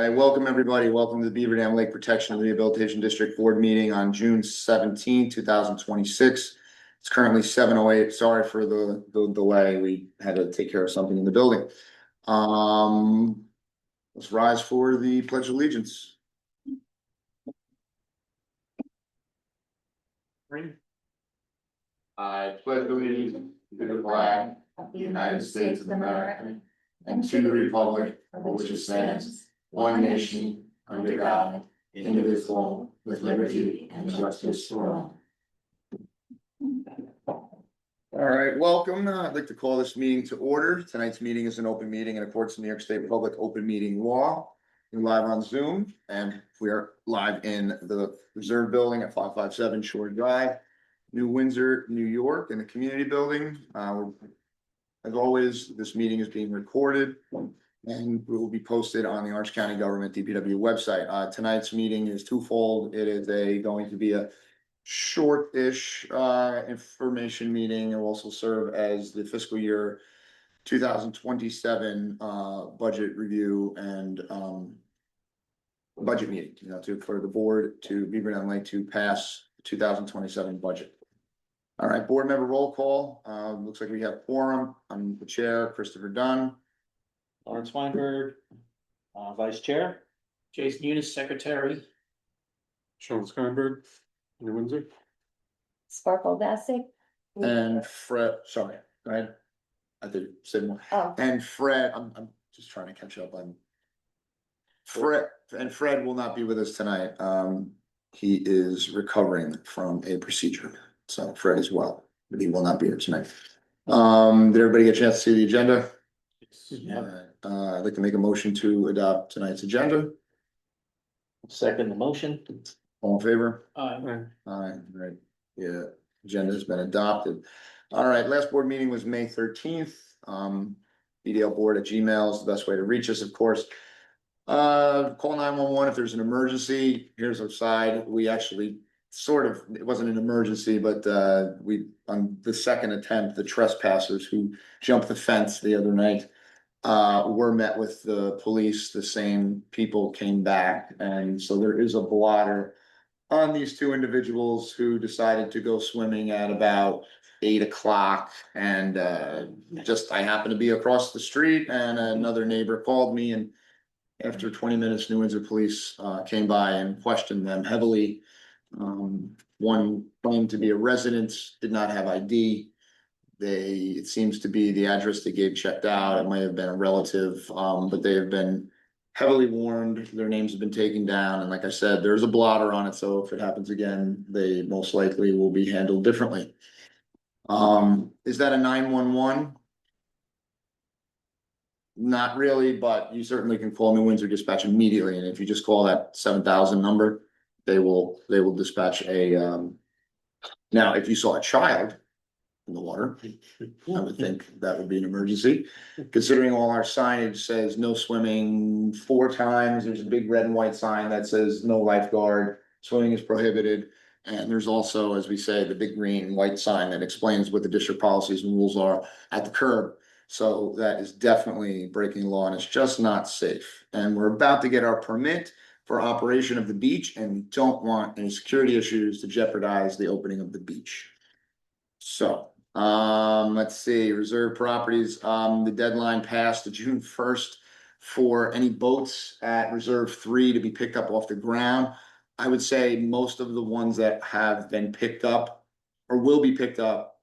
right, welcome everybody. Welcome to the Beaver Dam Lake Protection and Rehabilitation District Board meeting on June 17, 2026. It's currently 7:08. Sorry for the delay. We had to take care of something in the building. Let's rise for the Pledge of Allegiance. I pledge allegiance to the flag of the United States of America and to the republic for which it stands, one nation, under God, indivisible, with liberty and justice for all. All right, welcome. I'd like to call this meeting to order. Tonight's meeting is an open meeting in accordance with New York State Public Open Meeting Law. We're live on Zoom, and we are live in the Reserve Building at 557 Shore Drive, New Windsor, New York, in the Community Building. As always, this meeting is being recorded and will be posted on the Orange County Government DPW website. Tonight's meeting is twofold. It is going to be a short-ish information meeting. It will also serve as the fiscal year 2027 budget review and budget meeting, for the board to Beaver Dam Lake to pass the 2027 budget. All right, board member roll call. Looks like we have quorum. I'm the chair, Christopher Dunn. Lawrence Weinberg, vice chair. Jason Eunice, secretary. Sean Steinberg, New Windsor. Sparkle Bassett. And Fred, sorry, right? I did say more. Oh, And Fred, I'm just trying to catch up on. Fred will not be with us tonight. He is recovering from a procedure. So Fred as well, but he will not be here tonight. Did everybody get a chance to see the agenda? Yeah. I'd like to make a motion to adopt tonight's agenda. Second the motion. All in favor? Aye. Aye, right. Yeah, agenda has been adopted. All right, last board meeting was May 13th. BDLboard@gmail is the best way to reach us, of course. Call 911 if there's an emergency. Here's our side. We actually it wasn't an emergency, but we, on the second attempt, the trespassers who jumped the fence the other night were met with the police. The same people came back, and so there is a blotter on these two individuals who decided to go swimming at about 8 o'clock. And I happened to be across the street, and another neighbor called me, and after 20 minutes, New Windsor police came by and questioned them heavily. One claimed to be a resident, did not have ID. It seems to be the address they gave checked out. It might have been a relative, but they have been heavily warned. Their names have been taken down. And like I said, there's a blotter on it. So if it happens again, they most likely will be handled differently. Is that a 911? Not really, but you certainly can call New Windsor Dispatch immediately. And if you just call that 7,000 number, they will dispatch a, now, if you saw a child in the water, I would think that would be an emergency. Considering all our signage says no swimming 4 times, there's a big red and white sign that says no lifeguard, swimming is prohibited. And there's also, as we say, the big green and white sign that explains what the district policies and rules are at the curb. So that is definitely breaking law, and it's just not safe. And we're about to get our permit for operation of the beach, and we don't want any security issues to jeopardize the opening of the beach. So, let's see, reserve properties, the deadline passed to June 1st for any boats at Reserve 3 to be picked up off the ground. I would say most of the ones that have been picked up or will be picked up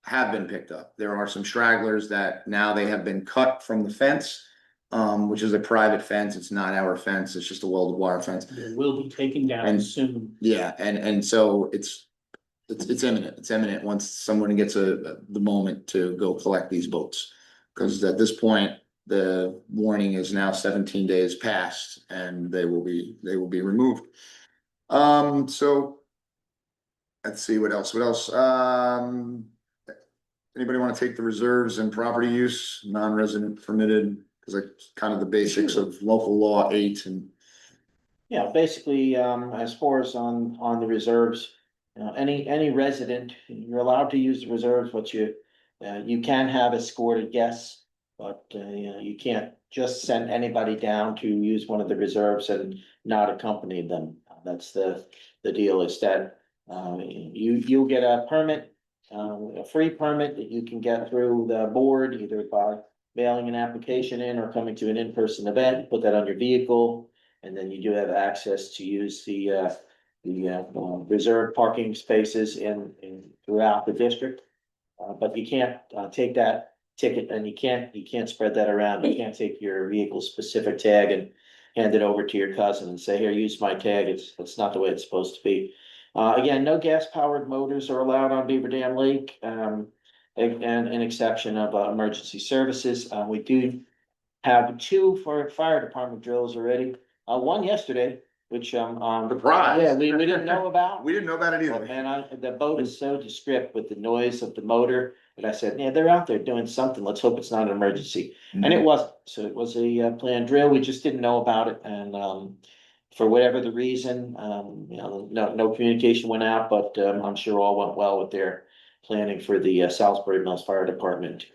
have been picked up. There are some stragglers that now they have been cut from the fence, which is a private fence. It's not our fence. It's just a welded wire fence. It will be taken down soon. Yeah, and so it's imminent. It's imminent once someone gets the moment to go collect these boats. Because at this point, the warning is now 17 days past, and they will be removed. So let's see what else. Anybody want to take the reserves and property use, non-resident permitted? Because like kind of the basics of local law 8 and. Yeah, basically, as far as on the reserves, any resident, you're allowed to use the reserves, but you can have escorted guests. But, you can't just send anybody down to use one of the reserves and not accompany them. That's the deal is that, you'll get a permit, a free permit that you can get through the board, either by mailing an application in or coming to an in-person event, put that on your vehicle. And then you do have access to use the reserve parking spaces in throughout the district. But you can't, take that ticket and you can't spread that around. You can't take your vehicle specific tag and hand it over to your cousin and say, here, use my tag. It's not the way it's supposed to be. Again, no gas powered motors are allowed on Beaver Dam Lake, and an exception of emergency services. We do have two for fire department drills already. One yesterday, which Surprise. yeah, we didn't know about. We didn't know about it either. And the boat is so descript with the noise of the motor that I said, yeah, they're out there doing something. Let's hope it's not an emergency. And it wasn't. So it was a planned drill. We just didn't know about it. And for whatever the reason, no communication went out, but I'm sure all went well with their planning for the Salisbury Mills Fire Department.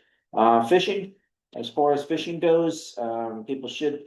Fishing, as far as fishing goes, people should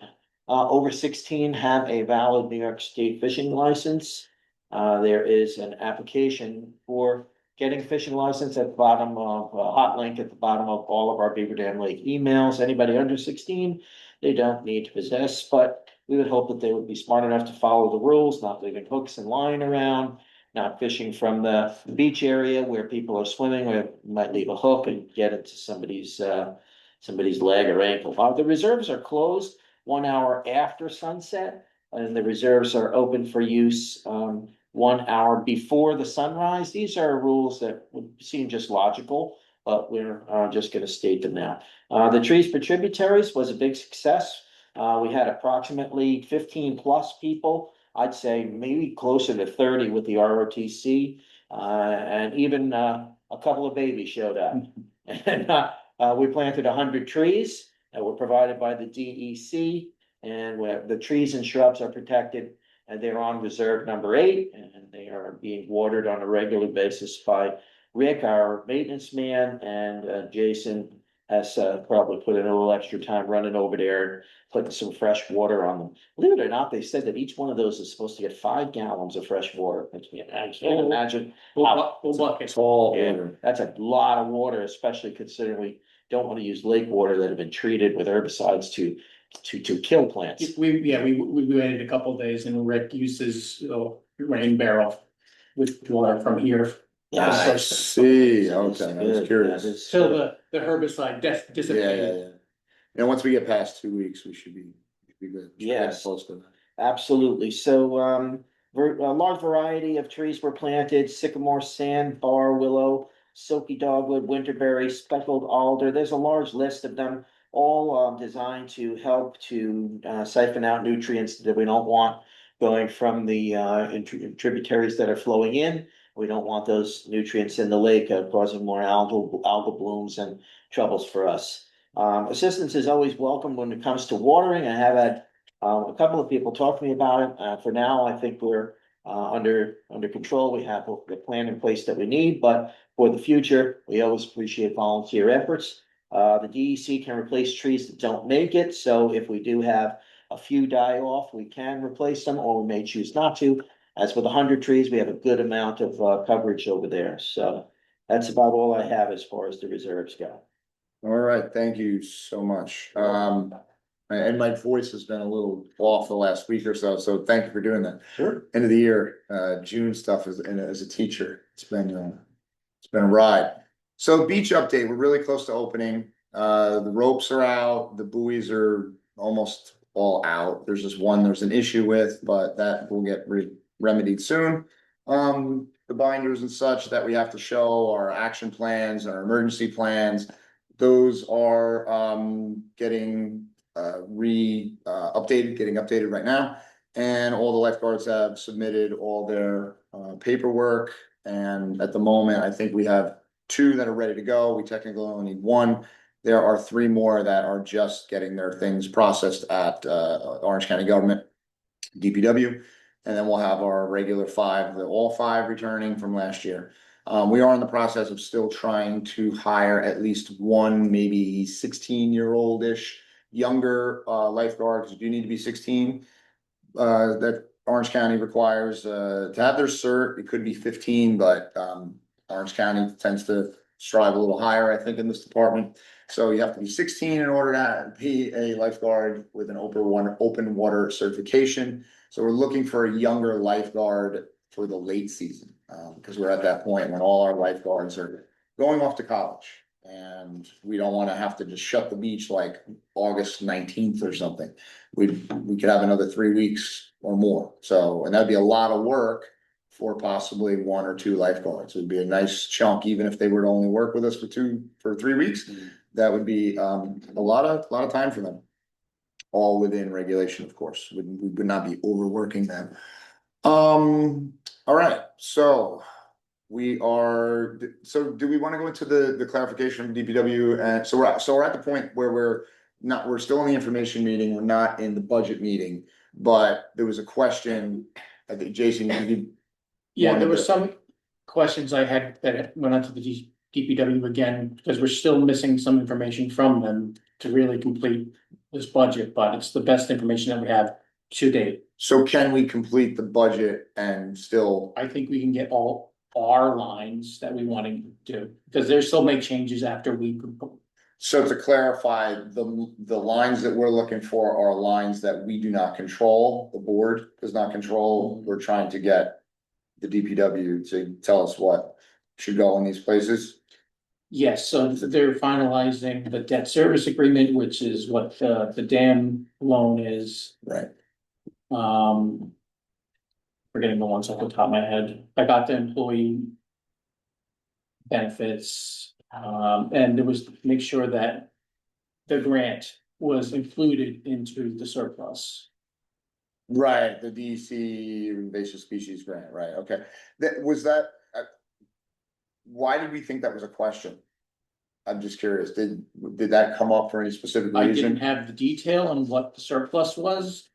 over 16 have a valid New York State fishing license. There is an application for getting a fishing license at the bottom of a hot link at the bottom of all of our Beaver Dam Lake emails. Anybody under 16, they don't need to possess, but we would hope that they would be smart enough to follow the rules, not leaving hooks and line around, not fishing from the beach area where people are swimming, where you might leave a hook and get into somebody's leg or ankle. The reserves are closed 1 hour after sunset, and the reserves are open for use 1 hour before the sunrise. These are rules that would seem just logical, but we're just gonna state them now. The Trees for Tributaries was a big success. We had approximately 15 plus people. I'd say maybe closer to 30 with the ROTC, and even a couple of babies showed up. And we planted 100 trees that were provided by the DEC, and where the trees and shrubs are protected, and they're on reserve number 8, and they are being watered on a regular basis by Rick, our maintenance man, and Jason has probably put in a little extra time running over there, putting some fresh water on them. Believe it or not, they said that each one of those is supposed to get 5 gallons of fresh water. I can't imagine. Full bucket. Tall Yeah, order. that's a lot of water, especially considering we don't want to use lake water that have been treated with herbicides to kill plants. We waited a couple of days and Rick uses rain barrel with water from here. I see, okay, I was curious. So the herbicide dissipated. Yeah. And once we get past 2 weeks, we should be good. We should get Yes. close to that. Absolutely. So, a large variety of trees were planted: sycamore, sandbar, willow, silky dogwood, winterberry, speckled alder. There's a large list of them, all designed to help to siphon out nutrients that we don't want going from the tributaries that are flowing in. We don't want those nutrients in the lake causing more algal blooms and troubles for us. Assistance is always welcome when it comes to watering. I have had a couple of people talk to me about it. For now, I think we're under control. We have the plan in place that we need, but for the future, we always appreciate volunteer efforts. The DEC can replace trees that don't make it, so if we do have a few die off, we can replace them, or we may choose not to. As with 100 trees, we have a good amount of coverage over there, so that's about all I have as far as the reserves go. All right, thank you so much. And my voice has been a little off the last week or so, so thank you for doing that. Sure. End of the year, June stuff as a teacher, it's been a ride. So beach update, we're really close to opening. The ropes are out, the buoys are almost all out. There's just one there's an issue with, but that will get remedied soon. The binders and such that we have to show, our action plans, our emergency plans, those are getting updated right now. And all the lifeguards have submitted all their paperwork, and at the moment, I think we have 2 that are ready to go. We technically only need 1. There are 3 more that are just getting their things processed at Orange County Government, DPW. And then we'll have our regular 5, all 5 returning from last year. We are in the process of still trying to hire at least one, maybe 16-year-old-ish younger lifeguard, because you do need to be 16. That Orange County requires to have their cert. It could be 15, but Orange County tends to strive a little higher, I think, in this department. So you have to be 16 in order to be a lifeguard with an open water certification. So we're looking for a younger lifeguard for the late season, because we're at that point when all our lifeguards are going off to college. And we don't want to have to just shut the beach like August 19th or something. We could have another 3 weeks or more. So, and that'd be a lot of work for possibly 1 or 2 lifeguards. It'd be a nice chunk, even if they were to only work with us for 3 weeks. That would be a lot of time for them. All within regulation, of course. We would not be overworking them. All right, so do we want to go into the clarification from DPW? And so we're at the point where we're still in the information meeting, we're not in the budget meeting, but there was a question, I think, Jason, Yeah, there were some questions I had that went on to the DPW again, because we're still missing some information from them to really complete this budget, but it's the best information that we have to date. So can we complete the budget and still? I think we can get all our lines that we want to do, because there's still make changes after we. So to clarify, the lines that we're looking for are lines that we do not control, the board does not control. We're trying to get the DPW to tell us what should go in these places. Yes, so they're finalizing the debt service agreement, which is what the dam loan is. Right. Forgetting the ones off the top of my head. I got the employee benefits, and it was to make sure that the grant was included into the surplus. Right, the DC invasive species grant, right, okay. Why did we think that was a question? I'm just curious, did that come up for any specific I reason? didn't have the detail on what the surplus was.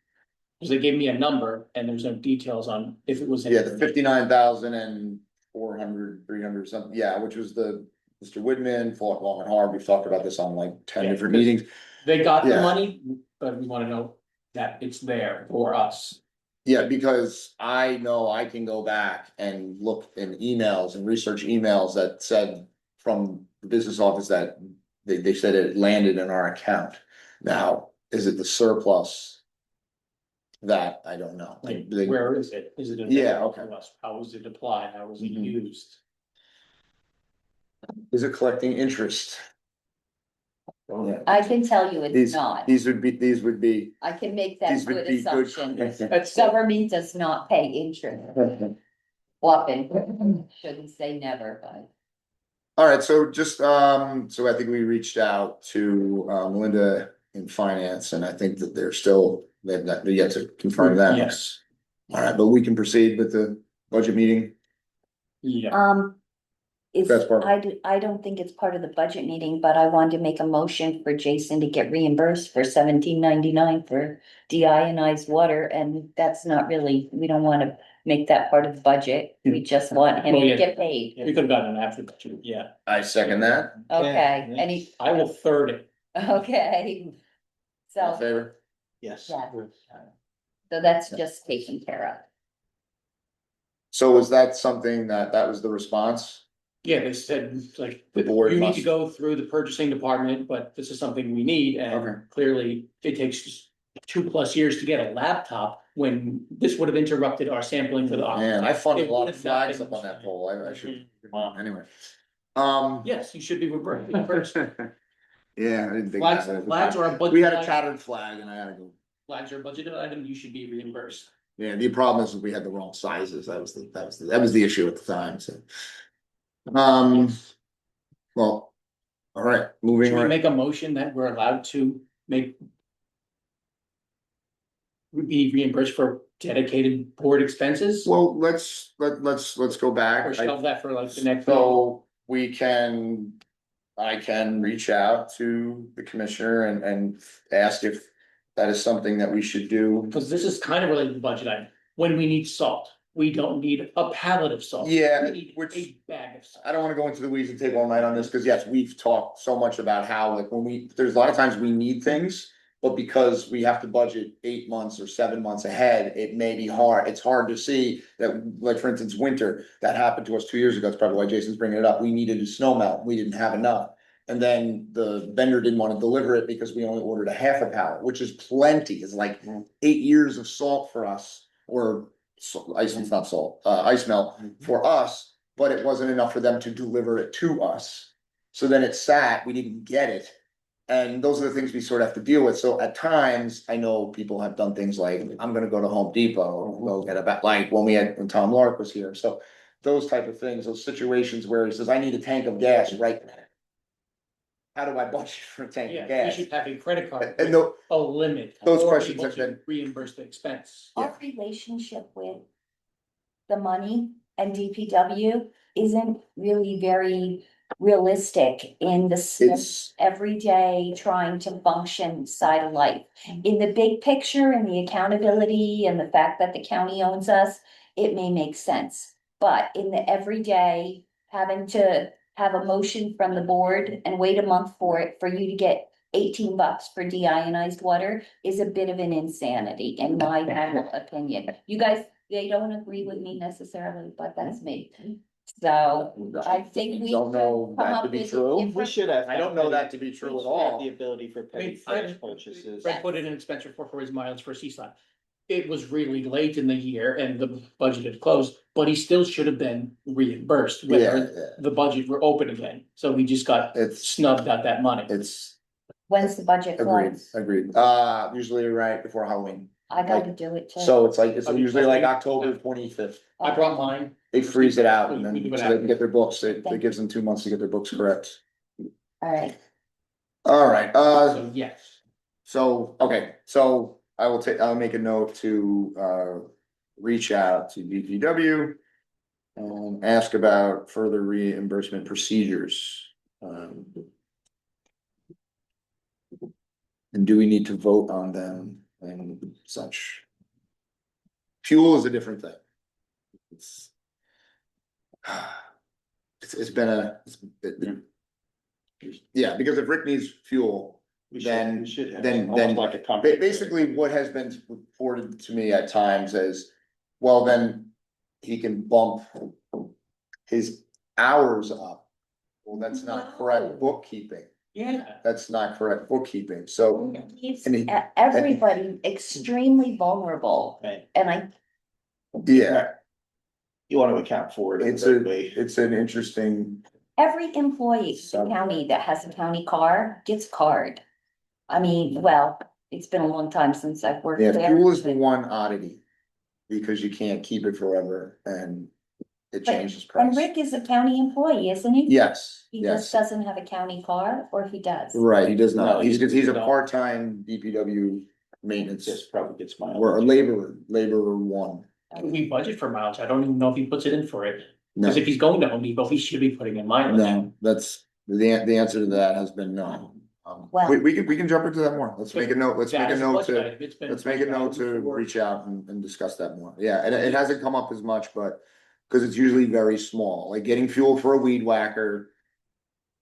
Because they gave me a number and there's no details on if it was. Yeah, the 59,400, 300 something, yeah, which was the Mr. Whitman, fought long and hard, we've talked about this on like 10 Yeah, different because meetings. They got the Yeah. money, but we wanna know that it's there for us. Yeah, because I know I can go back and look in emails and research emails that said from the business office that they said it landed in our account. Now, is it the surplus? That I don't know. Like, They- where is it? Is it? Yeah, available okay. to us? How was it applied? How was it Mhm. used? Is it collecting interest? Yeah. I can tell you it's These, not. these would be, I can make that these would good be good. assumption. That's. Government does not pay interest. Whopping, shouldn't say never, but. All right, so just, so I think we reached out to Melinda in finance, and I think that they're yet to confirm that. Yes, All right, but we can proceed with the budget meeting. yeah, It's, That's part- I don't think it's part of the budget meeting, but I wanted to make a motion for Jason to get reimbursed for $17.99 for deionized water, and that's not really, we don't wanna make that part of the budget. We just want him Oh, to yeah. get paid. we could have gotten an after budget, yeah. I second that. Okay, any, I will third it. okay. All in So, favor? Yes. yeah, so that's just taken care of. So was that something that was the response? Yeah, they said, like, The board you need must- to go through the purchasing department, but this is something we need, Okay. and clearly it takes just 2+ years to get a laptop. When this would have interrupted our sampling for the. Man, I funded a It lot would of have flags been- up on that pole, I should, Wow. anyway. Yes, you should be reimbursed. Yeah, I didn't think. Flags, that. flags are a budget. We had a item. tattered flag and I had to go, Flags are a budgeted item, you should be reimbursed. yeah, the problem is we had the wrong sizes, that was the issue at the time, so. Well, all right, moving Should we right, make a motion that we're allowed to make? Be reimbursed for dedicated board expenses? well, let's go back. Or shelve that for like the next. So I can reach out to the commissioner and ask if that is something that we should do. Because this is kind of related to budget item, when we need salt. we don't need a pallet of salt. Yeah, We need which- a bag of salt. I don't wanna go into the weeds and take all night on this, cause yes, we've talked so much about how, like, there's a lot of times we need things. But because we have to budget 8 months or 7 months ahead, it may be hard, it's hard to see that, like, for instance, winter, that happened to us 2 years ago, that's probably why Jason's bringing it up, we needed a snow melt, we didn't have enough. And then the vendor didn't wanna deliver it because we only ordered a half a pallet, which is plenty, it's like 8 years of salt for us. Or ice, it's not salt, ice melt for us, but it wasn't enough for them to deliver it to us. So then it sat, we didn't get it. And those are the things we sort of have to deal with. So at times, I know people have done things like, I'm gonna go to Home Depot, or go get a back, like when Tom Lark was here, so. Those type of things, those situations where he says, I need a tank of gas right now. How do I budget for a tank of Yeah, we gas? should have a credit card And with a limit. those or questions able have to been- Reimburse the expense. Yeah. Our relationship with the money and DPW isn't really very realistic in the It's, everyday trying to function side of life. In the big picture and the accountability and the fact that the county owns us, it may make sense. But in the everyday, having to have a motion from the board and wait a month for it, for you to get $18 for deionized water is a bit of an insanity, in my humble opinion. You guys, they don't agree with me necessarily, but that's me. So I think we. don't know come that up to be with true. different- We should have. I don't know that to be true we at should have all. The ability for I petty mean, fresh purchases. Fred put in an expense report for his mileage for Seaside. It was really late in the year and the budget had closed, but he still should have been reimbursed yeah, when the budget were open again. So he just got it's, snubbed at that money. it's, When's the budget agreed, close? agreed, usually right before Halloween. I gotta do it too. So it's I mean, usually like okay. October 25th. I brought mine. They freeze it out and then, We do it so they can get their books, it Thank gives them 2 months to get their books correct. Alright, Alright, So yes, so, okay, so I'll make a note to, reach out to DPW. And ask about further reimbursement procedures. And do we need to vote on them and such? Fuel is a different thing. It's. It's been yeah, because if Rick needs fuel, We then- we should have, then- almost like a company. basically what has been reported to me at times is, well, then he can bump his hours up. Well, that's not correct bookkeeping. yeah. That's not correct bookkeeping, so, it's And he- everybody extremely vulnerable, Right. and I, yeah, You want to account for it. in it's that way. it's an interesting, every employee in the county that has a county car gets card. I mean, well, it's been a long time since I've worked yeah, there. fuel is the one oddity. Because you can't keep it forever and it changes price. And Rick is a county employee, isn't he? Yes, He just yes, doesn't have a county car, or he does? right, he does No, not, he's a no. part-time DPW maintenance, Just probably gets mileage. or a laborer one. We budget for mileage. I don't even know if he puts it in for it. No, Cause if he's going to Home Depot, he should be putting in mileage. no, that's, the answer to that has been no. Well- We can jump into that more, let's make a note, let's make That a is note budget to, item. It's been let's make a note to budgeted for. reach out and discuss that more, yeah, and it hasn't come up as much, but. Cause it's usually very small, like getting fuel for a weed whacker.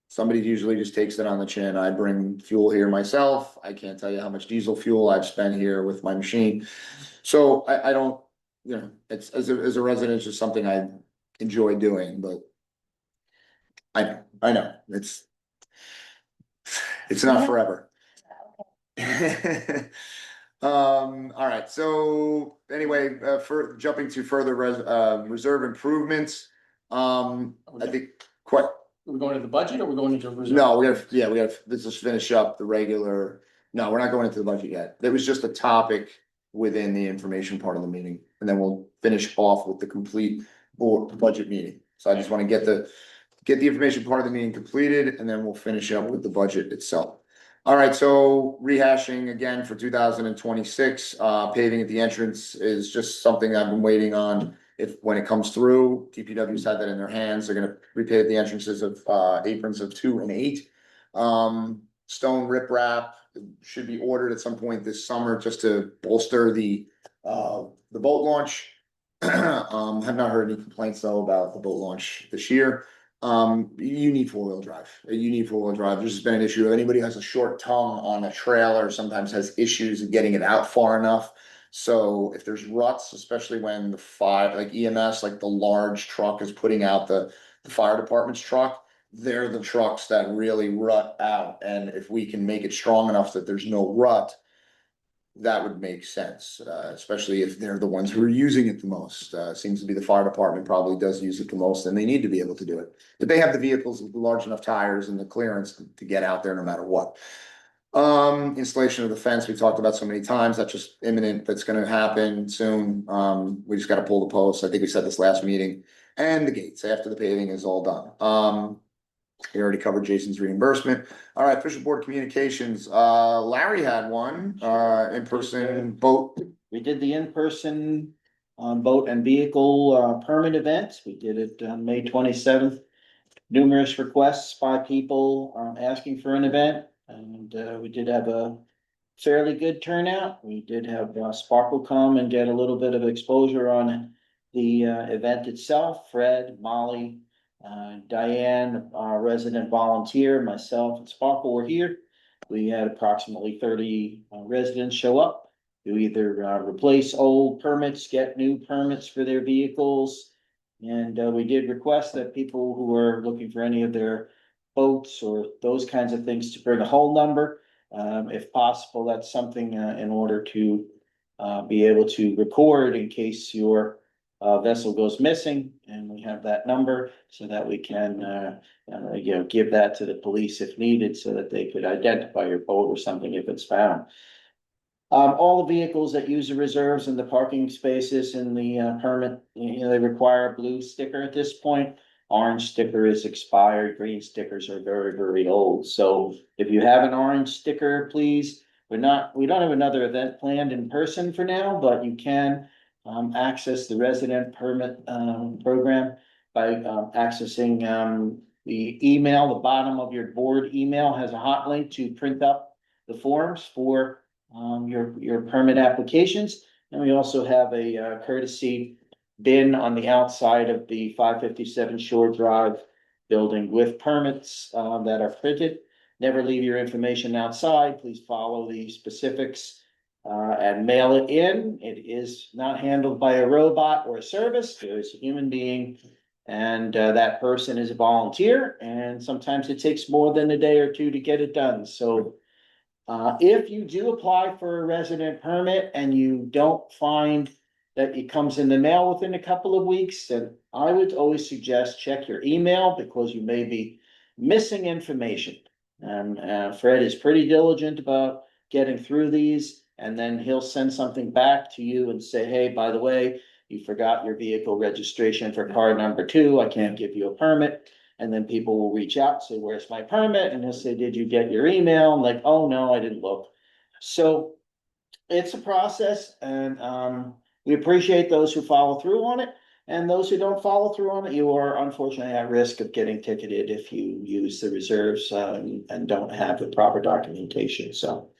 Somebody usually just takes it on the chin, I bring fuel here myself, I can't tell you how much diesel fuel I've spent here with my machine. So I don't, you know, it's, as a resident, it's just something I enjoy doing, but. I know, it's not forever. Alright, so anyway, for jumping to further reserve improvements, I think quite. We're going to the budget or we're going into reserve? No, let's just finish up the regular, no, we're not going into the budget yet, there was just a topic within the information part of the meeting, and then we'll finish off with the complete board budget meeting. So I just wanna get the information part of the meeting completed, and then we'll finish up with the budget itself. Alright, so rehashing again for 2026, paving at the entrance is just something I've been waiting on. When it comes through, DPW's had that in their hands, they're gonna repave the entrances of aprons of 2 and 8. Stone riprap should be ordered at some point this summer just to bolster the boat launch. Have not heard any complaints though about the boat launch this year. You need four-wheel drive. You need four-wheel drive. There's just been an issue. If anybody has a short tongue on a trailer, sometimes has issues in getting it out far enough. So if there's ruts, especially when the fire, like EMS, like the large truck is putting out the fire department's truck, they're the trucks that really rut out. And if we can make it strong enough that there's no rut, that would make sense, especially if they're the ones who are using it the most. Seems to be the fire department probably does use it the most, and they need to be able to do it. But they have the vehicles with the large enough tires and the clearance to get out there no matter what. Installation of the fence, we talked about so many times, that's just imminent, that's gonna happen soon. We just gotta pull the posts. I think we said this last meeting. And the gates after the paving is all done. We already covered Jason's reimbursement. All right, official board communications. Larry had one, in-person boat. We did the in-person boat and vehicle permit event. We did it on May 27th. Numerous requests by people asking for an event, and we did have a fairly good turnout. We did have Sparkle come and get a little bit of exposure on the event itself. Fred, Molly, Diane, our resident volunteer, myself and Sparkle were here. We had approximately 30 residents show up to either replace old permits, get new permits for their vehicles. And we did request that people who are looking for any of their boats or those kinds of things to bring a whole number. If possible, that's something in order to be able to record in case your vessel goes missing, and we have that number so that we can, give that to the police if needed, so that they could identify your boat or something if it's found. All the vehicles that use the reserves and the parking spaces in the permit, they require a blue sticker at this point. Orange sticker is expired, green stickers are very, very old. So if you have an orange sticker, please, we don't have another event planned in person for now, but you can access the resident permit program by accessing the email. The bottom of your board email has a hot link to print up the forms for your permit applications. And we also have a courtesy bin on the outside of the 557 Shore Drive building with permits that are printed. Never leave your information outside. Please follow the specifics and mail it in. It is not handled by a robot or a service. There is a human being, and that person is a volunteer, and sometimes it takes more than a day or two to get it done. So if you do apply for a resident permit and you don't find that it comes in the mail within a couple of weeks, then I would always suggest check your email, because you may be missing information. And Fred is pretty diligent about getting through these, and then he'll send something back to you and say, hey, by the way, you forgot your vehicle registration for car number 2. I can't give you a permit. And then people will reach out and say, where's my permit? And he'll say, did you get your email? I'm like, oh, no, I didn't look. So it's a process, and we appreciate those who follow through on it. And those who don't follow through on it, you are unfortunately at risk of getting ticketed if you use the reserves and don't have the proper documentation. So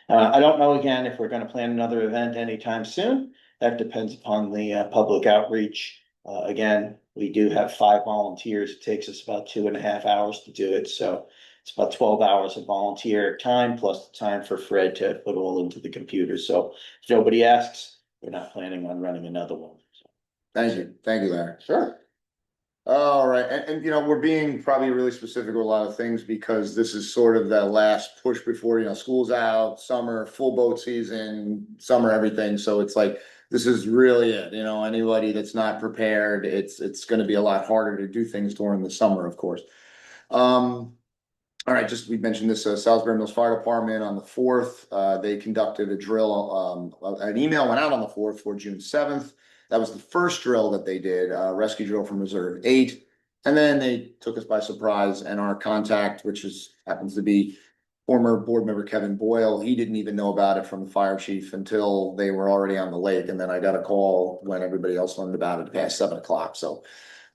I don't know, again, if we're going to plan another event anytime soon. That depends upon the public outreach. Again, we do have 5 volunteers. It takes us about 2.5 hours to do it. So it's about 12 hours of volunteer time plus the time for Fred to put all into the computer. So if nobody asks, we're not planning on running another one. Thank you, Larry. Sure. All right, and we're being probably really specific with a lot of things, because this is sort of the last push before, school's out, summer, full boat season, summer, everything. So it's like, this is really it, anybody that's not prepared, it's gonna be a lot harder to do things during the summer, of course. All right, we mentioned this, Salisbury Mills Fire Department on the 4th, they conducted a drill, an email went out on the 4th for June 7th. That was the first drill that they did, rescue drill from Reserve 8. And then they took us by surprise, and our contact, which happens to be former board member Kevin Boyle, he didn't even know about it from the fire chief until they were already on the lake. And then I got a call when everybody else learned about it past 7 o'clock. So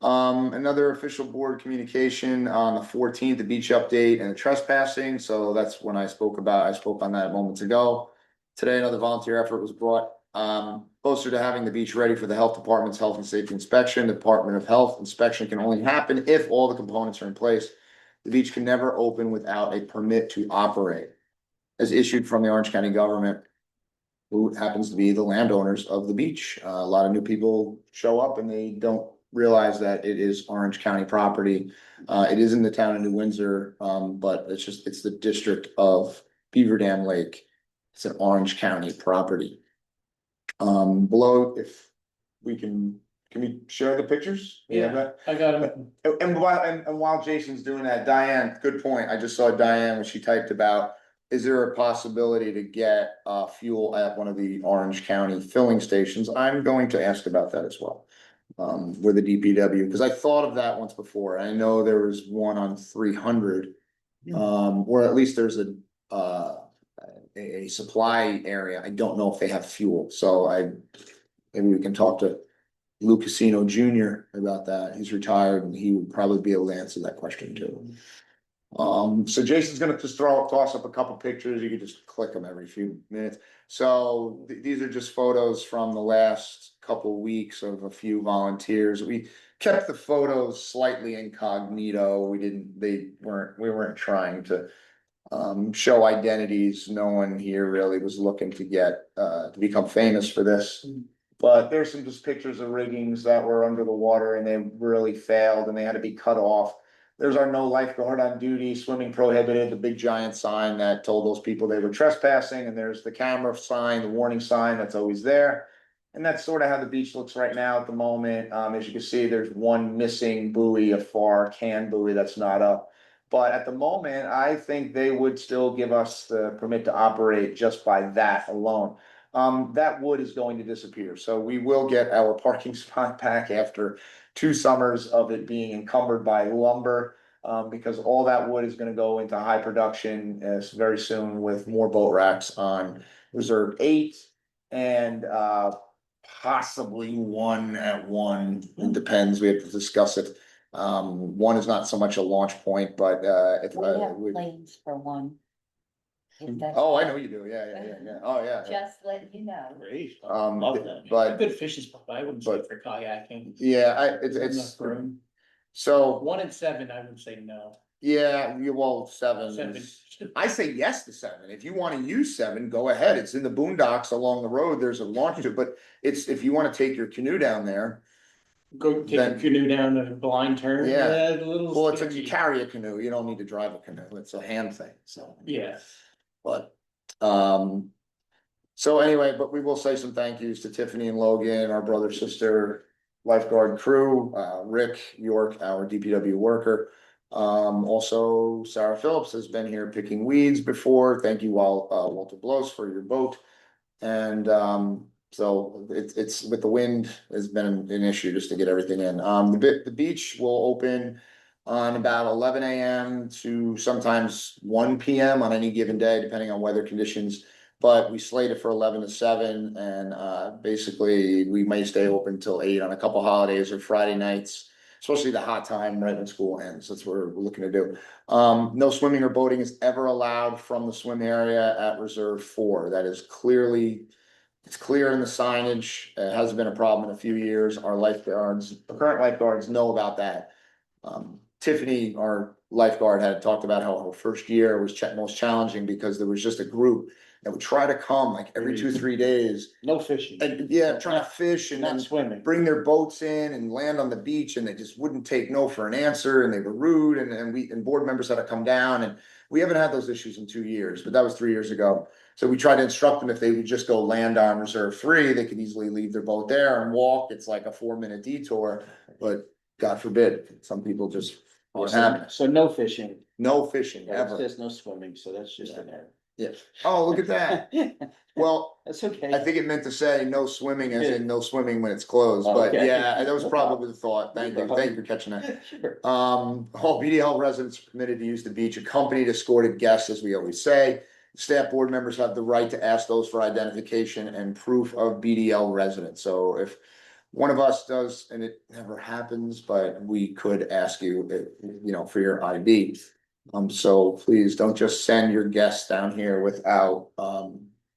another official board communication on the 14th, the beach update and the trespassing. So that's when I spoke on that moments ago. Today, another volunteer effort was brought Closer to having the beach ready for the health department's health and safety inspection. The Department of Health inspection can only happen if all the components are in place. The beach can never open without a permit to operate, as issued from the Orange County government, who happens to be the landowners of the beach. A lot of new people show up and they don't realize that it is Orange County property. It is in the town of New Windsor, but it's the district of Beaver Dam Lake. It's an Orange County property. Below, if we can we share the pictures? You have that? I got it. And while Jason's doing that, Diane, good point. I just saw Diane when she typed about, is there a possibility to get fuel at one of the Orange County filling stations? I'm going to ask about that as well. With the DPW, because I thought of that once before. I know there was one on 300. Or at least there's a supply area. I don't know if they have fuel, so maybe we can talk to Lou Casino Jr. about that. He's retired and he would probably be able to answer that question too. So Jason's gonna just toss up a couple pictures. You can just click them every few minutes. So these are just photos from the last couple weeks of a few volunteers. We kept the photos slightly incognito. We weren't trying to show identities. No one here really was looking to get to become famous for this. But there's some just pictures of riggings that were under the water and they really failed and they had to be cut off. There's our no lifeguard on duty, swimming prohibited, the big giant sign that told those people they were trespassing, and there's the camera sign, the warning sign that's always there. And that's sort of how the beach looks right now at the moment. As you can see, there's one missing buoy, a far can buoy that's not up. But at the moment, I think they would still give us the permit to operate just by that alone. That wood is going to disappear, so we will get our parking spot back after 2 summers of it being encumbered by lumber. Because all that wood is gonna go into high production very soon with more boat racks on Reserve 8 and possibly one at one. It depends, we have to discuss it. One is not so much a launch point, but if We have plans for one. If that's- oh, I know you do, yeah, oh, yeah. Just letting you know. Great. Love that. but Good fishing spot, but I wouldn't say for kayaking. yeah, it's Enough room. so, 1 and 7, I would say no. yeah, well, 7 7. is. I say yes to 7. If you wanna use 7, go ahead. It's in the boondocks along the road. There's a launch to it, but it's, if you wanna take your canoe down there. Go take Then- a canoe down a blind turn. Yeah. A little. Well, you sketchy. carry a canoe. You don't need to drive a canoe. It's a hand thing, so. Yeah. But, so anyway, but we will say some thank yous to Tiffany and Logan, our brother, sister, lifeguard crew, Rick York, our DPW worker. Also Sarah Phillips has been here picking weeds before. Thank you, Walter Blows, for your boat. And, so it's with the wind has been an issue just to get everything in. The beach will open on about 11 AM to sometimes 1 PM on any given day, depending on weather conditions. But we slate it for 11 to 7, and basically we may stay open till 8 on a couple holidays or Friday nights, especially the hot time right when school ends. That's what we're looking to do. No swimming or boating is ever allowed from the swim area at Reserve 4. That is clearly. It's clear in the signage. It hasn't been a problem in a few years. Our current lifeguards know about that. Tiffany, our lifeguard, had talked about how her first year was most challenging because there was just a group that would try to come like every 2-3 days. No fishing. And yeah, trying to fish and Not then swimming. bring their boats in and land on the beach, and they just wouldn't take no for an answer, and they were rude, and board members had to come down, and we haven't had those issues in 2 years, but that was 3 years ago. So we tried to instruct them if they would just go land on Reserve 3, they could easily leave their boat there and walk. It's like a 4-minute detour, but God forbid, some people just what happened. So no fishing. No fishing It ever. says no swimming, so that's just an error. Yeah. Oh, look at that. Well, That's okay. I think it meant to say no swimming as in no swimming when it's closed, but Okay. yeah, that was No probably the thought. Thank you for catching that. Sure. All BDL residents are permitted to use the beach, accompanied, escorted guests, as we always say. Staff board members have the right to ask those for identification and proof of BDL residence. So if one of us does, and it never happens, but we could ask you, for your ID. So please don't just send your guests down here without,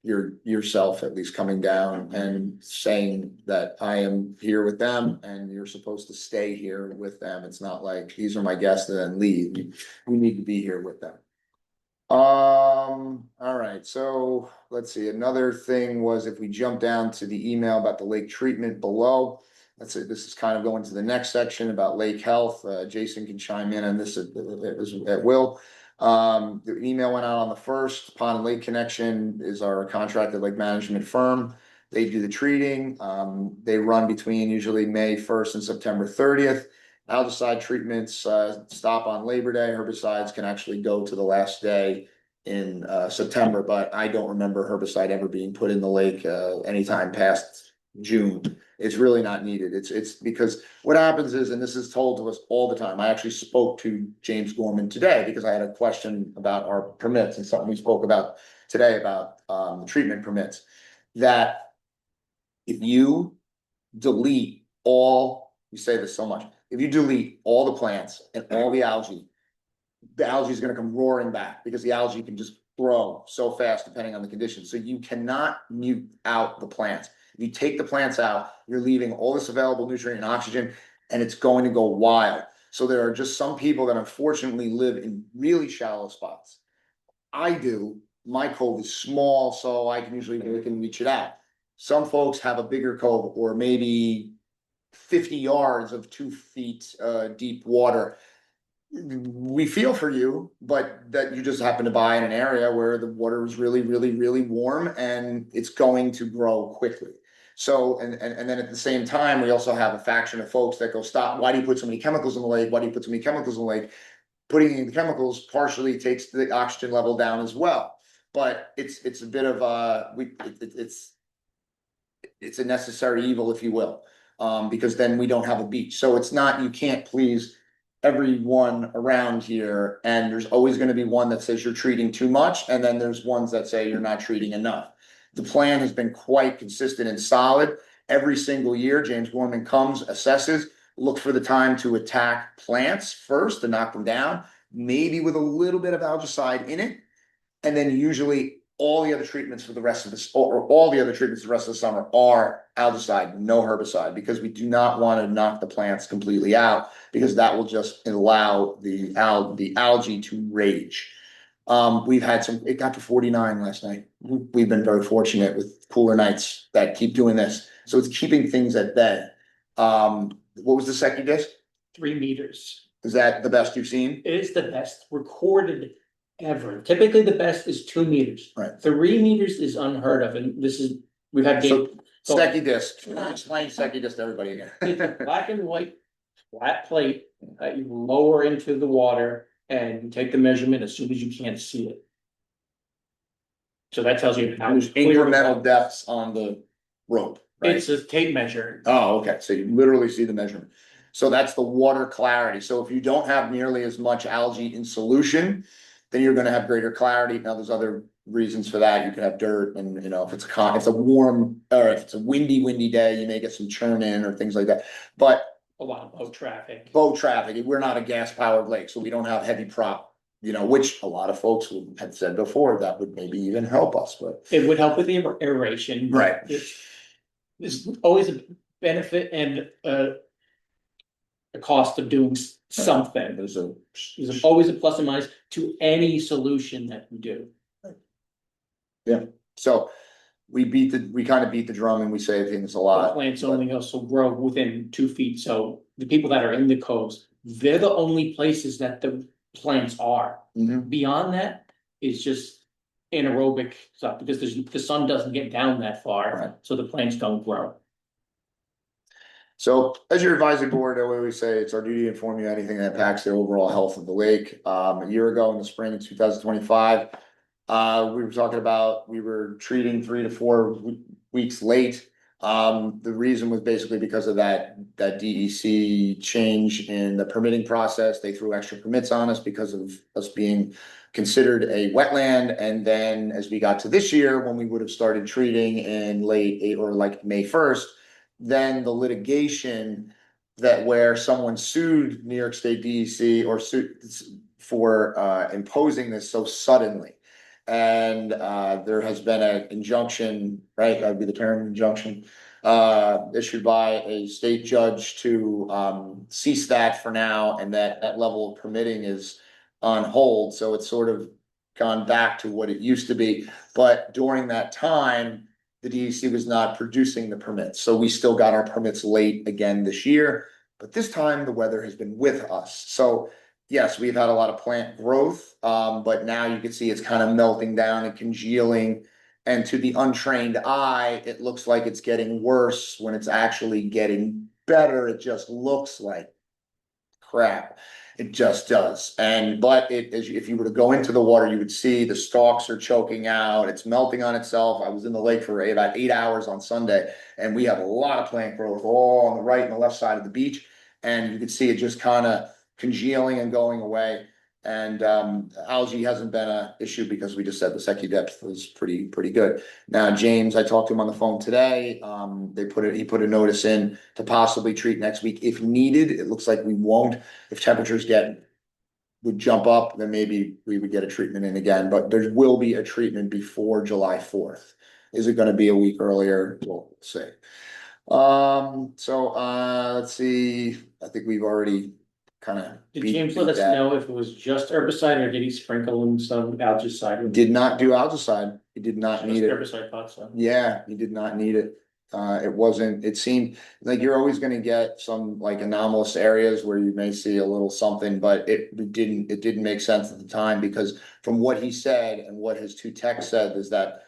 yourself at least coming down and saying that I am here with them and you're supposed to stay here with them. It's not like these are my guests and then leave. We need to be here with them. All right, so let's see, another thing was if we jump down to the email about the lake treatment below. Let's say this is kind of going to the next section about lake health. Jason can chime in on this at will. The email went out on the 1st. Pond and Lake Connection is our contracted lake management firm. They do the treating. They run between usually May 1st and September 30th. Algicide treatments stop on Labor Day. Herbicides can actually go to the last day in September, but I don't remember herbicide ever being put in the lake anytime past June. It's really not needed. It's because what happens is, and this is told to us all the time. I actually spoke to James Gorman today because I had a question about our permits and something we spoke about today about treatment permits. That if you delete all, we say this so much, if you delete all the plants and all the algae is gonna come roaring back because the algae can just grow so fast depending on the conditions. So you cannot mute out the plants. If you take the plants out, you're leaving all this available nutrient and oxygen, and it's going to go wild. So there are just some people that unfortunately live in really shallow spots. I do, my cove is small, so I can usually reach it out. Some folks have a bigger cove or maybe 50 yards of 2 feet deep water. We feel for you, but that you just happen to buy in an area where the water is really, really, really warm and it's going to grow quickly. So, and then at the same time, we also have a faction of folks that go, stop, why do you put so many chemicals in the lake? Why do you put so many chemicals in the lake? Putting in the chemicals partially takes the oxygen level down as well. But it's a bit of it's a necessary evil, if you will, because then we don't have a beach. So it's not, you can't please everyone around here, and there's always going to be one that says you're treating too much, and then there's ones that say you're not treating enough. The plan has been quite consistent and solid. Every single year, James Gorman comes, assesses, look for the time to attack plants first to knock them down, maybe with a little bit of algicide in it, and then usually all the other treatments for the rest of this, or all the other treatments the rest of the summer are algicide, no herbicide, because we do not want to knock the plants completely out, because that will just allow the algae to rage. We've had it got to 49 last night. We've been very fortunate with cooler nights that keep doing this. So it's keeping things at bay. What was the second disc? 3 meters. Is that the best you've seen? It is the best recorded ever. Typically, the best is 2 meters. Right. 3 meters is unheard of, and this is, we've had. So Secchi disc, explain Secchi disc to everybody again. It's a black and white flat plate that you lower into the water and you take the measurement as soon as you can't see it. So that tells you how There's clear incremental depths on the rope, right? it's a tape measure. Oh, okay, so you literally see the measurement. So that's the water clarity. So if you don't have nearly as much algae in solution, then you're gonna have greater clarity. Now, there's other reasons for that. You can have dirt, and you know, if it's a warm, or if it's a windy day, you may get some churn in or things like that. But A lot of boat traffic. we're not a gas powered lake, so we don't have heavy prop, you know, which a lot of folks had said before, that would maybe even help us, but. It would help with the aeration. Right. There's always a benefit and a cost of doing something. There's always a plus and minus to any solution that we do. So we kind of beat the drum and we say things a lot. Plants only also grow within 2 feet, so the people that are in the coves, they're the only places that the plants are. Mhm. Beyond that, it's just anaerobic stuff, because the sun doesn't get down that Right. far, so the plants don't grow. So as your advisory board, I always say it's our duty to inform you anything that impacts the overall health of the lake. A year ago in the spring of 2025, we were talking about, we were treating 3 to 4 weeks late. The reason was basically because of that DEC change in the permitting process. They threw extra permits on us because of us being considered a wetland. And then as we got to this year, when we would have started treating in late or like May 1st, then the litigation where someone sued New York State DEC or sued for imposing this so suddenly. And there has been an injunction, right, that'd be the term, injunction, issued by a state judge to cease that for now, and that level of permitting is on hold, so it's sort of gone back to what it used to be. But during that time, the DEC was not producing the permits, so we still got our permits late again this year. But this time the weather has been with us, so yes, we've had a lot of plant growth, but now you can see it's kind of melting down and congealing. And to the untrained eye, it looks like it's getting worse when it's actually getting better. It just looks like crap. It just does. But if you were to go into the water, you would see the stalks are choking out. It's melting on itself. I was in the lake for about 8 hours on Sunday, and we have a lot of plant growth all on the right and the left side of the beach. And you can see it just kind of congealing and going away. And algae hasn't been an issue because we just said the Secchi depth was pretty good. Now, James, I talked to him on the phone today. He put a notice in to possibly treat next week if needed. It looks like we won't. If temperatures would jump up, then maybe we would get a treatment in again, but there will be a treatment before July 4th. Is it gonna be a week earlier? We'll see. Let's see, I think we've already kind of. Did James let us know if it was just herbicide or did he sprinkle in some algicide? Did not do algicide. He did not need it. Herbicide thought so. Yeah, he did not need it. It seemed like you're always gonna get some like anomalous areas where you may see a little something, but it didn't make sense at the time, because from what he said and what his two techs said is that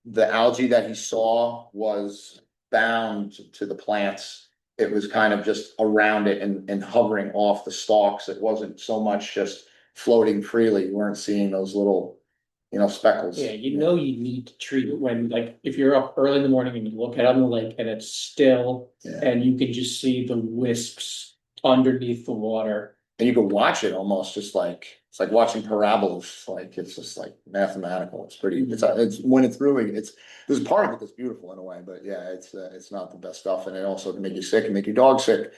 the algae that he saw was bound to the plants. It was kind of just around it and hovering off the stalks. It wasn't so much just floating freely. You weren't seeing those little, speckles. Yeah, you need to treat it when, like, if you're up early in the morning and you look out on the lake and it's still, Yeah. and you can just see the wisps underneath the water. And you can watch it almost just like, it's like watching parabolas, like it's just like mathematical. It's pretty, it's when it's really, there's part of it that's beautiful in a way, but yeah, it's not the best stuff. And it also can make you sick and make your dog sick.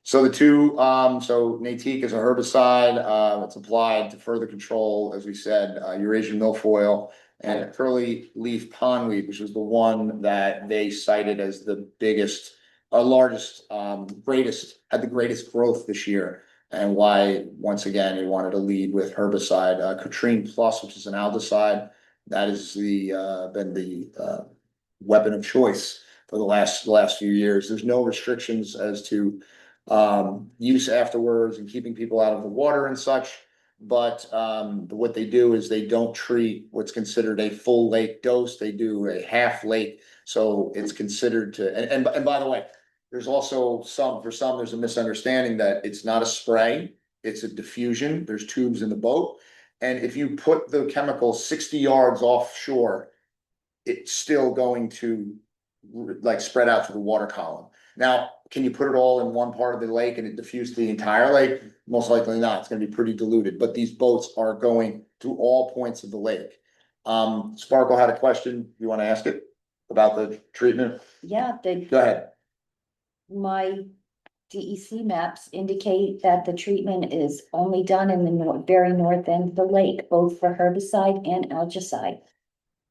So the two, so Natique is a herbicide, it's applied to further control, as we said, Eurasian milfoil and curly leaf pondweed, which was the one that they cited as the biggest, largest, had the greatest growth this year. And why, once again, he wanted to lead with herbicide, Katrine Plus, which is an algicide. That is been the weapon of choice for the last few years. There's no restrictions as to use afterwards and keeping people out of the water and such. But what they do is they don't treat what's considered a full lake dose. They do a half lake. So it's considered to, and by the way, there's also there's a misunderstanding that it's not a spray, it's a diffusion. There's tubes in the boat. And if you put the chemical 60 yards offshore, it's still going to like spread out through the water column. Now, can you put it all in one part of the lake and it diffuse the entire lake? Most likely not. It's gonna be pretty diluted, but these boats are going through all points of the lake. Sparkle had a question. You wanna ask it about the treatment? Yeah, Go ahead. my DEC maps indicate that the treatment is only done in the very north end of the lake, both for herbicide and algicide.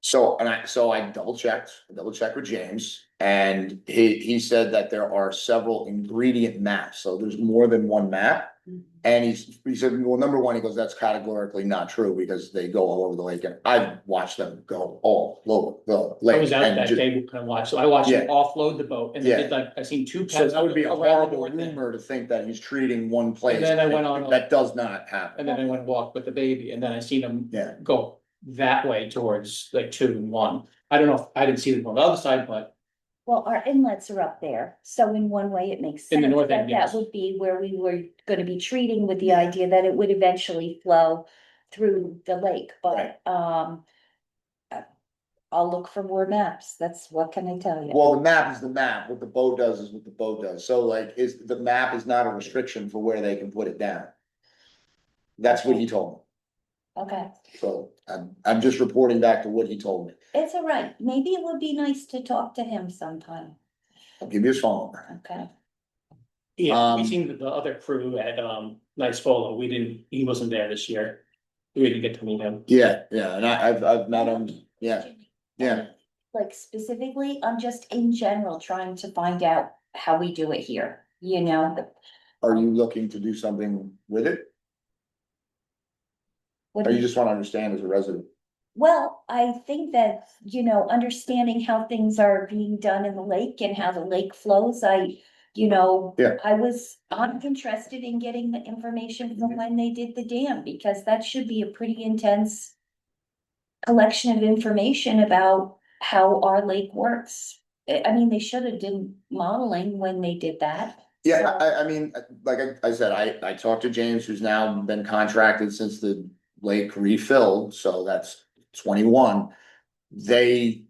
So I double checked with James, and he said that there are several ingredient maps, so there's more than one map. And he said, well, number one, he goes, that's categorically not true because they go all over the lake, and I've watched them go all over the lake. I was out that day kind of watch, so I watched him offload the boat and they Yeah. did like, I seen two. So that would be a around the horrible north end. rumor to think that he's treating one place. And then I went on- That does not happen. And then I went and walked with the baby and then I seen him Yeah. go that way towards like 2 and 1. I don't know if I didn't see them on the other side, but Well, our inlets are up there, so in one way it makes In sense the north that end, yes. that would be where we were gonna be treating with the idea that it would eventually flow through the lake, but, I'll look for more maps, what can I tell you? Well, the map is the map. What the boat does is what the boat does. So like, the map is not a restriction for where they can put it down. That's what he told me. Okay, So I'm just reporting back to what he told me. it's all right, maybe it would be nice to talk to him sometime, I'll give you his phone number. okay? yeah, we Um, seen the other crew at Nice Polo. He wasn't there this year. We didn't get to meet him. Yeah, and I've met him, yeah, yeah. Like specifically, I'm just in general trying to find out how we do it here, you know? Are you looking to do something with it? What Or do you just wanna understand as a resident? Well, I think that, you know, understanding how things are being done in the lake and how the lake flows, Yeah. I'm interested in getting the information from when they did the dam, because that should be a pretty intense collection of information about how our lake works. I mean, they should have done modeling when they did that. Yeah, So- I mean, like I said, I talked to James, who's now been contracted since the lake refilled, so that's 21. They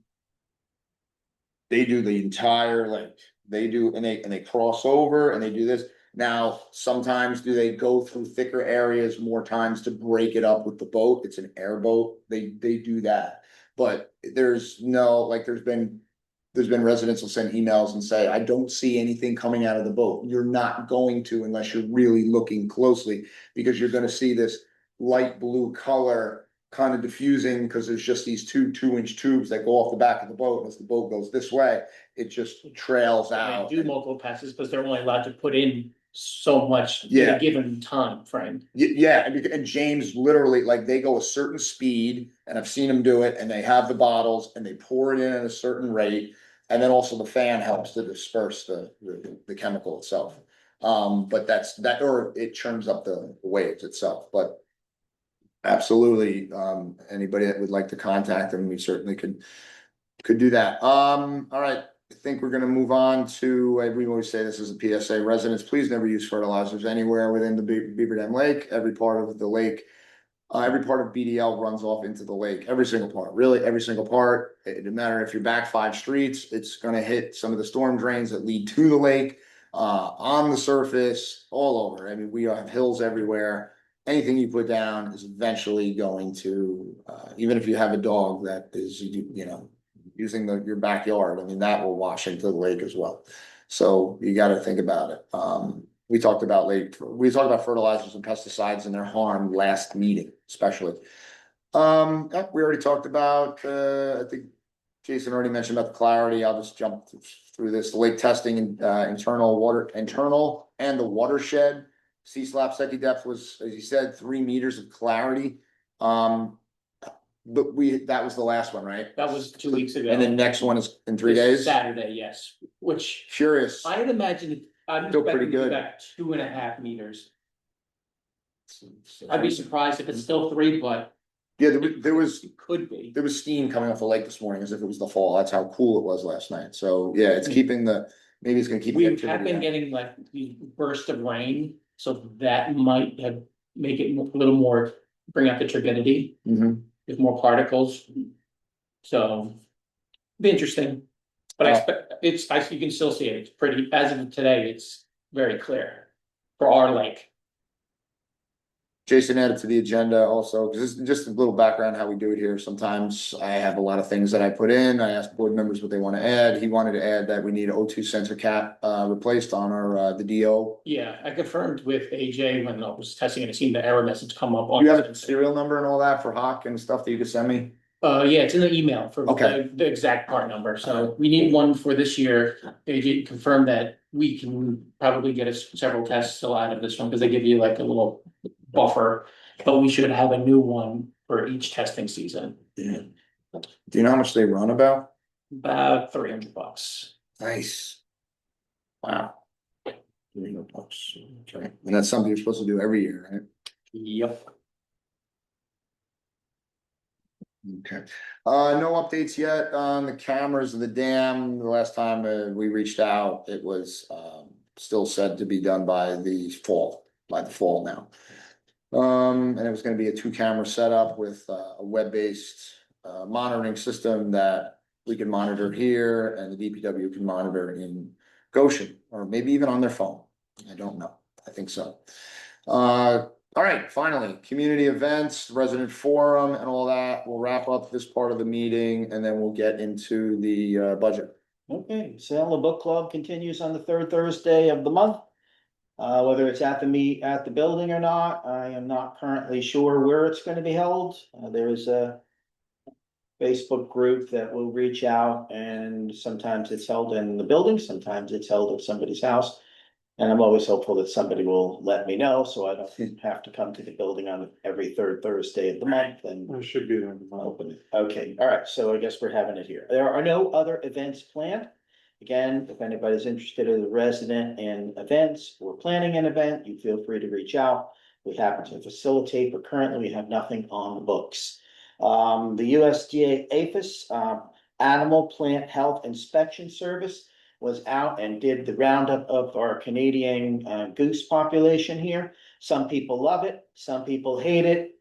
do the entire lake, they do, and they cross over and they do this. Now, sometimes do they go through thicker areas more times to break it up with the boat? It's an airboat, they do that. But there's no, like, there's been residents will send emails and say, I don't see anything coming out of the boat. You're not going to unless you're really looking closely, because you're gonna see this light blue color kind of diffusing, because there's just these two-inch tubes that go off the back of the boat. As the boat goes this way, it just trails out. They do multiple passes because they're only allowed to put in so much in Yeah. a given time frame. Yeah, and James literally, like, they go a certain speed, and I've seen them do it, and they have the bottles and they pour it in at a certain rate. And then also the fan helps to disperse the chemical itself. But that's that, or it churns up the waves itself, but. Absolutely, anybody that would like to contact them, we certainly could do that. All right, I think we're gonna move on to, we always say this is a PSA, residents, please never use fertilizers anywhere within the Beaver Dam Lake. Every part of the lake, every part of BDL runs off into the lake, every single part, really, every single part. It doesn't matter if you're back 5 streets, it's gonna hit some of the storm drains that lead to the lake, on the surface, all over. I mean, we have hills everywhere. Anything you put down is eventually going to, even if you have a dog that is, using your backyard, I mean, that will wash into the lake as well. So you gotta think about it. We talked about fertilizers and pesticides and their harm last meeting, especially. We already talked about, I think Jason already mentioned about the clarity. I'll just jump through this. The lake testing and internal and the watershed. C-slap second depth was, as you said, 3 meters of clarity. But that was the last one, right? That was 2 weeks ago. And the next one is in 3 This days? Saturday, yes, which Curious. I had imagined, I'm Still pretty expecting to be good. back 2.5 meters. I'd be surprised if it's still 3, but. Yeah, there was It could be. there was steam coming off the lake this morning as if it was the fall. That's how cool it was last night. So, yeah, it's keeping maybe it's gonna keep. We the have activity been up. getting like these bursts of rain, so that might make it a little more, bring out the turbidity Mhm. with more particles. So, be interesting. But I expect you can still see it. It's pretty, as of today, it's very clear for our lake. Jason added to the agenda also, because it's just a little background how we do it here. Sometimes I have a lot of things that I put in. I ask board members what they want to add. He wanted to add that we need O2 sensor cap replaced on our the DO. Yeah, I confirmed with AJ when I was testing it, I seen the error message come up Do on. you have a serial number and all that for Hawk and stuff that you could send me? Yeah, it's in the email for Okay. the exact part number, so we need one for this year. AJ confirmed that we can probably get us several tests still out of this one, because they give you like a little buffer. But we should have a new one for each testing season, Yeah. Do you know how much they run about? about $300. Nice. Wow. $300. Okay, and that's something you're supposed to do every year, right? Yep. Okay, no updates yet on the cameras of the dam. The last time we reached out, it was still said to be done by the fall now. And it was gonna be a 2-camera setup with a web-based monitoring system that we can monitor here and the DPW can monitor in Goshen, or maybe even on their phone. I don't know. I think so. All right, finally, community events, resident forum and all that. We'll wrap up this part of the meeting and then we'll get into the budget. Okay, Salem Book Club continues on the 3rd Thursday of the month. Whether it's at the building or not, I am not currently sure where it's gonna be held. There is a Facebook group that will reach out, and sometimes it's held in the building, sometimes it's held at somebody's house. And I'm always hopeful that somebody will let me know, so I don't have to come to the building on every third Thursday of the month and I should be there tomorrow. open it. Okay, all right, so I guess we're having it here. There are no other events planned. Again, if anybody's interested as a resident in events or planning an event, you feel free to reach out. We happen to facilitate, but currently we have nothing on the books. The USDA APHIS, Animal Plant Health Inspection Service was out and did the roundup of our Canadian goose population here. Some people love it, some people hate it.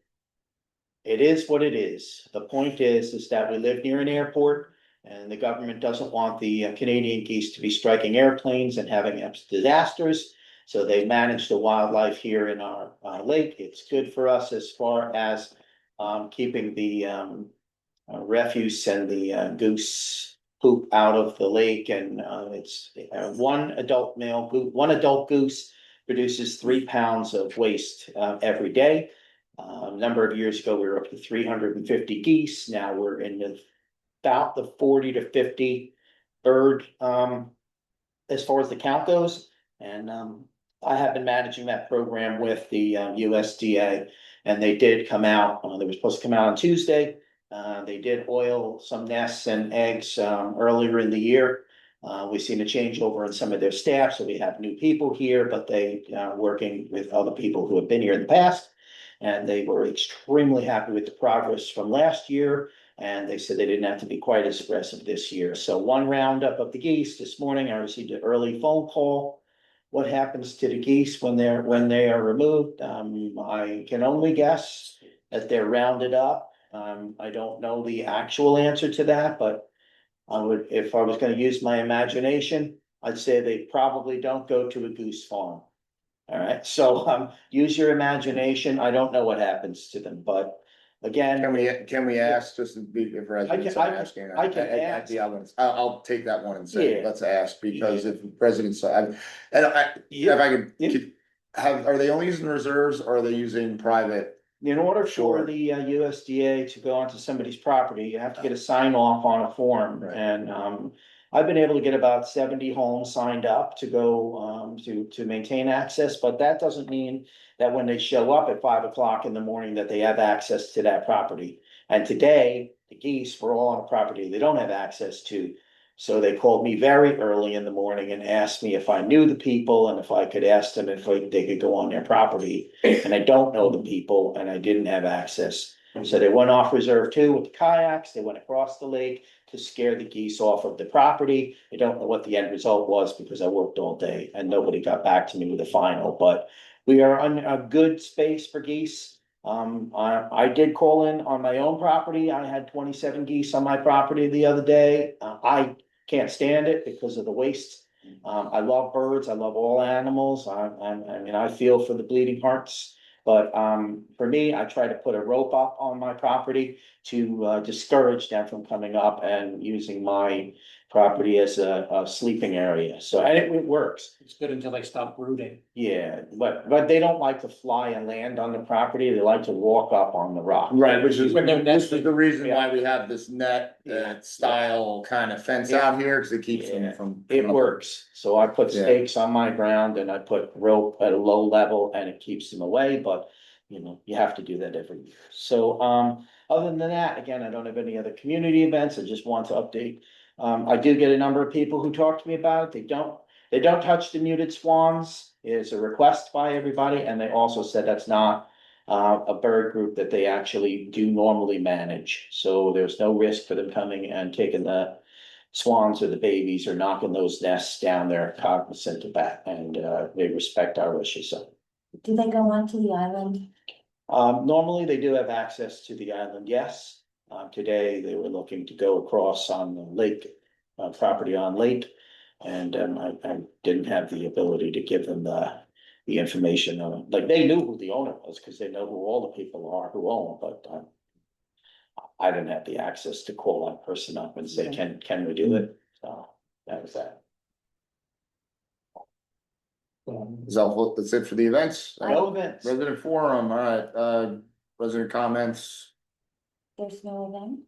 It is what it is. The point is that we live near an airport, and the government doesn't want the Canadian geese to be striking airplanes and having disasters. So they manage the wildlife here in our lake. It's good for us as far as keeping the refuse and the goose poop out of the lake, and it's one adult goose produces 3 pounds of waste every day. A number of years ago, we were up to 350 geese. Now we're in about the 40 to 50 bird as far as the count goes. And I have been managing that program with the USDA, and they did come out. They were supposed to come out on Tuesday. They did oil some nests and eggs earlier in the year. We've seen a changeover in some of their staff, so we have new people here, but they working with other people who have been here in the past. And they were extremely happy with the progress from last year, and they said they didn't have to be quite as aggressive this year. So one roundup of the geese this morning. I received an early phone call. What happens to the geese when they are removed? I can only guess that they're rounded up. I don't know the actual answer to that, but if I was gonna use my imagination, I'd say they probably don't go to a goose farm. All right, so use your imagination. I don't know what happens to them, but again. Can we ask, just to be, if residents are asking? I can ask. I'll take that one and say, Yeah. let's ask, because if residents, if I could, are they only using reserves, or are they using private? In order for Sure. the USDA to go onto somebody's property, you have to get a sign off on a form. Right. And I've been able to get about 70 homes signed up to go to maintain access, but that doesn't mean that when they show up at 5 o'clock in the morning that they have access to that property. And today, the geese were all on a property they don't have access to. So they called me very early in the morning and asked me if I knew the people and if I could ask them if they could go on their property. And I don't know the people, and I didn't have access. So they went off reserve 2 with the kayaks. They went across the lake to scare the geese off of the property. I don't know what the end result was because I worked all day and nobody got back to me with a final, but we are on a good space for geese. I did call in on my own property. I had 27 geese on my property the other day. I can't stand it because of the waste. I love birds. I love all animals. I mean, I feel for the bleeding hearts. But for me, I try to put a rope up on my property to discourage them from coming up and using my property as a sleeping area. So, and it works. It's good until they stop brooding. Yeah, but they don't like to fly and land on the property. They like to walk up on the rock. Right, which is When they're this is nesting. the reason Yeah. why we have this net Yeah. style kind of fence Yeah. out here, because it keeps them Yeah. from. It works. So I put Yeah. stakes on my ground and I put rope at a low level and it keeps them away, but you have to do that every year. So, other than that, again, I don't have any other community events. I just want to update. I do get a number of people who talk to me about it. They don't touch the muted swans is a request by everybody. And they also said that's not a bird group that they actually do normally manage. So there's no risk for them coming and taking the swans or the babies or knocking those nests down. They're cognizant of that and they respect our wishes. So Do they go onto the island? normally they do have access to the island, yes. Today they were looking to go across on the lake, property on lake. And I didn't have the ability to give them the information. Like they knew who the owner was because they know who all the people are who own, but I didn't have the access to call that person up and say, can we do it? So that was that. That's it for the events? No events. Resident forum, all right, resident comments. There's no event?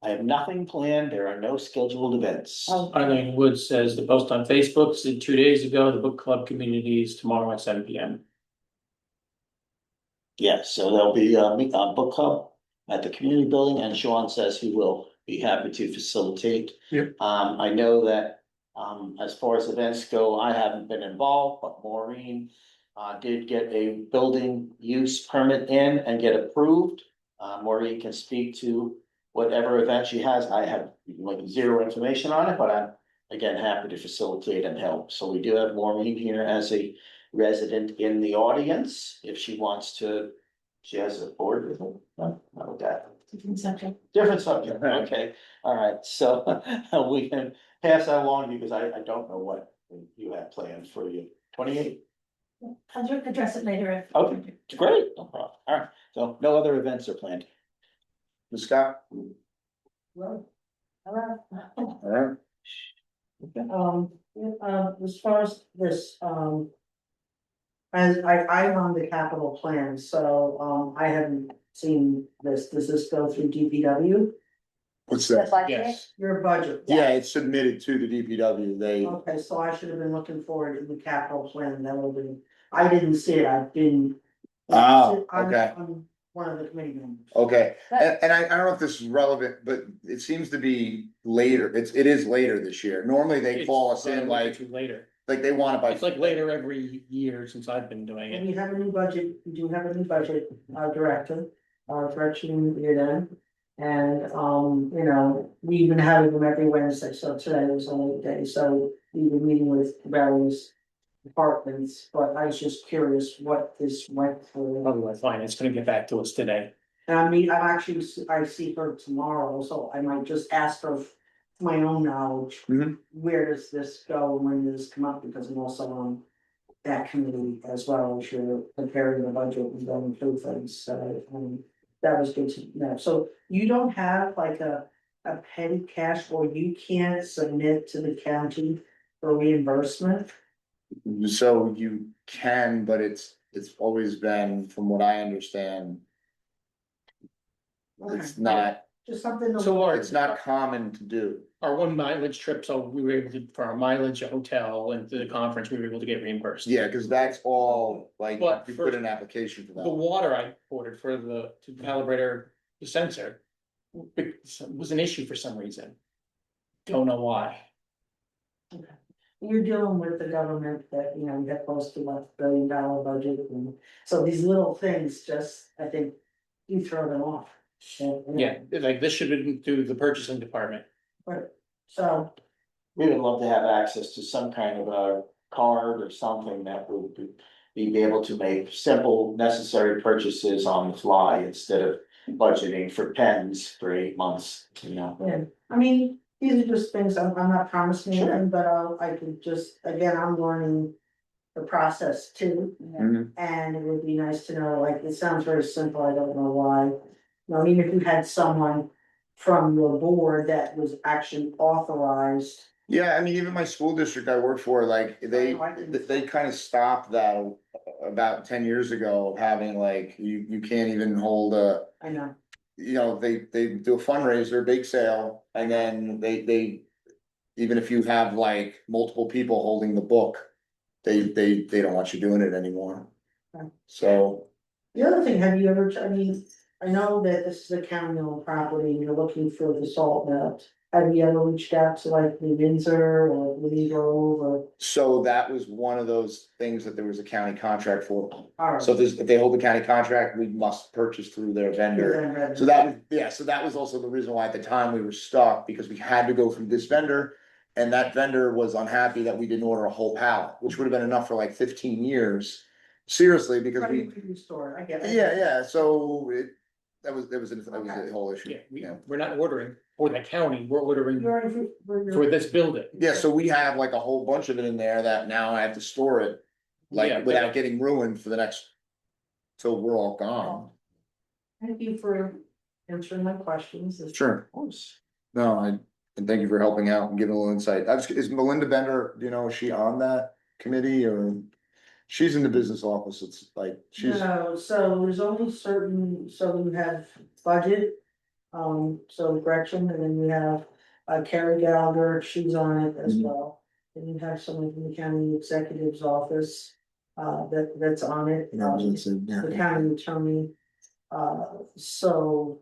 I have nothing planned. There are no scheduled events. Oh. Eileen Wood says the post on Facebook said 2 days ago, the book club community is tomorrow at 7 p.m. Yes, so there'll be a book club at the community building, and Sean says he will be happy to facilitate. Yep. I know that, as far as events go, I haven't been involved, but Maureen did get a building use permit in and get approved. Maureen can speak to whatever event she has. I have like zero information on it, but I'm again happy to facilitate and help. So we do have Maureen here as a resident in the audience, if she wants to, she has a board with her, no, not with that. Different subject. Different subject, okay, all right, so we can pass that along because I don't know what you have planned for you, 28. I'll address it later. Okay, great, no problem, all right, so no other events are planned. Ms. Scott? Well, All right, as far as this, as I'm on the capital plan, so, I haven't seen this. Does this go through DPW? what's The that? budget? Yes. Your budget? Yeah, it's submitted to the DPW, they, Okay, so I should have been looking for it in the capital plan, that would be, I didn't see it, I've been. Oh, I'm- okay. I'm one of the committee members. okay, and I don't know if this is relevant, but it seems to be later, it is later this year, normally they call us in like Later. they want it by. It's like later every year since I've been doing And it. you have a new budget, you do have a new budget, director, Gretchen Reardon. And, you know, we've been having them every Wednesday, so today was only a day, so we've been meeting with various departments, but I was just curious what this went through. Otherwise, fine, it's gonna get back to us today. And I see her tomorrow, so I might just ask her to my own knowledge. Mhm. Where does this go, and when does this come up, because I'm also on that committee as well, as you're preparing the budget and going through things, so, that was good to know, so you don't have like a petty cash, or you can't submit to the county for reimbursement? So you can, but it's always been, from what I understand, it's Okay. not, Just something to. So it's not common to do. our one mileage trip, so we were able to, for our mileage, a hotel and to the conference, we were able to get reimbursed. Yeah, cause that's all, like, But you for- put an application for The that. water I ordered for to calibrate the sensor was an issue for some reason. Don't know why. You're dealing with the government that, you know, you have close to $1 billion budget, and so these little things just, I think, you throw them off. And, you know, Yeah, like this should have been through the purchasing department. Right, so, We would love to have access to some kind of a card or something that would be able to make simple, necessary purchases on the fly instead of budgeting for pens for 8 months, you know? yeah, I mean, these are just things, I'm not promising anything, but I could just, again, I'm learning the process too. Mhm. And it would be nice to know, like, it sounds very simple, I don't know why. You know, even if you had someone from your board that was actually authorized. Yeah, I mean, even my school district I work for, like, they kind of stopped that about 10 years ago, of having like, you can't even hold a. I know, You know, they do a fundraiser, bake sale, and then they. Even if you have like multiple people holding the book, they don't want you doing it anymore. Okay. So, the other thing, have you ever, I mean, I know that this is a county owned property and you're looking for the salt melt. Have you ever reached out to like New Windsor or Lee Grove or? so that was one of those things that there was a county contract for. Alright. So if they hold the county contract, we must purchase through their vendor. So that was, yeah, so that was also the reason why at the time we were stuck, because we had to go through this vendor. And that vendor was unhappy that we didn't order a whole pallet, which would have been enough for like 15 years. Seriously, because Right, we, you could restore it, I get it. yeah, so that was a whole issue. Yeah, we're not ordering for the county, we're ordering You're- for this building. Yeah, so we have like a whole bunch of it in there that now I have to store it, Yeah, like, but- without getting ruined for the next. Till we're all gone. Thank you for answering my questions. Sure. Of course. No, and thank you for helping out and giving a little insight. Is Melinda Bender, do you know, is she on that committee or? She's in the business office, it's like, she's, No, so there's only certain, so we have budget, so Gretchen, and then we have, Carrie Gallagher, she's on it as Mhm. well. And you have someone from the county executive's office, that's on it. The county attorney, so.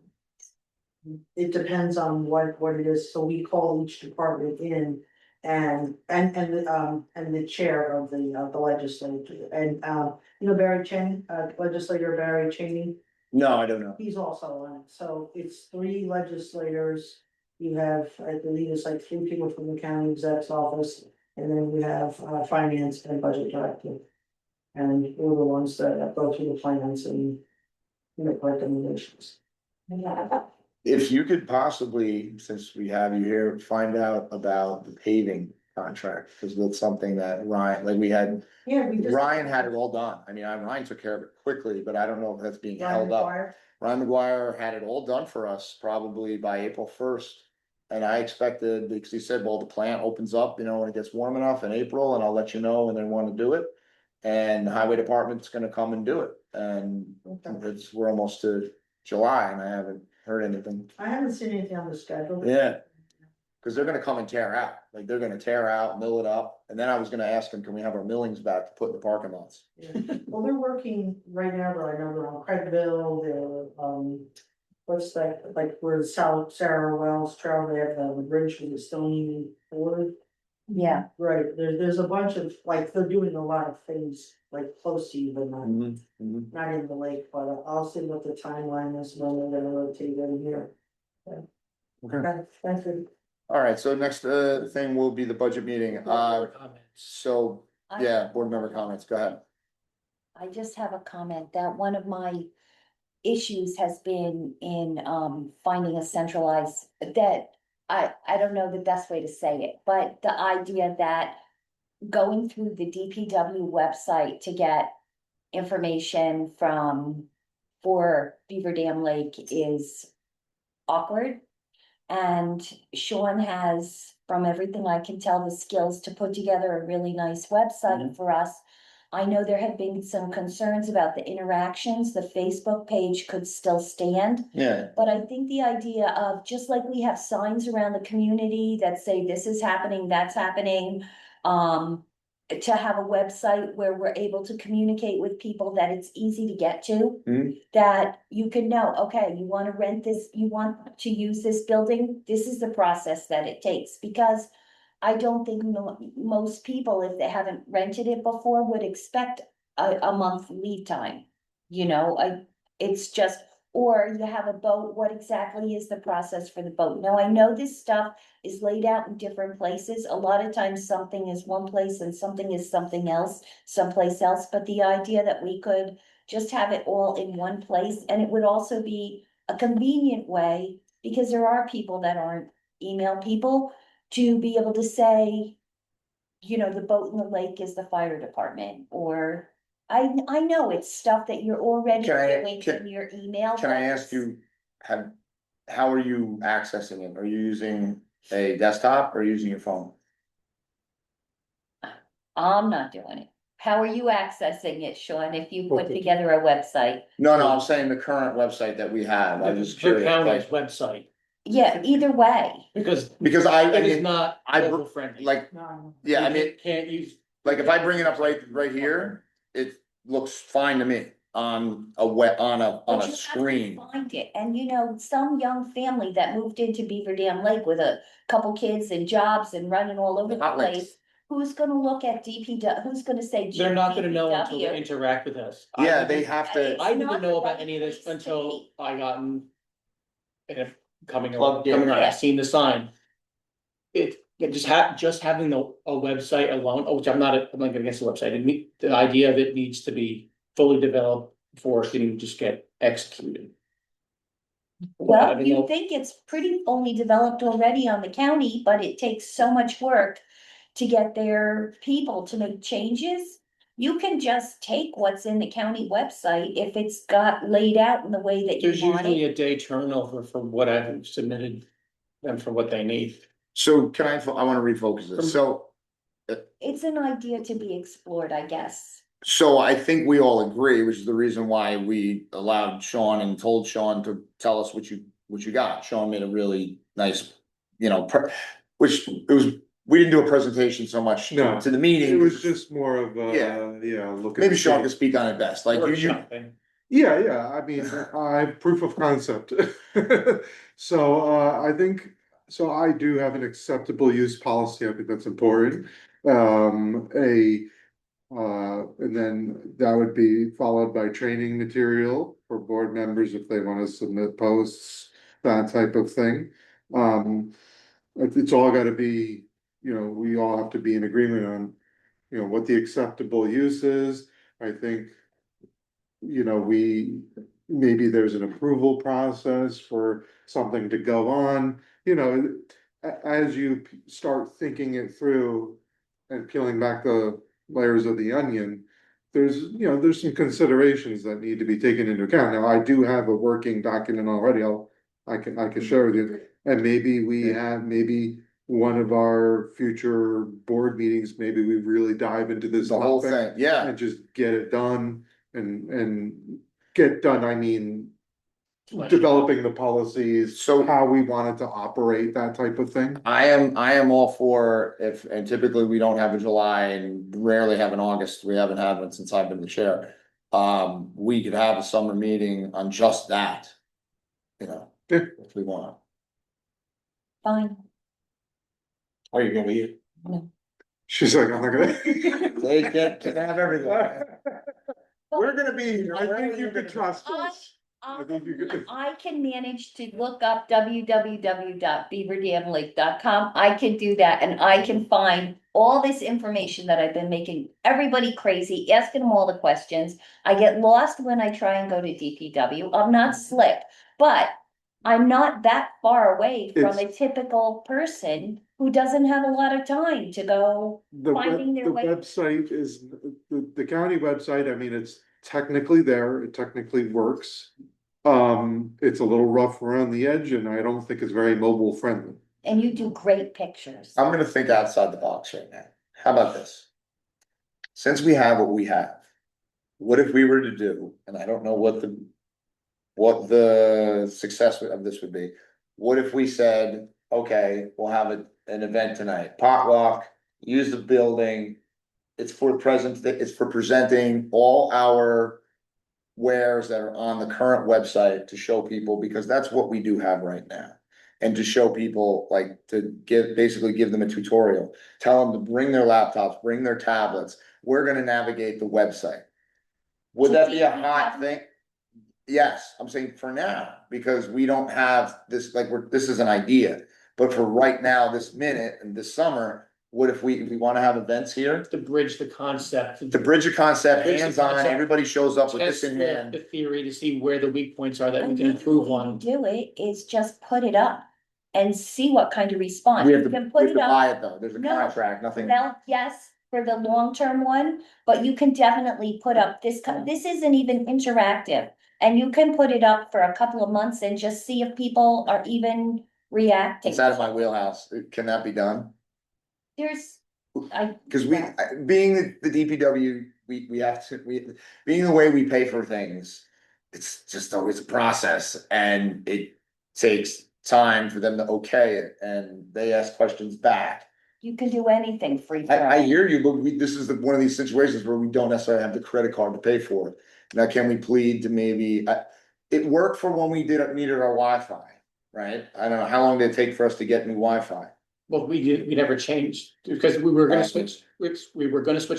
It depends on what it is, so we call each department in. And the chair of the legislature, and, Barry Cheney, legislator Barry Cheney, no, I don't know. he's also on it, so it's 3 legislators. You have, I believe it's like 3 people from the county exec's office, and then we have, finance and budget director. And we're the ones that go through the plans and make recommendations. If you could possibly, since we have you here, find out about the paving contract, because that's something that Ryan, like we had, Yeah, we just. Ryan had it all done. I mean, Ryan took care of it quickly, but I don't know if that's being Ryan held up. McGuire. Ryan McGuire had it all done for us probably by April 1st. And I expected, because he said, well, the plant opens up, when it gets warm enough in April, and I'll let you know when they want to do it. And the highway department's gonna come and do it, and we're almost to July, and I haven't heard anything. I haven't seen anything on the schedule. Yeah. Cause they're gonna come and tear out, like they're gonna tear out, mill it up, and then I was gonna ask them, can we have our millings back to put in the parking lots? Yeah. Well, they're working right now, I know they're on Craigville, they're, what's that, like where Sarah Wells Trail, they have the bridge with the Stony Ford. Yeah, Right, there's a bunch of, like, they're doing a lot of things, like close to you, but not in the lake, but I'll see what the timeline is when they're gonna rotate in here. Okay. Thank you. All right, so next thing will be the budget meeting, so, yeah, board member comments, go ahead. I just have a comment that one of my issues has been in finding a centralized, that I don't know the best way to say it, but the idea that going through the DPW website to get information for Beaver Dam Lake is awkward. And Sean has, from everything I can tell, the skills to put together a really nice website for us. I know there have been some concerns about the interactions, the Facebook page could still stand. Yeah. But I think the idea of, just like we have signs around the community that say this is happening, that's happening. To have a website where we're able to communicate with people, that it's easy to get to. That you can know, okay, you wanna rent this, you want to use this building, this is the process that it takes, because I don't think most people, if they haven't rented it before, would expect a month lead time. It's just, or you have a boat, what exactly is the process for the boat? Now, I know this stuff is laid out in different places. A lot of times something is one place and something is something else, someplace else, but the idea that we could just have it all in one place, and it would also be a convenient way, because there are people that aren't email people, to be able to say, the boat in the lake is the fire department, or I know it's stuff that you're already doing in your email. Can I ask you, how are you accessing it? Are you using a desktop or using your phone? I'm not doing it. How are you accessing it, Sean, if you put together a website? No, I'm saying the current website that we have, I'm just The curious. county's like- website, Yeah, either way. because Because it is mean, not mobile friendly. like, No. yeah, I mean, Can't use. like if I bring it up right here, it looks fine to me on a But you have to screen. Find it, and some young family that moved into Beaver Dam Lake with a couple kids and jobs and running all over the Hot links. place. Who's gonna look at DPW, who's gonna say? They're not gonna know until they DPW? interact with us. Yeah, they have to, I It's didn't not know the about right any of this place to until be. I gotten. Coming Plugged in. around, I Yeah. seen the sign. Just having a website alone, which I'm not against the website, the idea of it needs to be fully developed before it can just get executed. I Well, don't you know. think it's pretty fully developed already on the county, but it takes so much work to get their people to make changes. You can just take what's in the county website if it's got laid out in the way that There's you want usually it. a day turnover for what I've submitted and for what they need. so I wanna refocus this, so, It's an idea to be explored, I guess. So I think we all agree, which is the reason why we allowed Sean and told Sean to tell us what you got. Sean made a really nice, which it was, we didn't do a presentation so much No, to the meeting. It was just more of Yeah. look. Maybe Sean can speak on it best, like you, Workshopping. Yeah, I mean, I have proof of concept. So, I think, so I do have an acceptable use policy, I think that's important. And then that would be followed by training material for board members if they wanna submit posts, that type of thing. It's all gotta be, we all have to be in agreement on, what the acceptable use is. I think maybe there's an approval process for something to go on, as you start thinking it through and peeling back the layers of the onion, there's some considerations that need to be taken into account. Now, I do have a working document already, I can share with you, and maybe one of our future board meetings, maybe we really dive into this the whole topic thing, yeah. and just get it done. And get done, I mean, developing the policies, So- how we want it to operate, that type of thing. I am all for and typically we don't have a July and rarely have an August. We haven't had one since I've been the chair. We could have a summer meeting on just that. Yeah. If we want. Fine. Are you gonna be? She's like, I'm not gonna. They can have everything. We're gonna be. I think you could trust us. I think you could. I can manage to look up www.beaverdamlake.com. I can do that and I can find all this information that I've been making everybody crazy, asking them all the questions. I get lost when I try and go to DPW. I'm not slick, but I'm not that far away from a typical person who doesn't have a lot of time to go. Finding their way. The website is, the county website, I mean, it's technically there, it technically works. It's a little rough around the edge and I don't think it's very mobile friendly. And you do great pictures. I'm gonna think outside the box right now. How about this? Since we have what we have, what if we were to do, and I don't know what the success of this would be. What if we said, okay, we'll have an event tonight, potluck, use the building. It's for presenting all our wares that are on the current website to show people, because that's what we do have right now. And to show people, like, to basically give them a tutorial, tell them to bring their laptops, bring their tablets, we're gonna navigate the website. Would that be a hot thing? Yes, I'm saying for now, because we don't have this, like, this is an idea, but for right now, this minute and this summer, what if we wanna have events here? To bridge the concept. To bridge a concept, Bridge the hands-on, concept. everybody shows up with this Test in the hand. theory to see where the weak points are that we And can the improve way on. to do it is just put it up and see what kind of response. We You have to, can we put have it to up. buy it though, there's a No. contract, nothing. Well, yes, for the long-term one, but you can definitely put up this isn't even interactive. And you can put it up for a couple of months and just see if people are even reacting. It's out of my wheelhouse, can that be done? Cause being the DPW, we have to, being the way we pay for things, it's just always a process and it takes time for them to okay it and they ask questions back. You can do anything free. I hear you, but this is one of these situations where we don't necessarily have the credit card to pay for it. Now, can we plead to maybe, it worked for when we needed our Wi-Fi, right? I don't know, how long did it take for us to get new Wi-Fi? Well, we never changed, because we were gonna switch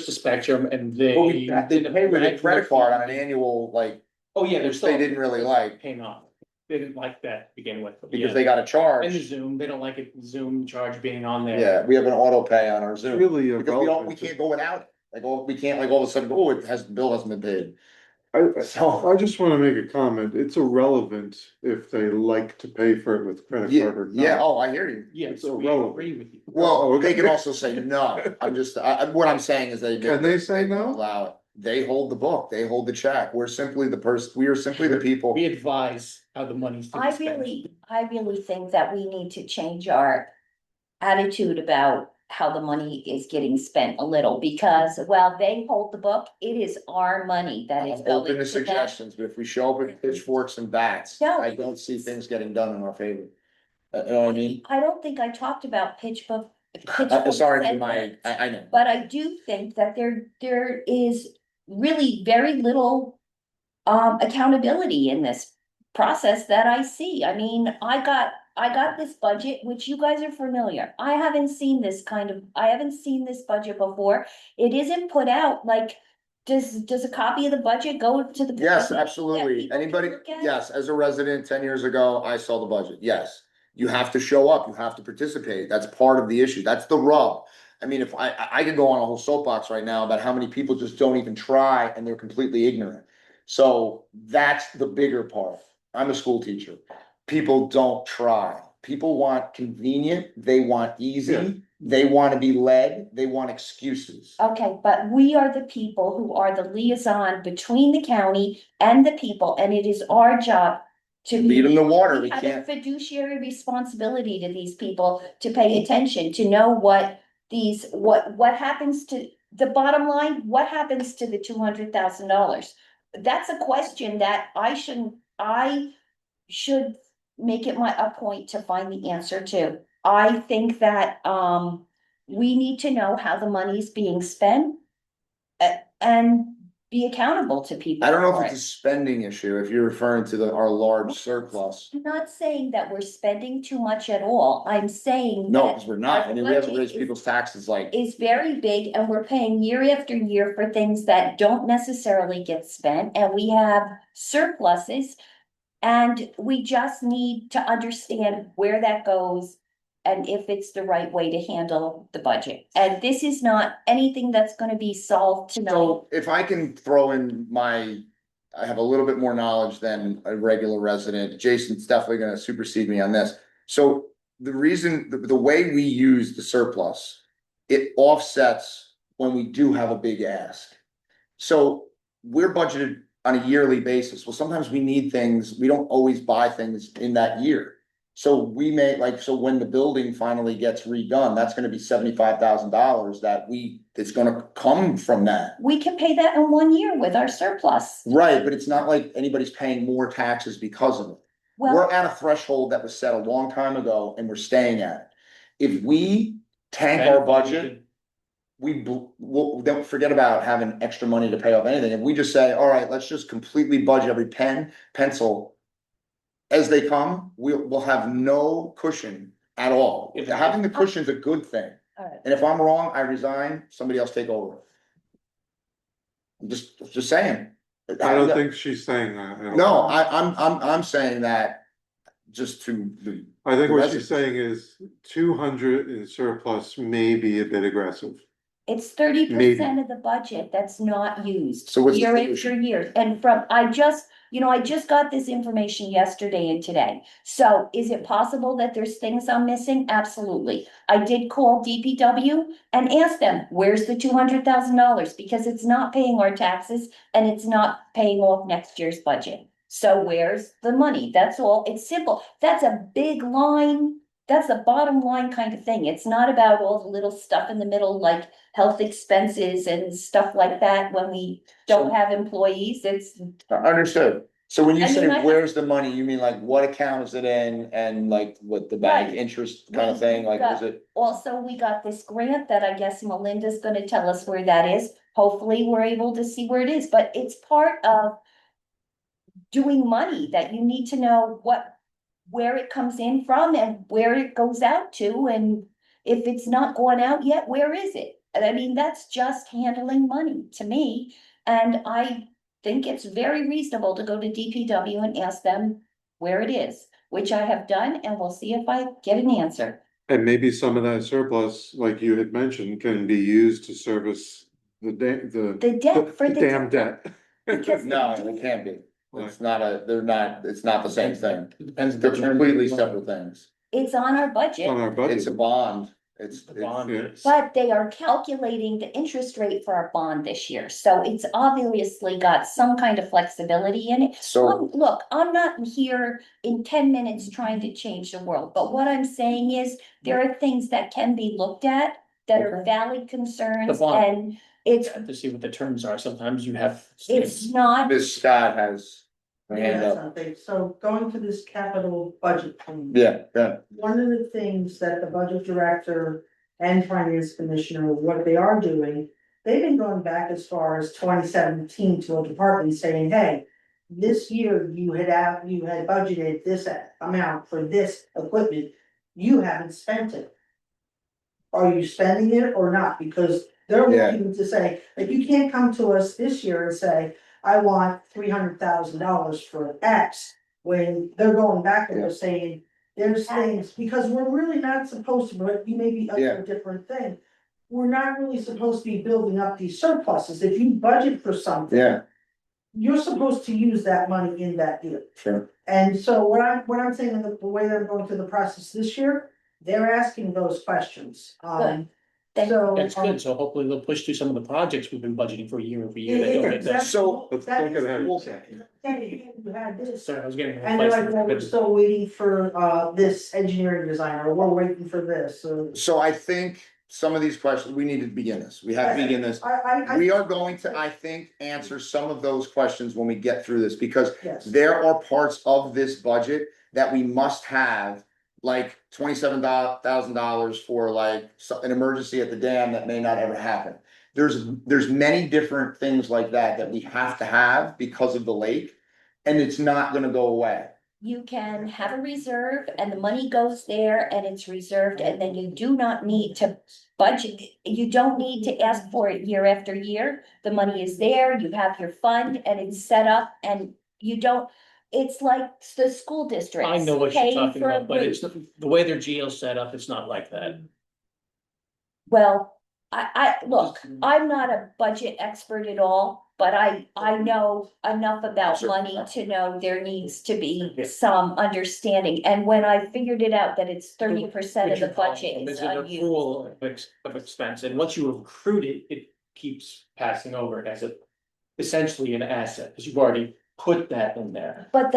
to Spectrum and Well, they pay with a credit card on an annual, like, Oh, yeah, they're still. they didn't really like, Paying off. They didn't like that to begin with. because they got a charge. And the Zoom, they don't like it, Zoom charge being on there. Yeah, we have an auto pay on our It's Zoom, really because we can't go without it, like, we can't like all of a sudden, oh, the bill hasn't been paid. So, I just wanna make a comment, it's irrelevant if they like to pay for it with credit card or not. yeah, oh, I hear you. Yes, It's we irrelevant. agree with you. Well, Oh, okay. they can also say no, I'm just, what I'm saying is Can they say no? allow it. They hold the book, they hold the check, we are simply the people. We advise how the money's to be spent. I really think that we need to change our attitude about how the money is getting spent a little, because while they hold the book, it is our money that is I'm going open to to them. suggestions, but if we show up with pitchforks and bats, No. I don't see things getting done in our favor. You know what I mean? I don't think I talked about pitchbook. Sorry for pitchforks and I know. But I do think that there is really very little accountability in this process that I see. I mean, I got this budget, which you guys are familiar. I haven't seen this budget before. It isn't put out like, does a copy of the budget go to the? Yes, that absolutely. people can Anybody, look at? yes, as a resident 10 years ago, I saw the budget. Yes. You have to show up, you have to participate. That's part of the issue. That's the rub. I mean, if I could go on a whole soapbox right now about how many people just don't even try and they're completely ignorant. So that's the bigger part. I'm a school teacher. People don't try. People want convenient, they want Yeah. easy, they want to be led, they want excuses. Okay, but we are the people who are the liaison between the county and the people, and it is our job to Lead them to water, we we have a can't. fiduciary responsibility to these people to pay attention, to know what happens to, the bottom line, what happens to the $200,000? That's a question that I should make it a point to find the answer to. I think that, we need to know how the money's being spent, and be accountable to people I don't know for if it's a it. spending issue, if you're referring to our large surplus. I'm not saying that we're spending too much at all. I'm saying No, that because we're not. I mean, we haven't budget raised is- people's taxes like, is very big, and we're paying year after year for things that don't necessarily get spent, and we have surpluses. And we just need to understand where that goes and if it's the right way to handle the budget. And this is not anything that's gonna be solved tonight. so if I can throw in I have a little bit more knowledge than a regular resident. Jason's definitely gonna supersede me on this. So the reason, the way we use the surplus, it offsets when we do have a big ask. So we're budgeted on a yearly basis. Well, sometimes we need things, we don't always buy things in that year. So we may, like, so when the building finally gets redone, that's gonna be $75,000 it's gonna come from that. We can pay that in 1 year with our surplus. Right, but it's not like anybody's paying more taxes because of it. Well, We're at a threshold that was set a long time ago and we're staying at it. If we tank our budget, we'll don't forget about having extra money to pay off anything. If we just say, all right, let's just completely budget every pencil as they come, we'll have no cushion at all. If- Having the cushion is a good thing. all right. And if I'm wrong, I resign, somebody else take over. I'm just saying. I don't think she's saying that. at all. No, I'm saying that just to, I think what Residents. she's saying is 200 in surplus may be a bit aggressive. It's 30% of the budget that's not used. So what's the Year solution? after year, and I just got this information yesterday and today. So is it possible that there's things I'm missing? Absolutely. I did call DPW and ask them, where's the $200,000? Because it's not paying our taxes and it's not paying off next year's budget. So where's the money? That's all. It's simple. That's a big line. That's the bottom line kind of thing. It's not about all the little stuff in the middle, like health expenses and stuff like that when we don't have employees. It's, understood. So when you I mean, say, I have- where's the money, you mean like what account is it in and like what the bank Right. interest kind of thing, like is it? also, we got this grant that I guess Melinda's gonna tell us where that is. Hopefully, we're able to see where it is, but it's part of doing money that you need to know where it comes in from and where it goes out to, and if it's not going out yet, where is it? And I mean, that's just handling money to me, and I think it's very reasonable to go to DPW and ask them where it is, which I have done, and we'll see if I get an answer. And maybe some of that surplus, like you had mentioned, can be used to service the The debt for the. damn debt. Because- No, it can't be. It's not it's not the same thing. It depends. They're completely separate things. It's on our budget. On our budget. It's a bond. It's, The bond yeah. is. But they are calculating the interest rate for our bond this year, so it's obviously got some kind of flexibility in it. so, Look, I'm not here in 10 minutes trying to change the world, but what I'm saying is there are things that can be looked at that are Okay. valid concerns, The bond. and it's, To see what the terms are, sometimes you have. it's not, Ms. Scott has her hand Yeah, up. something. So going to this capital budget plan. Yeah. One of the things that the budget director and finance commissioner, what they are doing, they've been going back as far as 2017 to a department saying, hey, this year you had budgeted this amount for this equipment, you haven't spent it. Are you spending it or not? Because they're Yeah. looking to say, like, you can't come to us this year and say, I want $300,000 for X. When they're going back and they're saying, there's things, because we're really not supposed to, but you may be up Yeah. for a different thing. We're not really supposed to be building up these surpluses. If you budget for something. Yeah, You're supposed to use that money in that year. sure. And so what I'm saying, the way that I'm going through the process this year, they're asking those questions. Good. So. That's good, so hopefully they'll push through some of the projects we've been budgeting for year over year. Yeah, that don't yeah, get that. exactly. So, let's That look is- at it. You had this. Sorry, I was getting. And they're like, well, we're still waiting for this engineering designer, or we're waiting for this, so I think some of these questions, we need to begin this. We have to begin this. I. We are going to, I think, answer some of those questions when we get through this, because Yes. there are parts of this budget that we must have. Like $27,000 for like an emergency at the dam that may not ever happen. There's many different things like that we have to have because of the lake. And it's not gonna go away. you can have a reserve and the money goes there and it's reserved, and then you do not need to budget. You don't need to ask for it year after year. The money is there, you have your fund and it's set up, and you don't, it's like the school districts. I know what you're paying talking for a about, but roof. it's the way their GL's set up, it's not like that. Well, look, I'm not a budget expert at all, but I know enough about Sure. money to know there needs to be some understanding. And when I figured it out that it's 30% of the budget is It's an unused. accrual of expense, and once you have accrued it, it keeps passing over as essentially an asset, because you've already put that in there. But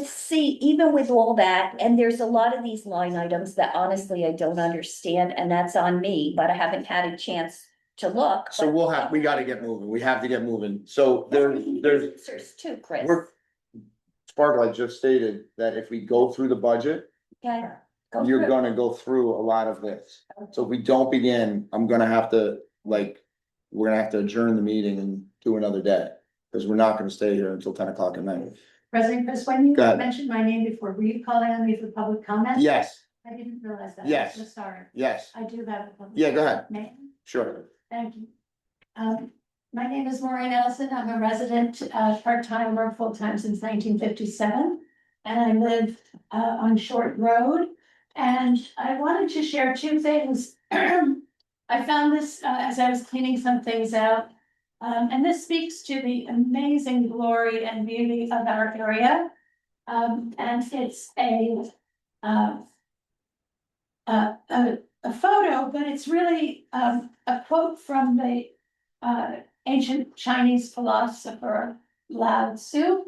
see, even with all that, and there's a lot of these line items that honestly I don't understand, and that's on me, but I haven't had a chance to look. So we gotta get moving. We have to get moving. So there's, Answers too, Chris. Sparkle, I just stated that if we go through the budget, Okay. Go you're through. gonna go through a lot of this. So if we don't begin, I'm gonna have to, we're gonna have to adjourn the meeting and do another day. Cause we're not gonna stay here until 10 o'clock at night. President Chris, when you Go ahead. mentioned my name before, were you calling on me for public comment? Yes, I didn't realize that. Yes. I'm so sorry. yes, I do have a public. Yeah, go ahead. May I? sure. Thank you. My name is Maureen Ellison. I'm a resident, part-time or full-time since 1957. And I live, on Short Road. And I wanted to share two things. I found this, as I was cleaning some things out. And this speaks to the amazing glory and beauty of our area. And it's a photo, but it's really a quote from the ancient Chinese philosopher Lao Tzu.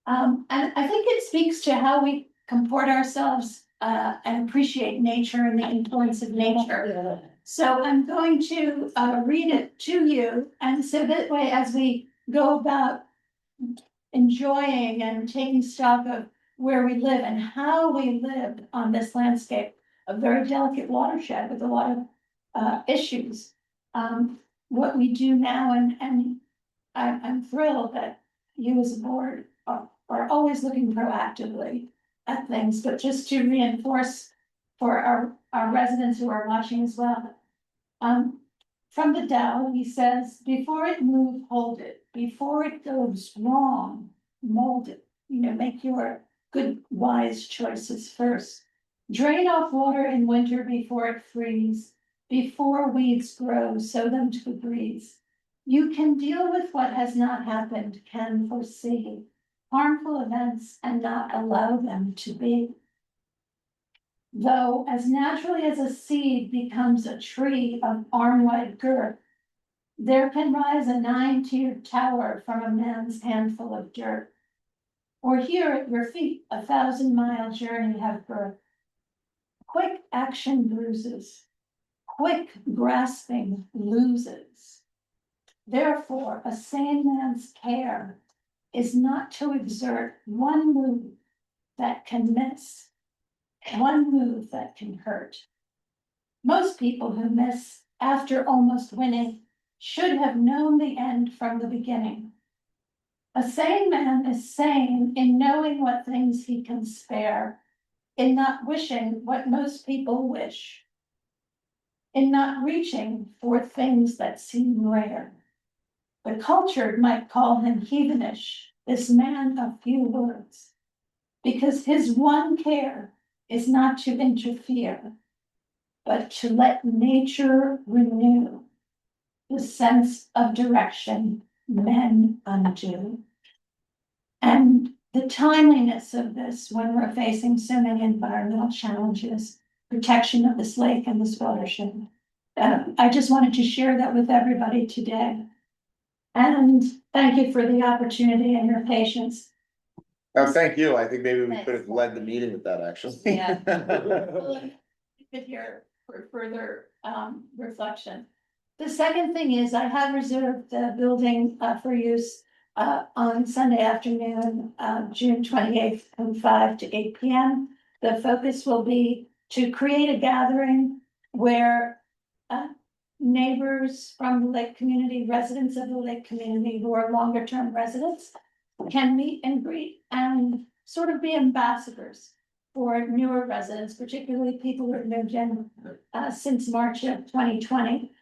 And I think it speaks to how we comport ourselves and appreciate nature and the influence of nature. So I'm going to read it to you, and so that way, as we go about enjoying and taking stock of where we live and how we live on this landscape, a very delicate watershed with a lot of issues. What we do now, and I'm thrilled that you as a board are always looking proactively at things, but just to reinforce for our residents who are watching as well. From the Tao, he says, before it move, hold it. Before it goes wrong, mold it. Make your good, wise choices first. Drain off water in winter before it freeze. Before weeds grow, sow them to the breeze. You can deal with what has not happened, can foresee harmful events and not allow them to be. Though as naturally as a seed becomes a tree of arm-wide girth, there can rise a 9-tiered tower from a man's handful of dirt. Or here at your feet, 1,000-mile journey have birth. Quick action bruises, quick grasping loses. Therefore, a sane man's care is not to exert one move that can miss, one move that can hurt. Most people who miss after almost winning should have known the end from the beginning. A sane man is sane in knowing what things he can spare, in not wishing what most people wish, in not reaching for things that seem rare. The cultured might call him heathenish, this man of few words, because his one care is not to interfere, but to let nature renew the sense of direction men undo. And the timeliness of this when we're facing so many environmental challenges, protection of this lake and this watershed. I just wanted to share that with everybody today. And thank you for the opportunity and your patience. Oh, thank you. I think maybe we could have led the meeting with that, actually. Yeah. You could hear for further reflection. The second thing is I have reserved the building for use on Sunday afternoon, June 28th from 5 to 8 p.m. The focus will be to create a gathering where neighbors from the lake community, residents of the lake community who are longer term residents can meet and greet and sort of be ambassadors for newer residents, particularly people who have moved in since March of 2020.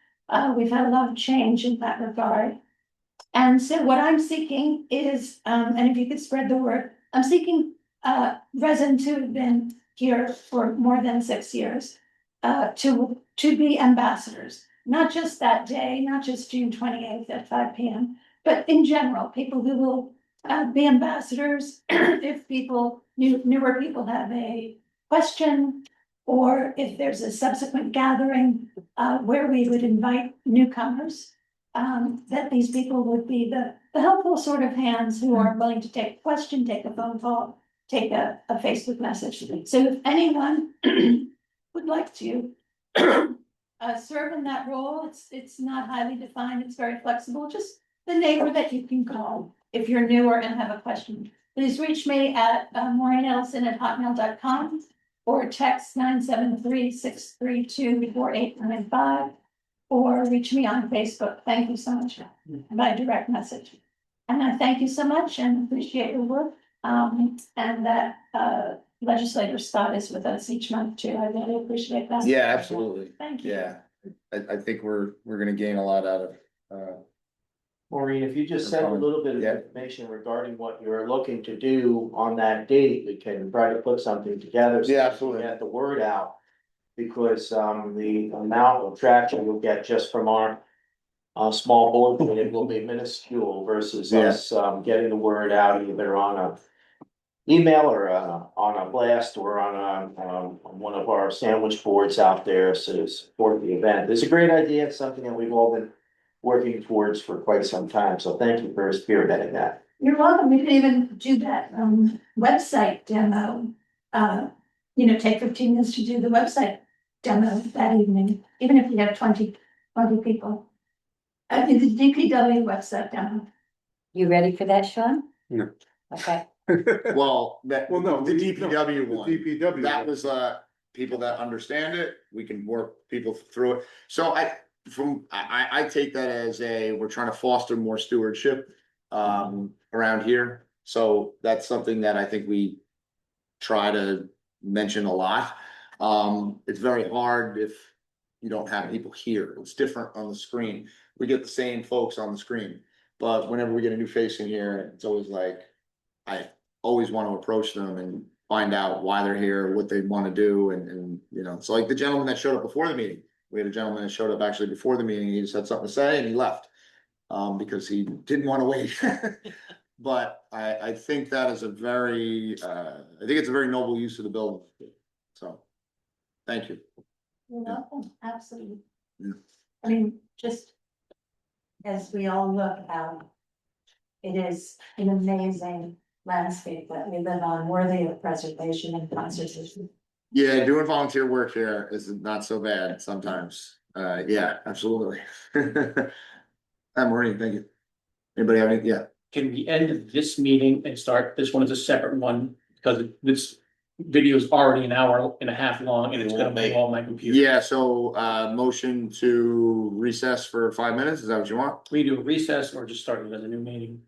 We've had a lot of change in that regard. And so what I'm seeking is, and if you could spread the word, I'm seeking residents who have been here for more than 6 years to be ambassadors, not just that day, not just June 28th at 5 p.m., but in general, people who will be ambassadors if newer people have a question, or if there's a subsequent gathering where we would invite newcomers, that these people would be the helpful sort of hands who are willing to take a question, take a phone call, take a Facebook message. So if anyone would like to serve in that role, it's not highly defined, it's very flexible, just the neighbor that you can call if you're newer and have a question. Please reach me at maureenellison@hotmail.com or text 973-632-4895 or reach me on Facebook. Thank you so much by direct message. And I thank you so much and appreciate your work. And that legislator Scott is with us each month too. I really appreciate that. Yeah, absolutely. Thank you. Yeah, I think we're gonna gain a lot out of, Maureen, if you just send a little bit of Yeah. information regarding what you're looking to do on that date, we can try to put something together. so Yeah, we can absolutely. Get the word out, because the amount of traction you'll get just from our small board meeting will be minuscule versus Yeah. us getting the word out either on a email or on a blast or on one of our sandwich boards out there to support the event. It's a great idea. It's something that we've all been working towards for quite some time. So thank you for spearheading that. You're welcome. We can even do that website demo. Take 15 minutes to do the website demo that evening, even if we have 20 people. I think the DPW website demo. You ready for that, Sean? No. Okay. well, No, the DPW the one. DPW. That was people that understand it, we can work people through it. So I take that as we're trying to foster more stewardship around here. So that's something that I think we try to mention a lot. It's very hard if you don't have people here. It's different on the screen. We get the same folks on the screen, but whenever we get a new face in here, it's always like, I always want to approach them and find out why they're here, what they want to do, and so like the gentleman that showed up before the meeting. We had a gentleman that showed up actually before the meeting. He just had something to say and he left because he didn't want to wait. But I think that is it's a very noble use of the building. So, thank you. You're welcome. Absolutely. Yeah. I mean, just as we all look out, it is an amazing landscape that we live on, worthy of preservation and conservation. Yeah, doing volunteer work here is not so bad sometimes. Yeah, absolutely. Maureen, thank you. Anybody have any, yeah, Can we end this meeting and start this one as a separate one, because this video is already an hour and a half long and it's gonna make all my computer. yeah, so, motion to recess for 5 minutes, is that what you want? We do a recess or just start it as a new meeting?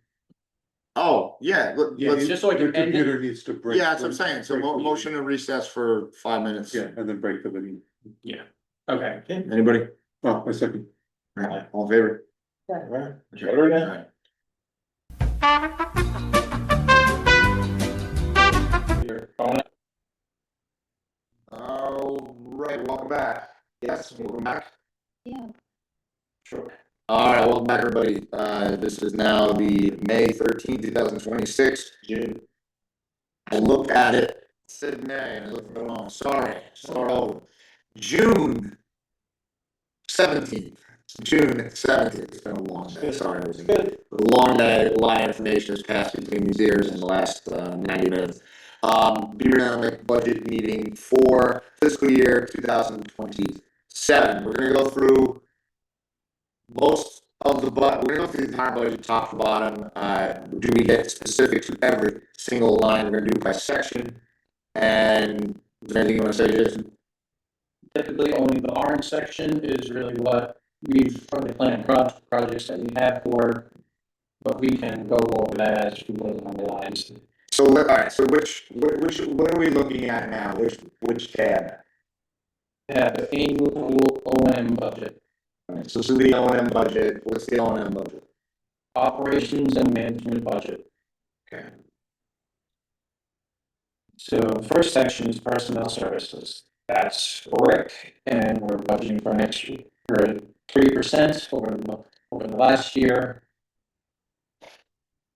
Oh, yeah, Yeah, let's, just so I your can end it. computer needs to break. yeah, that's what I'm saying, so break the meeting. motion to recess for 5 minutes. Yeah, and then break the video. Yeah, okay. Anybody? Oh, a second. Alright, all in favor? Right. Alright. All right, welcome back. Yes, welcome back. Yeah. Sure. All right, welcome back, everybody. This is now the May 13th, 2026, June. I looked at it, said May, and I looked at it wrong. Sorry, June 17th. June 17th. It's been a long day. Sorry, it was a long day. A lot of information has passed between these ears in the last 90 minutes. Beaver budget meeting for fiscal year 2027. We're gonna go through most of the budget. We're gonna go through the entire budget, top to bottom. Do we get specific to every single line? We're gonna do by section. And is there anything you want to say, Jason? Typically, only the orange section is really what we've probably planned projects that we have for, but we can go over that as we go along the lines. So all right. So what are we looking at now? Which tab? Yeah, the annual O&M budget, All right, so this is the O&M budget. What's the O&M budget? operations and management budget. Okay. So the first section is personnel services. That's Rick, and we're budgeting for next year. We're at 3% over the last year.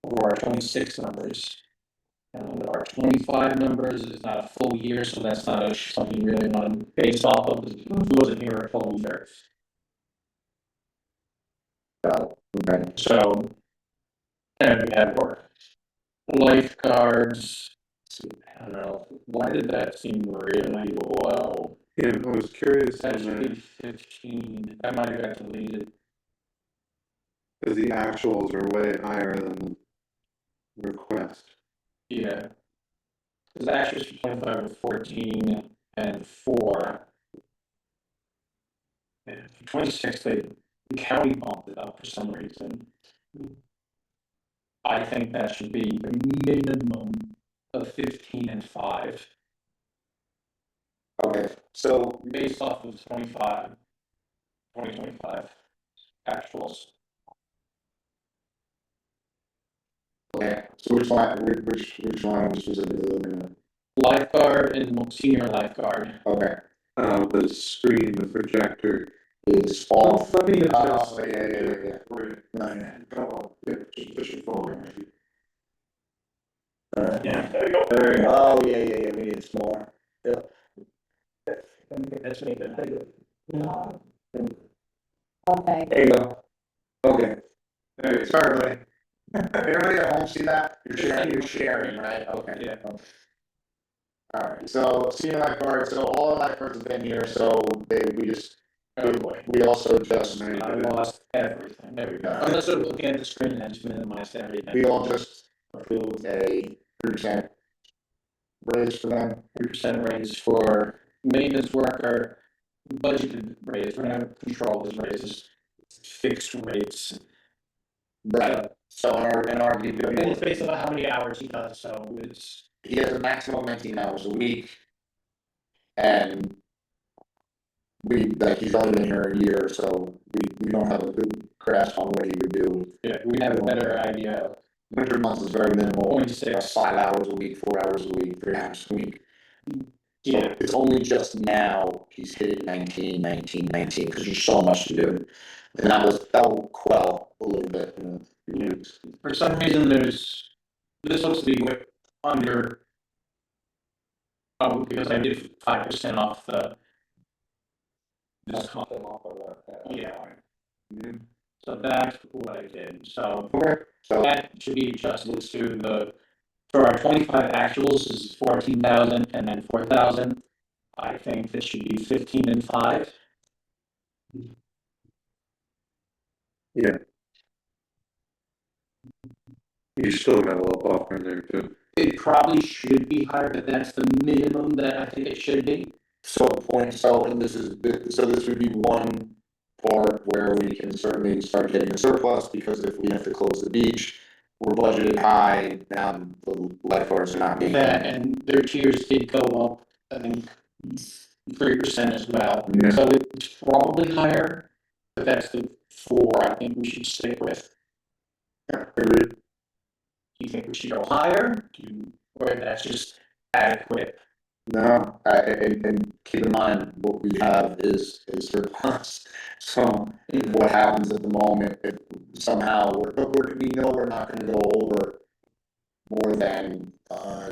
For our 26 numbers. And our 25 numbers is not a full year, so that's not something you really want to base off of. It wasn't here a full year. Okay. So, and we had work. Lifeguards. I don't know, why did that seem really low? Yeah, I was curious That on should that, be 15. I might have got deleted. because the actuals are way higher than the request. Yeah. Because actually for 25 were 14 and 4. And for 26, the county bumped it up for some reason. I think that should be a minimum of 15 and 5. Okay. So Based off of 2025 actuals. okay. So which one was specifically? Lifeguard and senior lifeguard. Okay. The screen, the projector. Is all. Let me Oh, adjust. yeah. No, go on. Yeah, just push it forward. Yeah. There you go. Oh, yeah. We need some more. Yeah. That's me. Okay. There you go. Okay. There you go. Sorry, everybody. Everybody at home see that? You're sharing, right? Okay. Yeah. Alright, so senior lifeguard, so all the lifeguards have been here, so Oh boy. we also just, I lost everything. There we go. I'm just looking at the screen and I just minimized everything. we all just approved a 3% raise for them. 3% raise for maintenance worker, budgeted raise, we're gonna control his raises, fixed rates. Right. So in our And it's DPW, based on how many hours he does, so it's, he has a maximum of 19 hours a week. And he's only been here a year, so we don't have a good grasp on what he would do. yeah, we have a better idea. Winter months is very minimal. 26. 5 hours a week, 4 hours a week, 3 hours a week. So Yeah. it's only just now he's hit 19, because there's so much to do. And that will quell a little bit. For some reason, this looks to be under. Because I did 5% off the. This yeah. So that's what I did, so. Okay. So That should be adjusted to for our 25 actuals is 14,000 and then 4,000. I think this should be 15 and 5. You still got a little buffer in there too. It probably should be higher, but that's the minimum that I think it should be. So and this is, so this would be one part where we can certainly start getting a surplus, because if we have to close the beach, we're budgeted high, now the lifeguards are not being. That, and their tiers did go up, I think, 3% as well. Yeah. So it's probably higher, but that's the floor I think we should stick with. Do you think we should go higher? Or that's just adequate? No, and keep in mind, what we have is surplus. So what happens at the moment, if somehow we know we're not gonna go over more than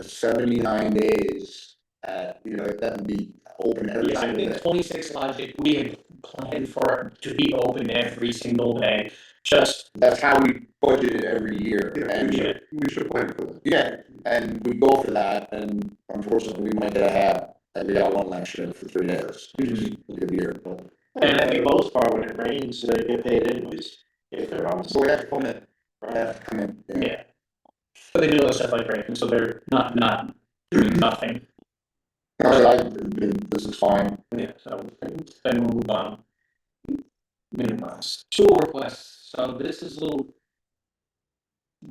79 days at, that would be open every Yeah, I single think day. 26 logic, we had planned for it to be open every single day, just. That's how we budget it every year. Yeah, And we should plan for that. yeah, and we go for that, and unfortunately, we might get a hat, and we got one last year for 3 days, which is a good year. But And I think most part when it rains, they get paid anyways, if they're on. so we have to come in, right? Have to come in. Yeah. But they do other stuff like rain, so they're not doing nothing. This is fine. Yeah, so then we'll move on. Minimize. Tool requests, so this is a little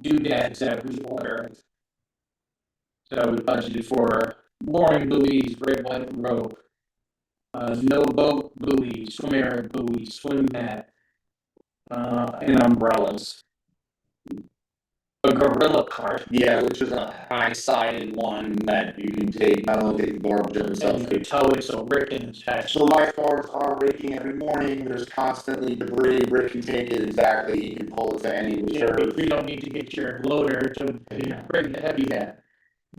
doodads that we order. So we budgeted for mooring buoys, red, white, and rope. No boat buoys, swim area buoys, swim mat, and umbrellas. A gorilla cart. Yeah, which is a high-sided one that you can take, not only take the garbage and And stuff. you could tow it so Rick can attach. So lifeguards are raking every morning, there's constantly debris, Rick can take it exactly, he can pull it to any Yeah, reserve. but we don't need to get your loader to bring the heavy hat.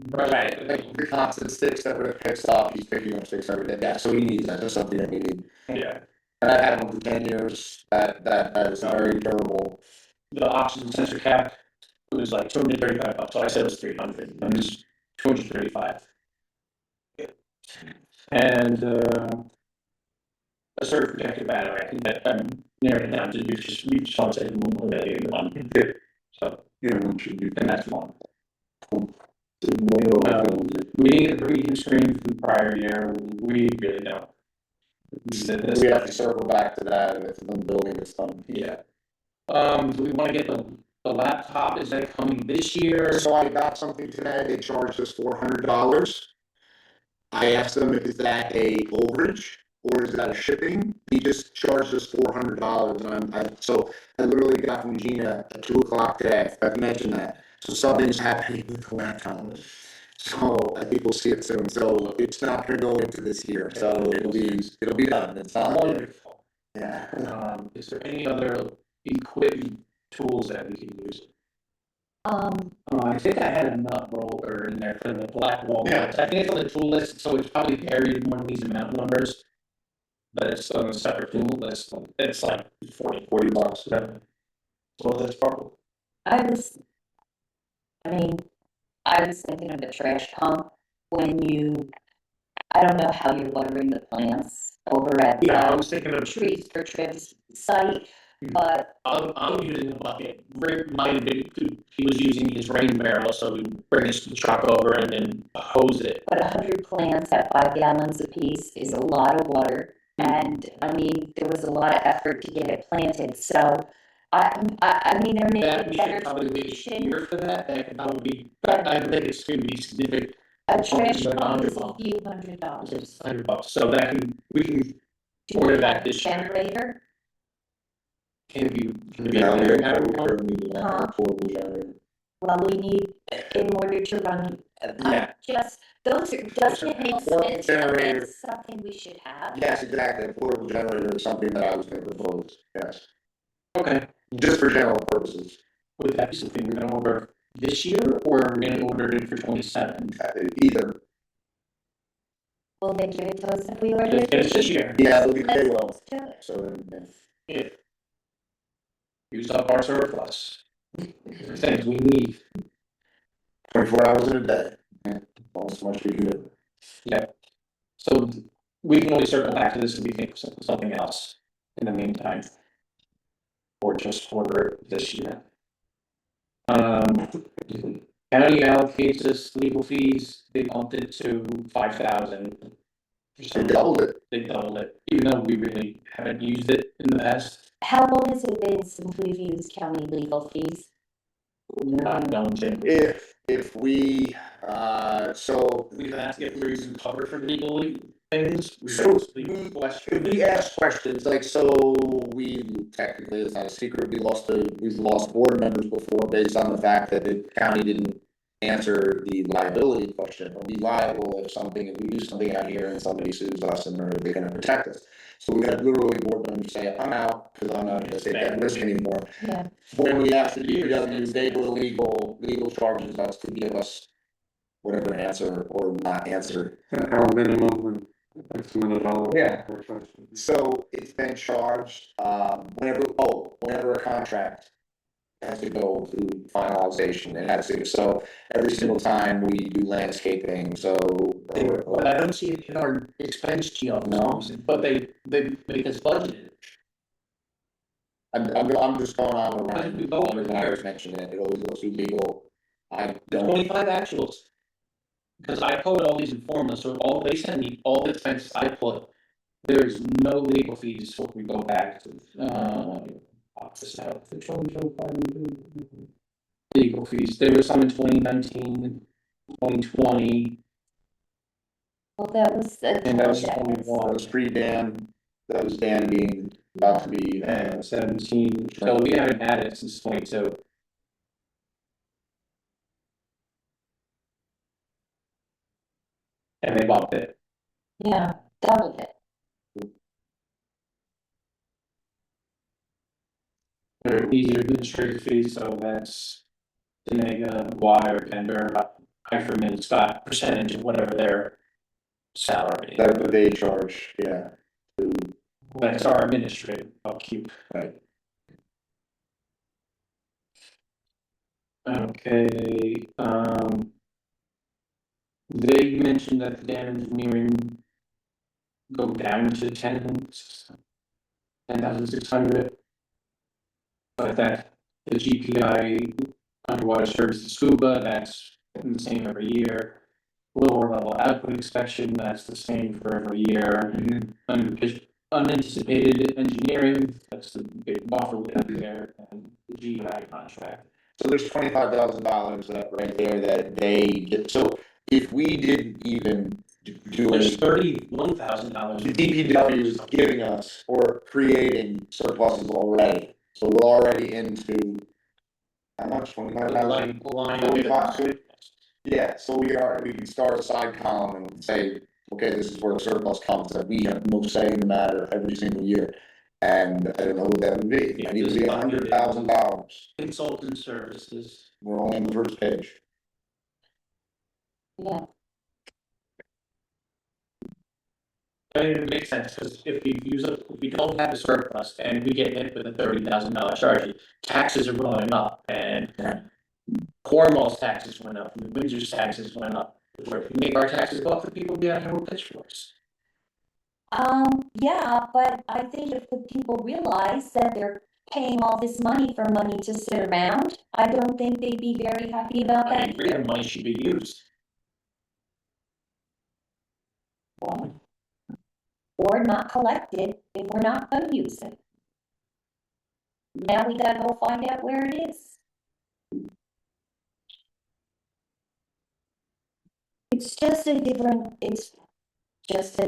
Right. Like the constant sticks that Rick picks up, he's picking up sticks every day, yeah, so he needs that, that's something that we need. Yeah. And I've had one for 10 years, that is very durable. The oxygen sensor cap, it was like $235, so I said it was 300, but it's 235. And a surge protector battery, I think that narrowed it down to you just want to say one million. So, Yeah, one should be. and that's one. We didn't get the reading screen from the prior year, we really don't. We have to circle back to that, and if the building is done. Yeah. Do we wanna get the laptop, is that coming this year? So I got something today, they charged us $400. I asked them, is that a overage or is that a shipping? He just charged us $400, and I literally got from Gina at 2:00 today, I've mentioned that. So something's happening with the laptop. So I think we'll see it soon, so it's not gonna go into this year, so it'll be done, it's not. Wonderful. Yeah. Is there any other equipment tools that we can use? I think I had a nut roller in there for the black wall. Yeah. I think it's on the tool list, so it's probably buried in one of these amount numbers. But it's on a separate tool list, it's like $40. Well, that's probably. I was thinking of the trash pump when I don't know how you're watering the plants over at Yeah, I the was thinking of trees for Triv's site, but I'm using a bucket. Rick might have been, he was using his rain barrel, so we bring his truck over and then hose it. 100 plants at 5 gallons apiece is a lot of water. And there was a lot of effort to get it planted, so there may That be we better should probably wait a solution. year for that, that could probably be, but I think it's gonna be significant. A trash Like pump is a $100. few $100. It's $100, so we can Do you order have that a this year. generator? Can you? Yeah, we Yeah. currently do that, portable generator. Well, we need, in order to run, Yeah. doesn't it make Portable sense that generator. it's something we should have? Yes, exactly, a portable generator is something that I was gonna propose, yes, Okay, just for general purposes. would that be something we're gonna order this year, or are we gonna order it for 27? Either, Will they give it to us if we order Just it? get it this year. yeah, they will, Let's do it. so then, Yeah. Use up our surplus. Things we need. 24 hours in a day, yeah, almost as much we can do. So we can only circle back to this if we think of something else. in the meantime. Or just for this year. County allocates us legal fees, they bumped it to 5,000. They doubled it. They doubled it, even though we really haven't used it in the past. How long has it been since we've used county legal fees? Not known to. If we, so. We've asked if we're using cover for legal things. So we ask questions like, so we technically, it's not a secret, we've lost board members before based on the fact that the county didn't answer the liability question. Are we liable if we do something out here and somebody sues us, and are they gonna protect us? So we had literally board members say, I'm out because I'm not gonna take that risk anymore. Yeah. When we asked the DPW, they were legal charges us to give us whatever answer or not answer. Our minimum and X amount of dollars. Yeah. per question. So it's been charged, whenever a contract has to go through finalization, it has to, so every single time we do landscaping, so. But I don't see it in our expense GL, No. but they because budgeted. I'm just going on Why did we around, vote? I was mentioning it always goes through legal. I The don't, 25 actuals. Because I coded all these in formulas, so all they send me, all the expenses I put, there's no legal fees, so we go back to, office out. Legal fees, there was some in 2019, 2020, Well, that was. and that was that 21, was pre-Dan, that was Dan being about to be, and 17, so we haven't had it since 22. And they bumped it. Yeah, doubled it. They're easier administrative fees, so that's Tenega, Wire, Pender, Hyperman, Scott, percentage of whatever their salary. that's what they charge, yeah. That's our administrative upkeep. Right. Okay, they mentioned that the dam engineering go down to 10,600. But that the GPI underwater service to scuba, that's the same every year. Lower level output inspection, that's the same for every year. Unanticipated engineering, that's the big buffer we have there, and the GPI contract. So there's $25,000 right there that they did, so if we didn't even do There's it, $31,000. the DPW is giving us or creating surpluses already. So we're already into, how much, 25,000? Yeah, so we can start a side column and say, okay, this is where the surplus comes, that we have no say in the matter every single year. And I don't know what that would be, it needs to be $100,000. Consultant services. We're only on the first page. Yeah, I mean, it makes sense, because if we don't have a surplus and we get hit with a $30,000 charge, taxes are going up, and Cornwall's taxes went up, and Windsor's taxes went up. Where if we make our taxes go up, the people be out here with pitchforks. yeah, but I think if the people realize that they're paying all this money for money to sit around, I don't think they'd be very happy about I that. agree, the money should be used. Or not collected if we're not gonna use it. Now we gotta go find out where it is. It's just an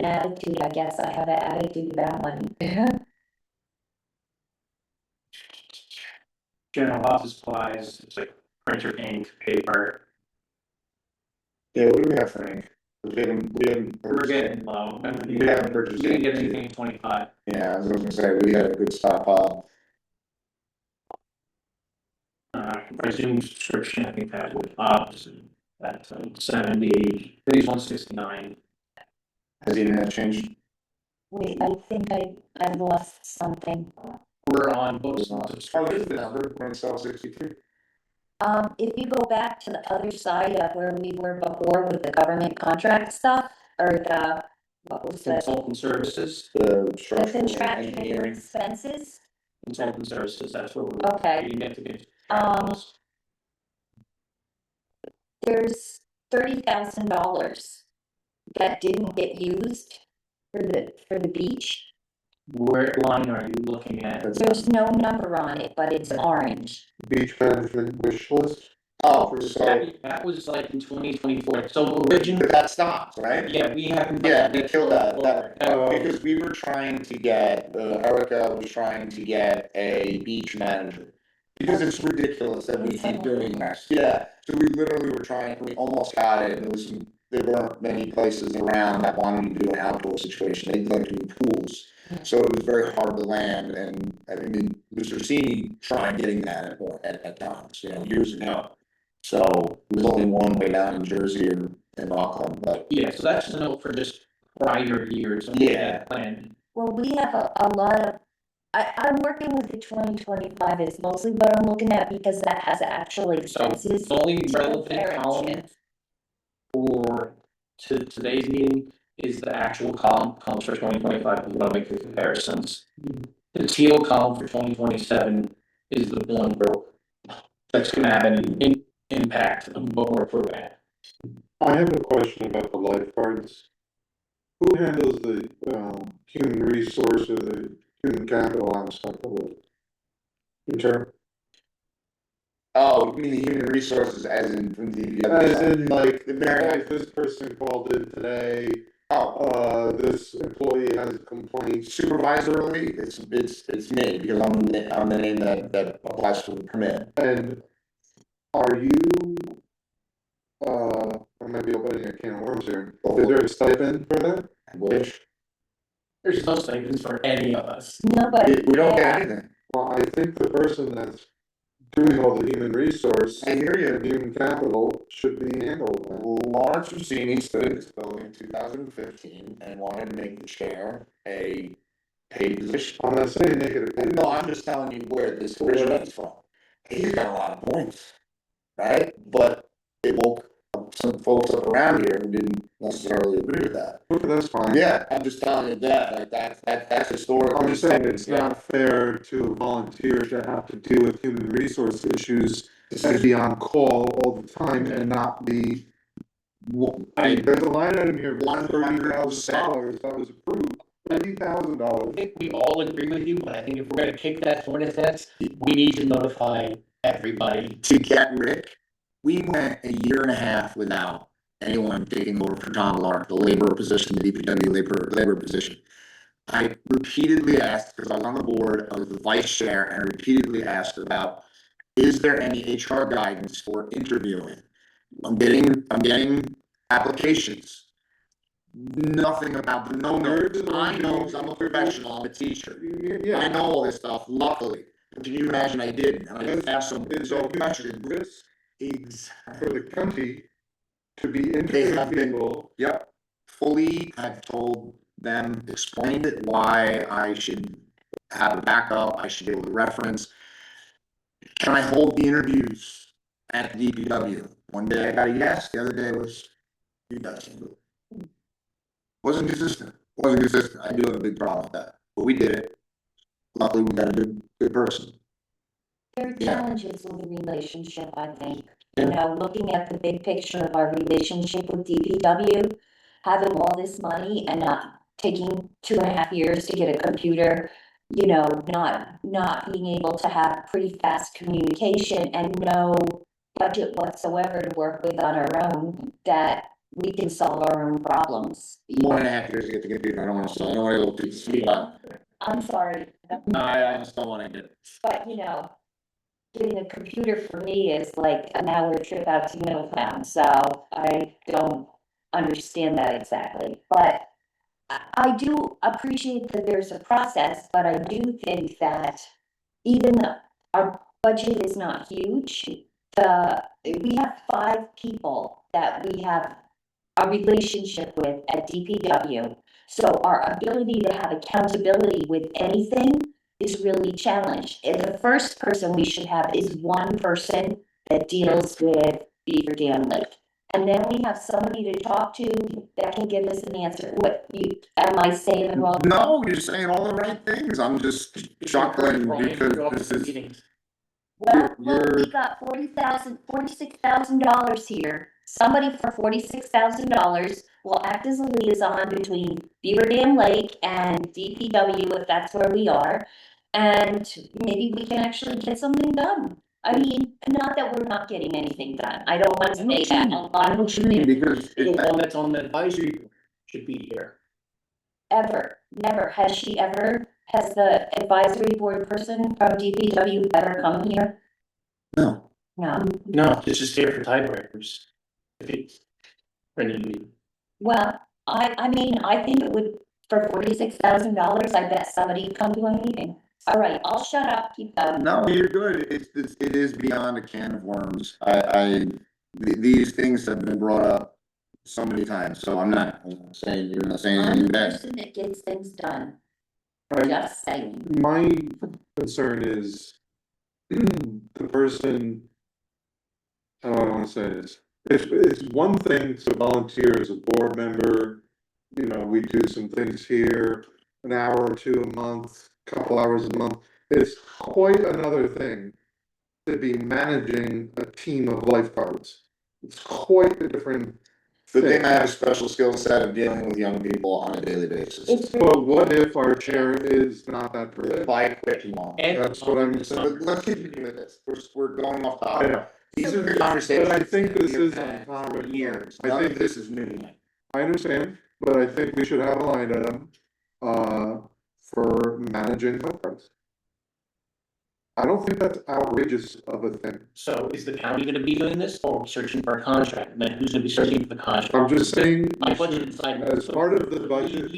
attitude, I guess. I have an attitude about money. General office supplies, it's like printer, ink, paper. Yeah, what do we have for ink? We didn't. We're getting low. We haven't purchased We didn't get anything. anything in 25. Yeah, I was gonna say, we had a good stockpile. Resume subscription, I think that would that's 70, these 169. Has the internet changed? Wait, I think I lost something. We're on books. Oh, this is the number, when it's all 63. If you go back to the other side of where we were before with the government contract stuff, or What was that? Consultant services, The The structural contractual engineering. expenses, consultant services, that's what we're. okay, You have to get. there's $30,000 that didn't get used for the beach. Where line are you looking at? There's no number on it, but it's orange. Beach management wish list. Oh, so, That was like in 2024, so originally, but that stopped, right? yeah, we haven't. Yeah, they killed that, Oh. because we were trying to get, Erica was trying to get a beach manager. Because it's ridiculous that we keep doing this, yeah, so we literally were trying, we almost got it, and there weren't many places around that wanted to do an outdoor situation, they'd like to do pools. So it was very hard to land, and I mean, Mr. Cini tried getting that at times, years ago. So there's only one way down in Jersey or in Rockland, but Yeah, so that's a note for just prior years. Yeah. Plan. Well, we have a lot of, I'm working with the 2025 is mostly what I'm looking at because that has actual So expenses. the only to relevant compare it column to. for to today's meeting is the actual columns for 2025, we wanna make the comparisons. The teal column for 2027 is the one that's gonna have an impact on what we're approving. I have a question about the lifeguards. Who handles the, human resource or the human capital aspect of it? In term, oh, you mean the human resources as in from the. as in like, The very- if this person called in today, Oh, this employee has a complaint. supervisorily, it's me, because I'm the name that applies to the permit. And are you, I might be opening a can of worms here, is there a stipend for that? I wish, There's no savings for any of us. No, but. we don't get anything. Well, I think the person that's doing all the human resource I hear you. and human capital should be handled. Lawrence Rossini stood in this building in 2015 and wanted to make the chair a paid position. I'm not saying make it a. No, I'm just telling you where this originates from. He's got a lot of points, right? But it woke up some folks up around here who didn't necessarily agree with that. Okay, that's fine. Yeah, I'm just telling you that, like, that's historical. I'm just saying it's not fair to a volunteer to have to deal with human resource issues and be on call all the time and not be. There's a line item here, $130,000 that was approved, I $30,000. think we all agree with you, but I think if we're gonna kick that hornet's nest, we need to notify everybody. To get Rick, we went a year and a half without anyone taking over for Tom Lark, the labor position, the DPW labor position. I repeatedly asked, because I was on the board, I was the vice chair, and I repeatedly asked about, is there any HR guidance for interviewing? I'm getting applications. Nothing about the no notes. I know, I'm a professional, I'm a teacher. I Yeah. know all this stuff, luckily. But can you imagine I didn't? And I just asked some bizarre questions. Risk Exactly. for the county to be They have interviewing been, people. yep, fully, I've told them, explained it, why I should have a backup, I should be able to reference. Can I hold the interviews at the DPW? One day I got a yes, the other day was, you guys can do it. Wasn't consistent, I do have a big problem with that, but we did it. Luckily, we got a good person. There are Yeah. challenges with the relationship, I think. You know, looking at the big picture of our relationship with DPW, having all this money and not taking 2.5 years to get a computer, you know, not being able to have pretty fast communication and no budget whatsoever to work with on our own, that we can solve our own problems. 1.5 years to get the computer, I don't wanna say, I don't wanna go too speed on. I'm sorry, No, I just don't wanna get it. but you know, getting a computer for me is like an hour trip out to Middletown, so I don't understand that exactly. But I do appreciate that there's a process, but I do think that even though our budget is not huge, we have 5 people that we have a relationship with at DPW. So our ability to have accountability with anything is really challenged. And the first person we should have is one person that deals with Beaver Dam Lake. and then we have somebody to talk to that can give us an answer. What am I saying the wrong? No, you're saying all the right things. I'm just chuckling because this is. Well, you're- we got $46,000 here. Somebody for $46,000 will act as a liaison between Beaver Dam Lake and DPW, if that's where we are. And maybe we can actually get something done. I mean, not that we're not getting anything done. I don't want to say that. I know what you mean, because The one that's on the advisory board should be here. Ever, never. Has the advisory board person from DPW ever come here? no, No. No, it's just here for tiebreakers. If it's for any meeting. Well, I mean, I think it would, for $46,000, I bet somebody would come to a meeting. All right, I'll shut up, keep going. no, you're good. It is beyond a can of worms. These things have been brought up so many times, so I'm not saying you're not saying I'm anything the bad. person that gets things done, I- just saying. My concern is the person, how do I wanna say this? It's one thing to volunteer as a board member, you know, we do some things here, an hour or two a month, couple hours a month. It's quite another thing to be managing a team of lifeguards. It's quite a different The thing I have a special skill set of dealing with young people on a daily basis. It's But what if our chair is not that If person? I quit tomorrow. That's what I'm So saying. let's continue with this. We're going off I topic. know. These are the conversations. But I think this we've is had on for topic. years. I None think of this is new to me. I understand, but I think we should have a line item, for managing lifeguards. I don't think that's outrageous of a thing. So is the county gonna be doing this or searching for a contract? And then who's gonna be searching for the contract? I'm just saying, My budget is like. as part of the budget,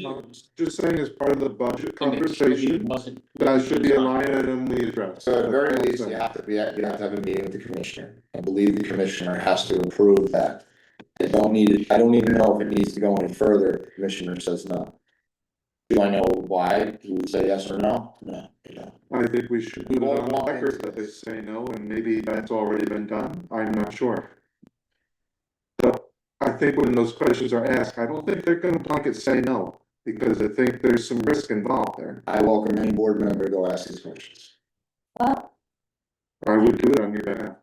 just saying as part of the budget conversation, Wasn't. that should be a line item we address. So at the very That's all I'm least, saying. you have to have a meeting with the commissioner. I believe the commissioner has to approve that. I don't even know if it needs to go any further. The commissioner says no. Do I know why he would say yes or no? No, I don't. I think we should put it Well, on well, record that they say no, and maybe that's already been done, I'm not sure. But I think when those questions are asked, I don't think they're gonna blanket say no, because I think there's some risk involved there. I welcome any board member to go ask these questions. Well, I would do it on your behalf.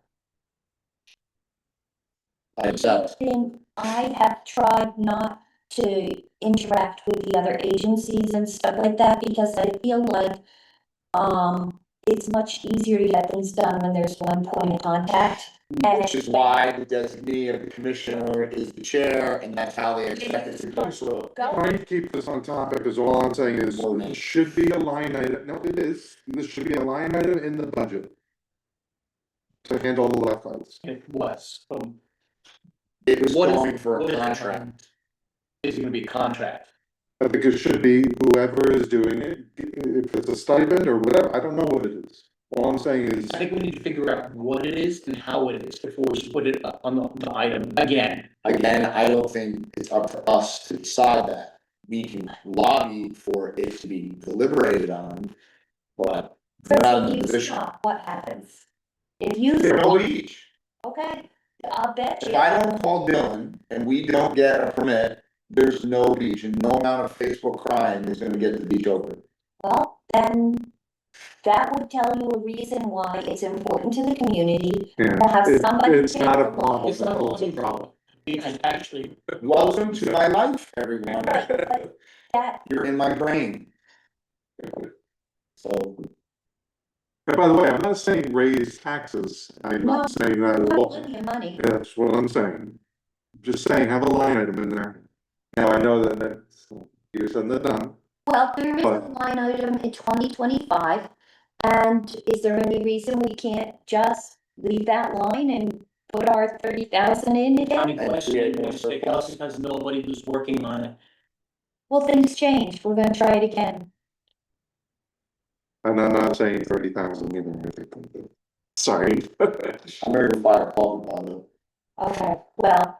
I accept. I have tried not to interact with the other agencies and stuff like that because I feel like it's much easier to get things done when there's one point of contact. Which is why the designee of the commissioner is the chair, and that's how they expect it to go. So Trying to keep this on topic is all I'm saying is, it should be a line item, no, it is, this should be a line item in the budget. To handle the lifeguards. It was. it was What is- going for what a is- contract. Is it gonna be a contract? I think it should be whoever is doing it, if it's a stipend or whatever, I don't know what it is. All I'm saying is, I think we need to figure out what it is and how it is before we put it up on the item again. Again, I don't think it's up to us to decide that. We can lobby for it to be deliberated on, but we're not in So the you position. stop, what happens? If you They're stop, each. okay, I'll bet If you. I don't call Dylan and we don't get a permit, there's no beach, and no amount of Facebook crying is gonna get the beach open. Well, then that would tell you a reason why it's important to the community yeah, to have somebody. it's not a take the problem. It's not a problem. And actually, Welcome to my life, everyone. Right, but that, You're in my brain. So, And by the way, I'm not saying raise taxes, I'm not saying that at not all. plenty of money. That's what I'm saying. Just saying, have a line item in there. Now, I know that that's easier said than done. Well, there is a But- line item in 2025, and is there any reason we can't just leave that line and put our 30,000 in again? county And question, create more is because surplus. nobody was working on it. Well, things change, we're gonna try it again. And I'm not saying 30,000 either. Sorry. I'm ready to fire a call on it. Okay, well.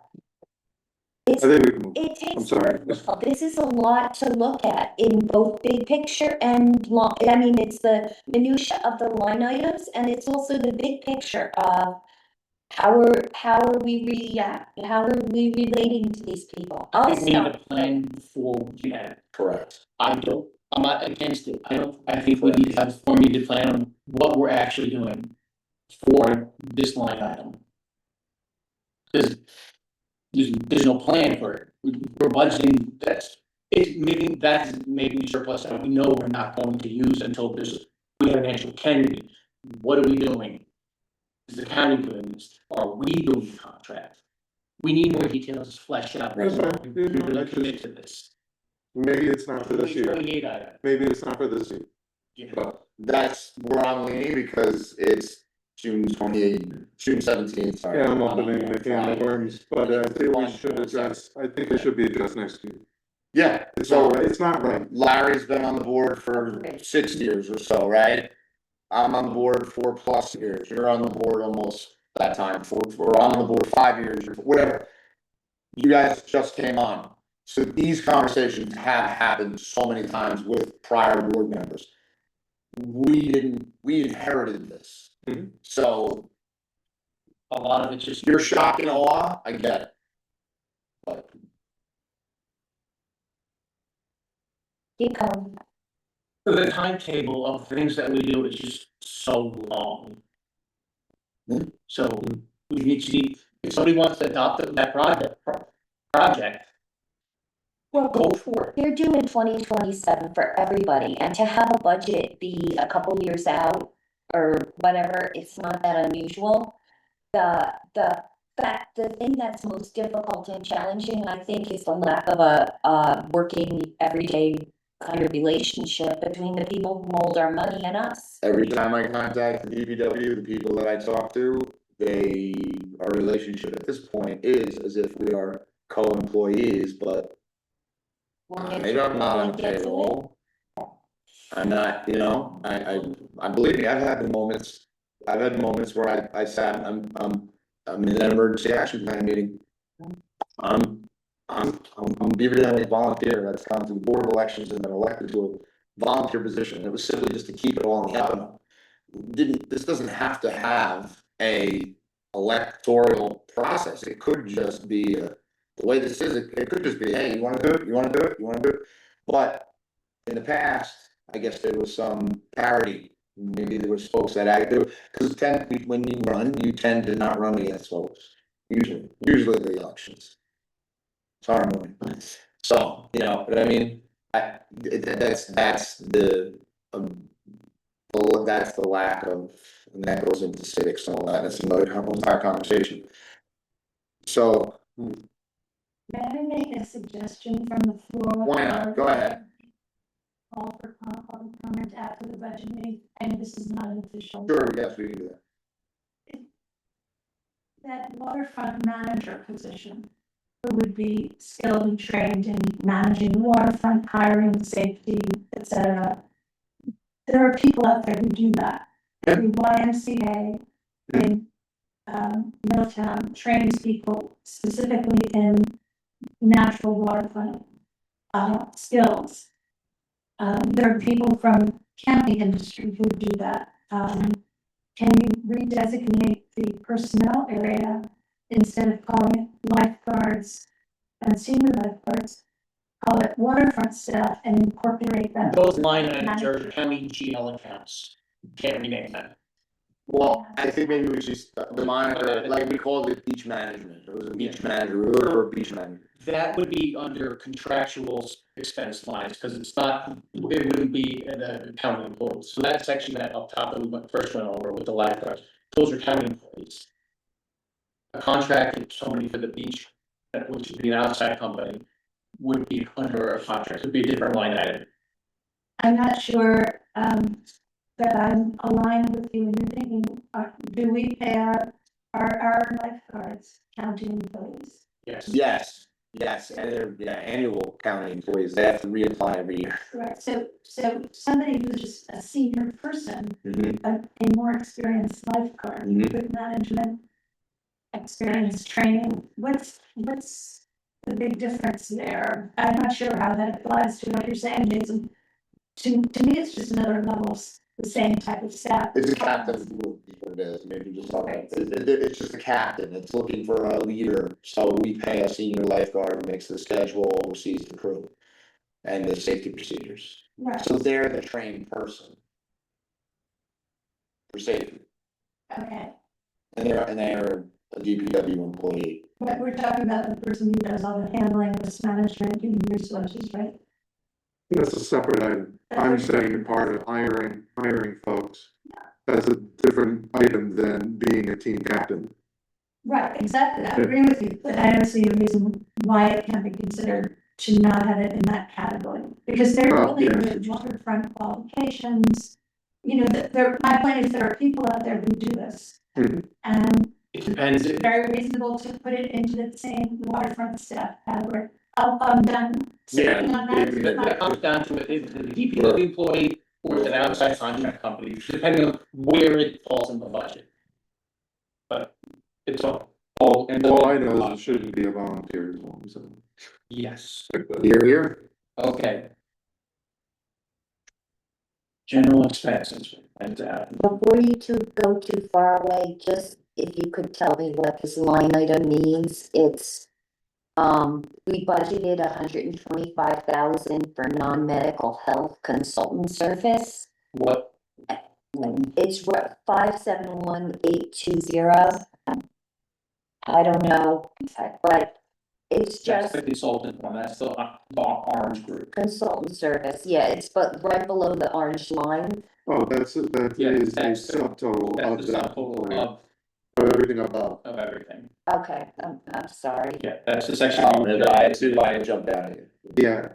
It's, I think we can, it takes, sorry. this is a lot to look at in both big picture and I mean, it's the minutia of the line items, and it's also the big picture of how are we how are we relating to these people? I think we need Also, a plan before we have. Correct. I'm not against it, I think we need to have a formulated plan on what we're actually doing for this line item. Cause there's no plan for it, we're budgeting, that's maybe surplus that we know we're not going to use until we have an actual candidate. What are we doing? Is the county doing this? Are we doing the contract? We need more details fleshed out. That's right. We're gonna commit to this. Maybe it's not for this year, 28 item. maybe it's not for this year, Yeah. but That's where I'm leaning because it's June 17th, sorry. yeah, I'm opening the can of worms, but I think we should address, I think it should be addressed next year. Yeah, It's so not, it's not right. Larry's been on the board for 6 years or so, right? I'm on the board 4+ years, you're on the board almost that time, we're on the board 5 years, or whatever. You guys just came on, so these conversations have happened so many times with prior board members. We inherited this, Mhm. so A lot of it's just. you're shocked and awe, I get it. But keep going. The timetable of things that we do is just so long. Hmm. So we need to, if somebody wants to adopt that project, well, go for it. They're doing 2027 for everybody, and to have a budget be a couple years out or whatever, it's not that unusual. The thing that's most difficult and challenging, I think, is the lack of a working everyday kind of relationship between the people who hold our money and us. every time I contact the DPW, the people that I talk to, our relationship at this point is as if we are co-employees, but maybe I'm not on the payroll. I'm not, I believe me, I've had moments where I sat, I'm in an emergency action plan meeting. I'm Beaver Dam volunteer, that's gone through the board of elections and been elected to a volunteer position. It was simply just to keep it all in the up and up. This doesn't have to have a electoral process. It could just be the way this is, it could just be, hey, you wanna do it, you wanna do it, you wanna do it. But in the past, I guess there was some parity. Maybe there was folks that acted, because when you run, you tend to not run against folks, usually the elections. It's hard moving. So, but I mean, that's the lack of, and that goes into civics and all that, that's another entire conversation. So, May I make a suggestion from the floor? why not, go ahead. Call for public comment after the budget meeting, and this is not an official. Sure, yes, we can do that. That waterfront manager position, who would be skilled and trained in managing the waterfront, hiring, safety, etc. There are people out there who do that. Yeah. The YMCA in Middletown trains people specifically in natural waterfront skills. There are people from camping industry who do that. Can you redesignate the personnel area instead of calling it lifeguards and senior lifeguards? Call it waterfront staff and incorporate that. Those line items are county GL accounts. Can't rename that. Well, I think maybe we should the monitor, like we called it beach management. It was a beach manager, or beach manager. That would be under contractual expense lines, because it wouldn't be in the county employees. So that section that up top that we first went over with the lifeguards, those are county employees. A contract, somebody for the beach, which would be an outside company, would be under a contract, it would be a different line item. I'm not sure that I'm aligned with you in your thinking. Do we pay our lifeguards county employees? Yes. Yes, and they're annual county employees, they have to reapply every year. Right, so somebody who's just a senior person, Mm-hmm. a more experienced lifeguard, Mhm. with management experience training, what's the big difference there? I'm not sure how that applies to what you're saying, Jason. To me, it's just another level the same type of staff. It's a captain, is what it is, maybe just, it's just a captain, it's looking for a leader, so we pay a senior lifeguard who makes the schedule, oversees the crew. And the safety procedures, Right, so they're the trained person. For safety, okay, and they're a DPW employee. but we're talking about the person who does all the handling, risk management, human resources, right? That's a separate item. I'm saying part of hiring folks. That's a different item than being a team captain. Right, exactly, I agree with you, but I don't see a reason why it can be considered to not have it in that category. Because they're Oh, really yeah. good waterfront qualifications. You know, my point is there are people out there who do this. Mhm. And It depends, it's very reasonable to put it into the same waterfront staff category. I'm done speaking on that. that comes down to it, if the DPW employee or an outside contract company, depending on where it falls in the budget. But it's all. And All I know is it shouldn't be a volunteer as long as. yes, Here. okay. General expenses, and, Before you two go too far away, just if you could tell me what this line item means, it's. We budgeted 125,000 for non-medical health consultant service. what, It's what, 571820. I don't know, but it's that's just the consultant one, that's the orange group. consultant service, yeah, it's but right below the orange line. Oh, that Yeah, is a that's the- subtotal That's of the that, subtotal of everything above. of everything, Okay, I'm sorry. yeah, that's the section. I jumped out at you. Yeah,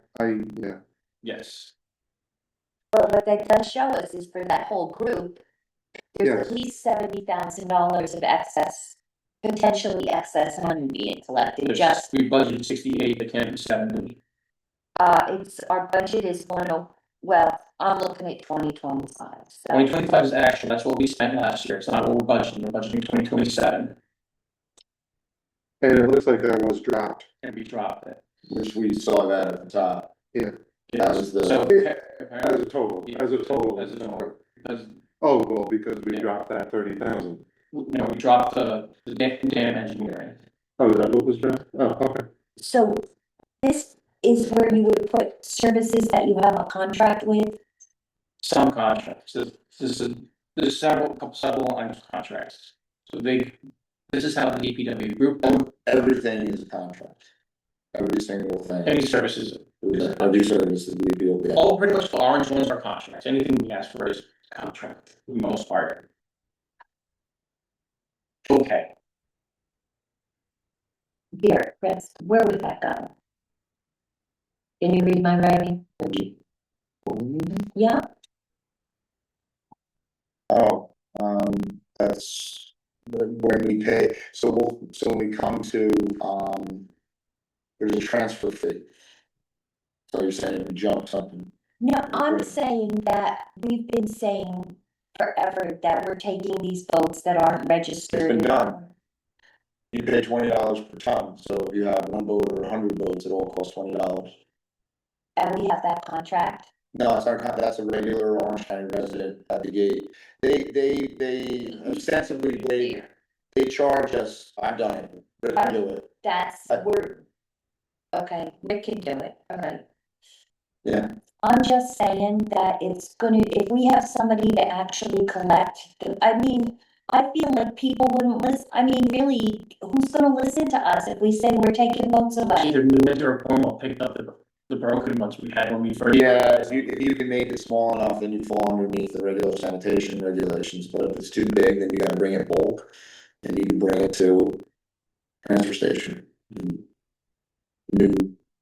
Yes, But what that does show us is for that whole group, there's Yes. at least $70,000 of excess, potentially excess money being collected, just, we budgeted 68, it can't be 70. our budget is well, I'm looking at 2025, so. 2025 is actual, that's what we spent last year, it's not what we're budgeting 2027, and it looks like that was dropped. and we dropped it. Which we saw that at the top. Yeah. That was the. So, As a total, as a number, because, Oh, well, because we dropped that 30,000. we dropped the dam engineering. Oh, is that what was dropped? Oh, okay. So this is where you would put services that you have a contract with? Some contracts, there's several lines of contracts, so this is how the DPW group, Everything is a contract. Every single thing. any services, Every service is DPW. all pretty much the orange ones are contracts, anything we ask for is contract, for the most part. Okay, Here, Chris, where would that go? Can you read my writing? Yeah, Oh, that's when we pay, so when we come to, there's a transfer fee. So you're saying we jump something, no, I'm saying that we've been saying forever that we're taking these boats that aren't registered. It's been done. You pay $20 per ton, so if you have one boat or 100 boats, it all costs $20. And we have that contract. No, it's not, that's a regular Orange County resident at the gate. They ostensibly, they charge us, I've done it, they can do it. That's, okay, Rick can do it, all right. Yeah. I'm just saying that it's gonna, if we have somebody to actually collect, I mean, I feel like people wouldn't listen, I mean, really, who's gonna listen to us if we say we're taking boats away? either New Winter or Cornwall picked up the broken ones we had when we first. Yeah, if you can make it small enough, then you fall underneath the regular sanitation regulations, but if it's too big, then you gotta bring it bulk. And you can bring it to transfer station. New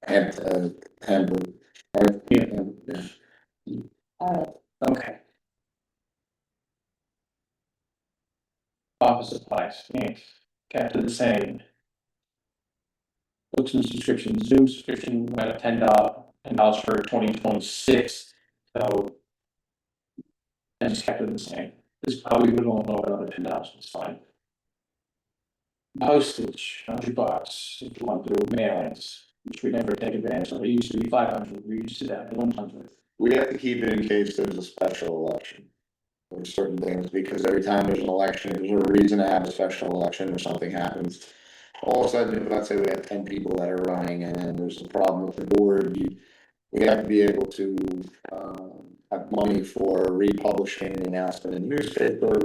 Hampton, right? Yeah. Alright, Okay. Office supplies, Inc. Kept it the same. Books and subscriptions, Zoom subscription went up $10 for 2026, so. I just kept it the same, this probably would only go another $10, it's fine. Postage, $100, if you want to do mailings, which we never take advantage of, it used to be 500, we used to have 100. We have to keep it in case there's a special election. or certain things, because every time there's an election, there's a reason to have a special election or something happens. All of a sudden, let's say we have 10 people that are running and then there's a problem with the board, we have to be able to, have money for republishing the announcement in the newspaper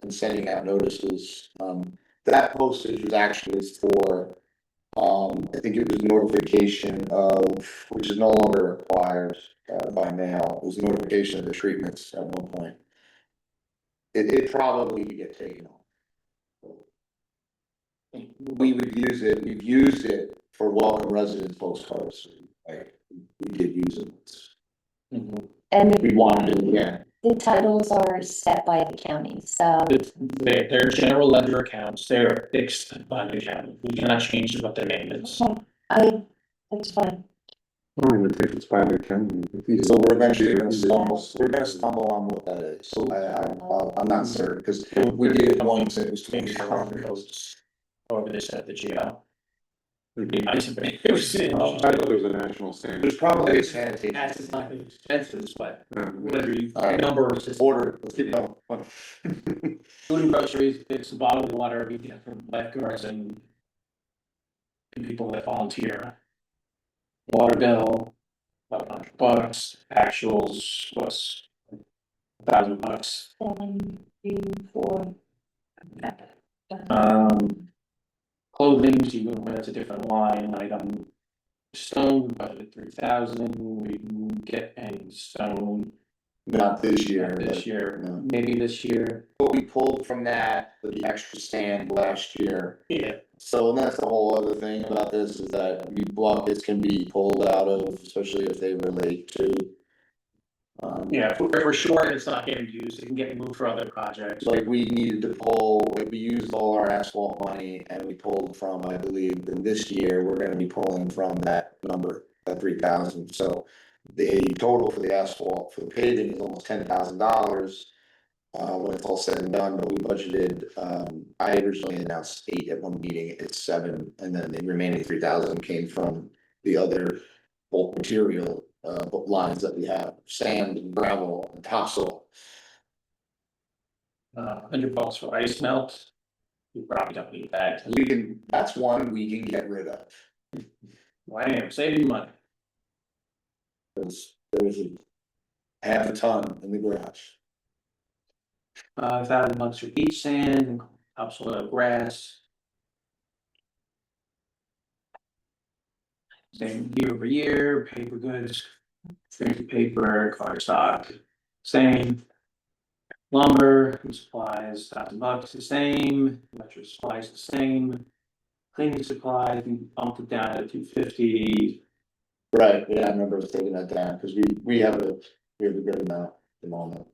and sending out notices. That postage was actually for, I think it was notification of, which is no longer required, by mail, it was notification of the treatments at one point. It probably could get taken off. We would use it, we've used it for welcome residence postcards, like, we did use it. And We wanted it again. the titles are set by the county, so. They're general ledger accounts, they're fixed by the county, we cannot change what the name is. That's fine. I don't even think it's by the county. So we're eventually gonna stumble on what that is, so I'm not certain, because we did it once, and it was $20. Over this at the GL. It'd be nice if it was. I thought there was a national standard. There's probably a sanitation. That's not the expenses, but Um, whatever you, All right. numbers, just Order, let's keep going. food and groceries, it's the bottled water we get from lifeguards and people that volunteer. Water bill, $500, actuals was $1,000. 7, 2, 4. Clothing, so you go, that's a different line item. Stone, budget 3,000, we can get any stone Not this year, this but, year, no. maybe this year. But we pulled from that, the extra sand last year. Yeah. So, and that's the whole other thing about this, is that buckets can be pulled out of, especially if they relate to. Yeah, if we're short, it's not getting used, it can get moved for other projects. Like, we needed to pull, like, we used all our asphalt money and we pulled from, I believe, in this year, we're gonna be pulling from that number, that 3,000, so. The total for the asphalt for the paving is almost $10,000. When it's all said and done, but we budgeted, I originally announced 8 at one meeting, it's 7, and then the remaining 3,000 came from the other bulk material, lines that we have, sand and gravel and topsoil. $100 for ice melt. We probably don't need that. That's one we can get rid of, Why am saving money? because there's a half a ton in the garage. $1,000 for beach sand, topsoil grass. Same year over year, paper goods, thinking paper, cardstock, same. Lumber, food supplies, $1,000 the same, electric supplies the same. Cleaning supplies, we bumped it down to $250. Right, yeah, I remember us taking that down, because we have a good amount at the moment.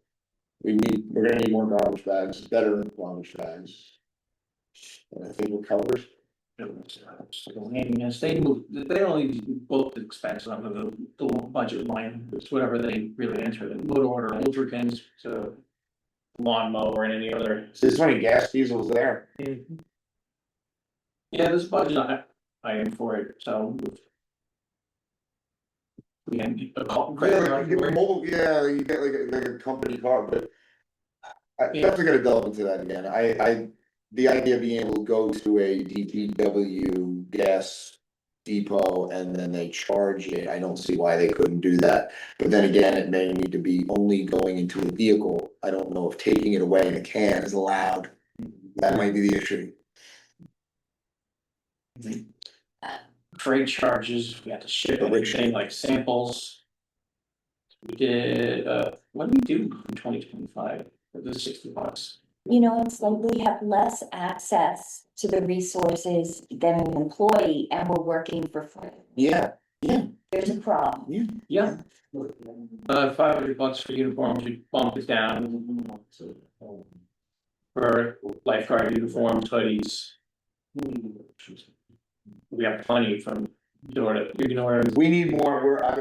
We're gonna need more garbage bags, better garbage bags. And I think we're covered. They only both the expense on the budget line, it's whatever they really enter, the motor order, lubricants, to lawnmower and any other. There's so many gas diesels there. Yeah, this budget item for it, so. We can. Yeah, you get like a company car, but. I definitely gotta delve into that again, the idea of being able to go to a DPW gas depot and then they charge it, I don't see why they couldn't do that. But then again, it may need to be only going into a vehicle, I don't know if taking it away in a can is allowed, that might be the issue. Freight charges, we have to ship everything like samples. We did, what did we do in 2025 for the $60? You know, it's like we have less access to the resources than an employee and we're working for free. Yeah, There's a problem. Yeah. $500 for uniforms, we bumped it down. For lifeguard uniforms, hoodies. We have plenty from door to, we need more, I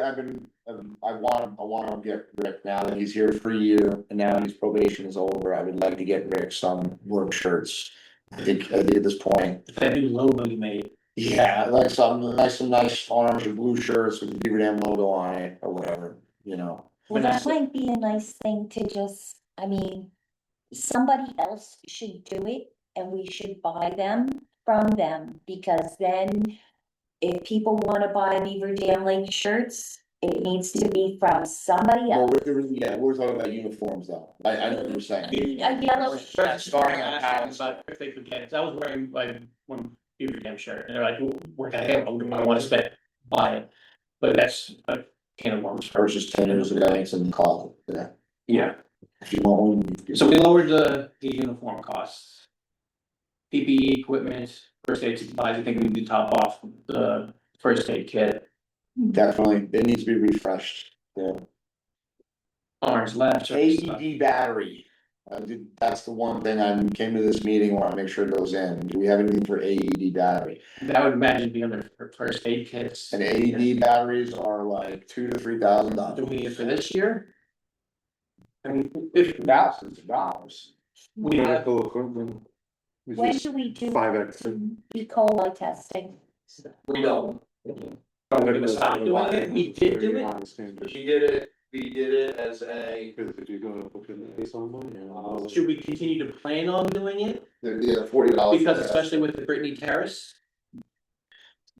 want to get Rick, now that he's here for a year and now his probation is over, I would like to get Rick some work shirts. I think at this point. That new logo you made. Yeah, like some nice orange or blue shirts with the Beaver logo on it or whatever, you know. Well, that might be a nice thing to just I mean, somebody else should do it and we should buy them from them, because then if people wanna buy Beaver Dam Lake shirts, it needs to be from somebody Well, else. we're talking about uniforms though. I know what you're saying. A yellow shirt. Starting at house. But if they could get it, I was wearing like one Beaver Dam shirt, and they're like, where can I get one? I wanna spend, buy it. But that's a can of worms. Versus 10 years ago, it's in the closet, yeah. Yeah, If you want one. you can- so we lowered the uniform costs. PPE equipment, first aid supplies, I think we need to top off the first aid kit, Definitely, it needs to be refreshed, yeah. orange lab. AED battery, that's the one thing I came to this meeting, want to make sure it goes in, do we have anything for AED battery? That would imagine be under first aid kits. And AED batteries are like $2,000 to $3,000. Do we need it for this year? I mean, if Thousands of dollars. we have, Medical equipment. When do we do 5X. E. coli testing? we don't. Are we gonna stop doing it? We did do it. We did it as a. Did you go look at this online? Should we continue to plan on doing it? Yeah, $40. Because especially with the Brittany Terrace,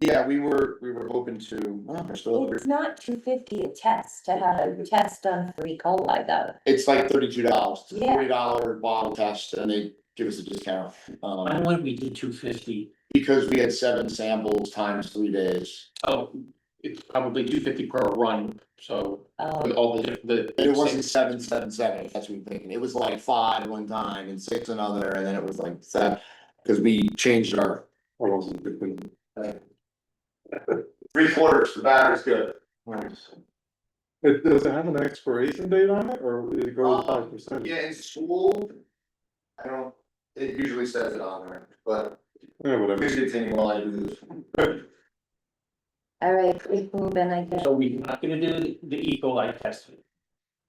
Yeah, we were hoping to, we're still, It's not $250 a test to have a test done for E. coli though. it's like $32, it's a Yeah. $40 bottle test, and they give us a discount. I don't want we did 250. Because we had 7 samples times 3 days. Oh, it's probably 250 per run, so with Oh, all the. It wasn't 7, 7, 7, that's what we're thinking, it was like 5 one time and 6 another, and then it was like 7. Cause we changed our. I wasn't thinking. 3/4, the battery's good. Does it have an expiration date on it, or it goes 5%? Yeah, in school, I don't, it usually says it on there, but Yeah, whatever. usually it's while I do this. all right, keep moving, I guess. So we're not gonna do the E. coli testing.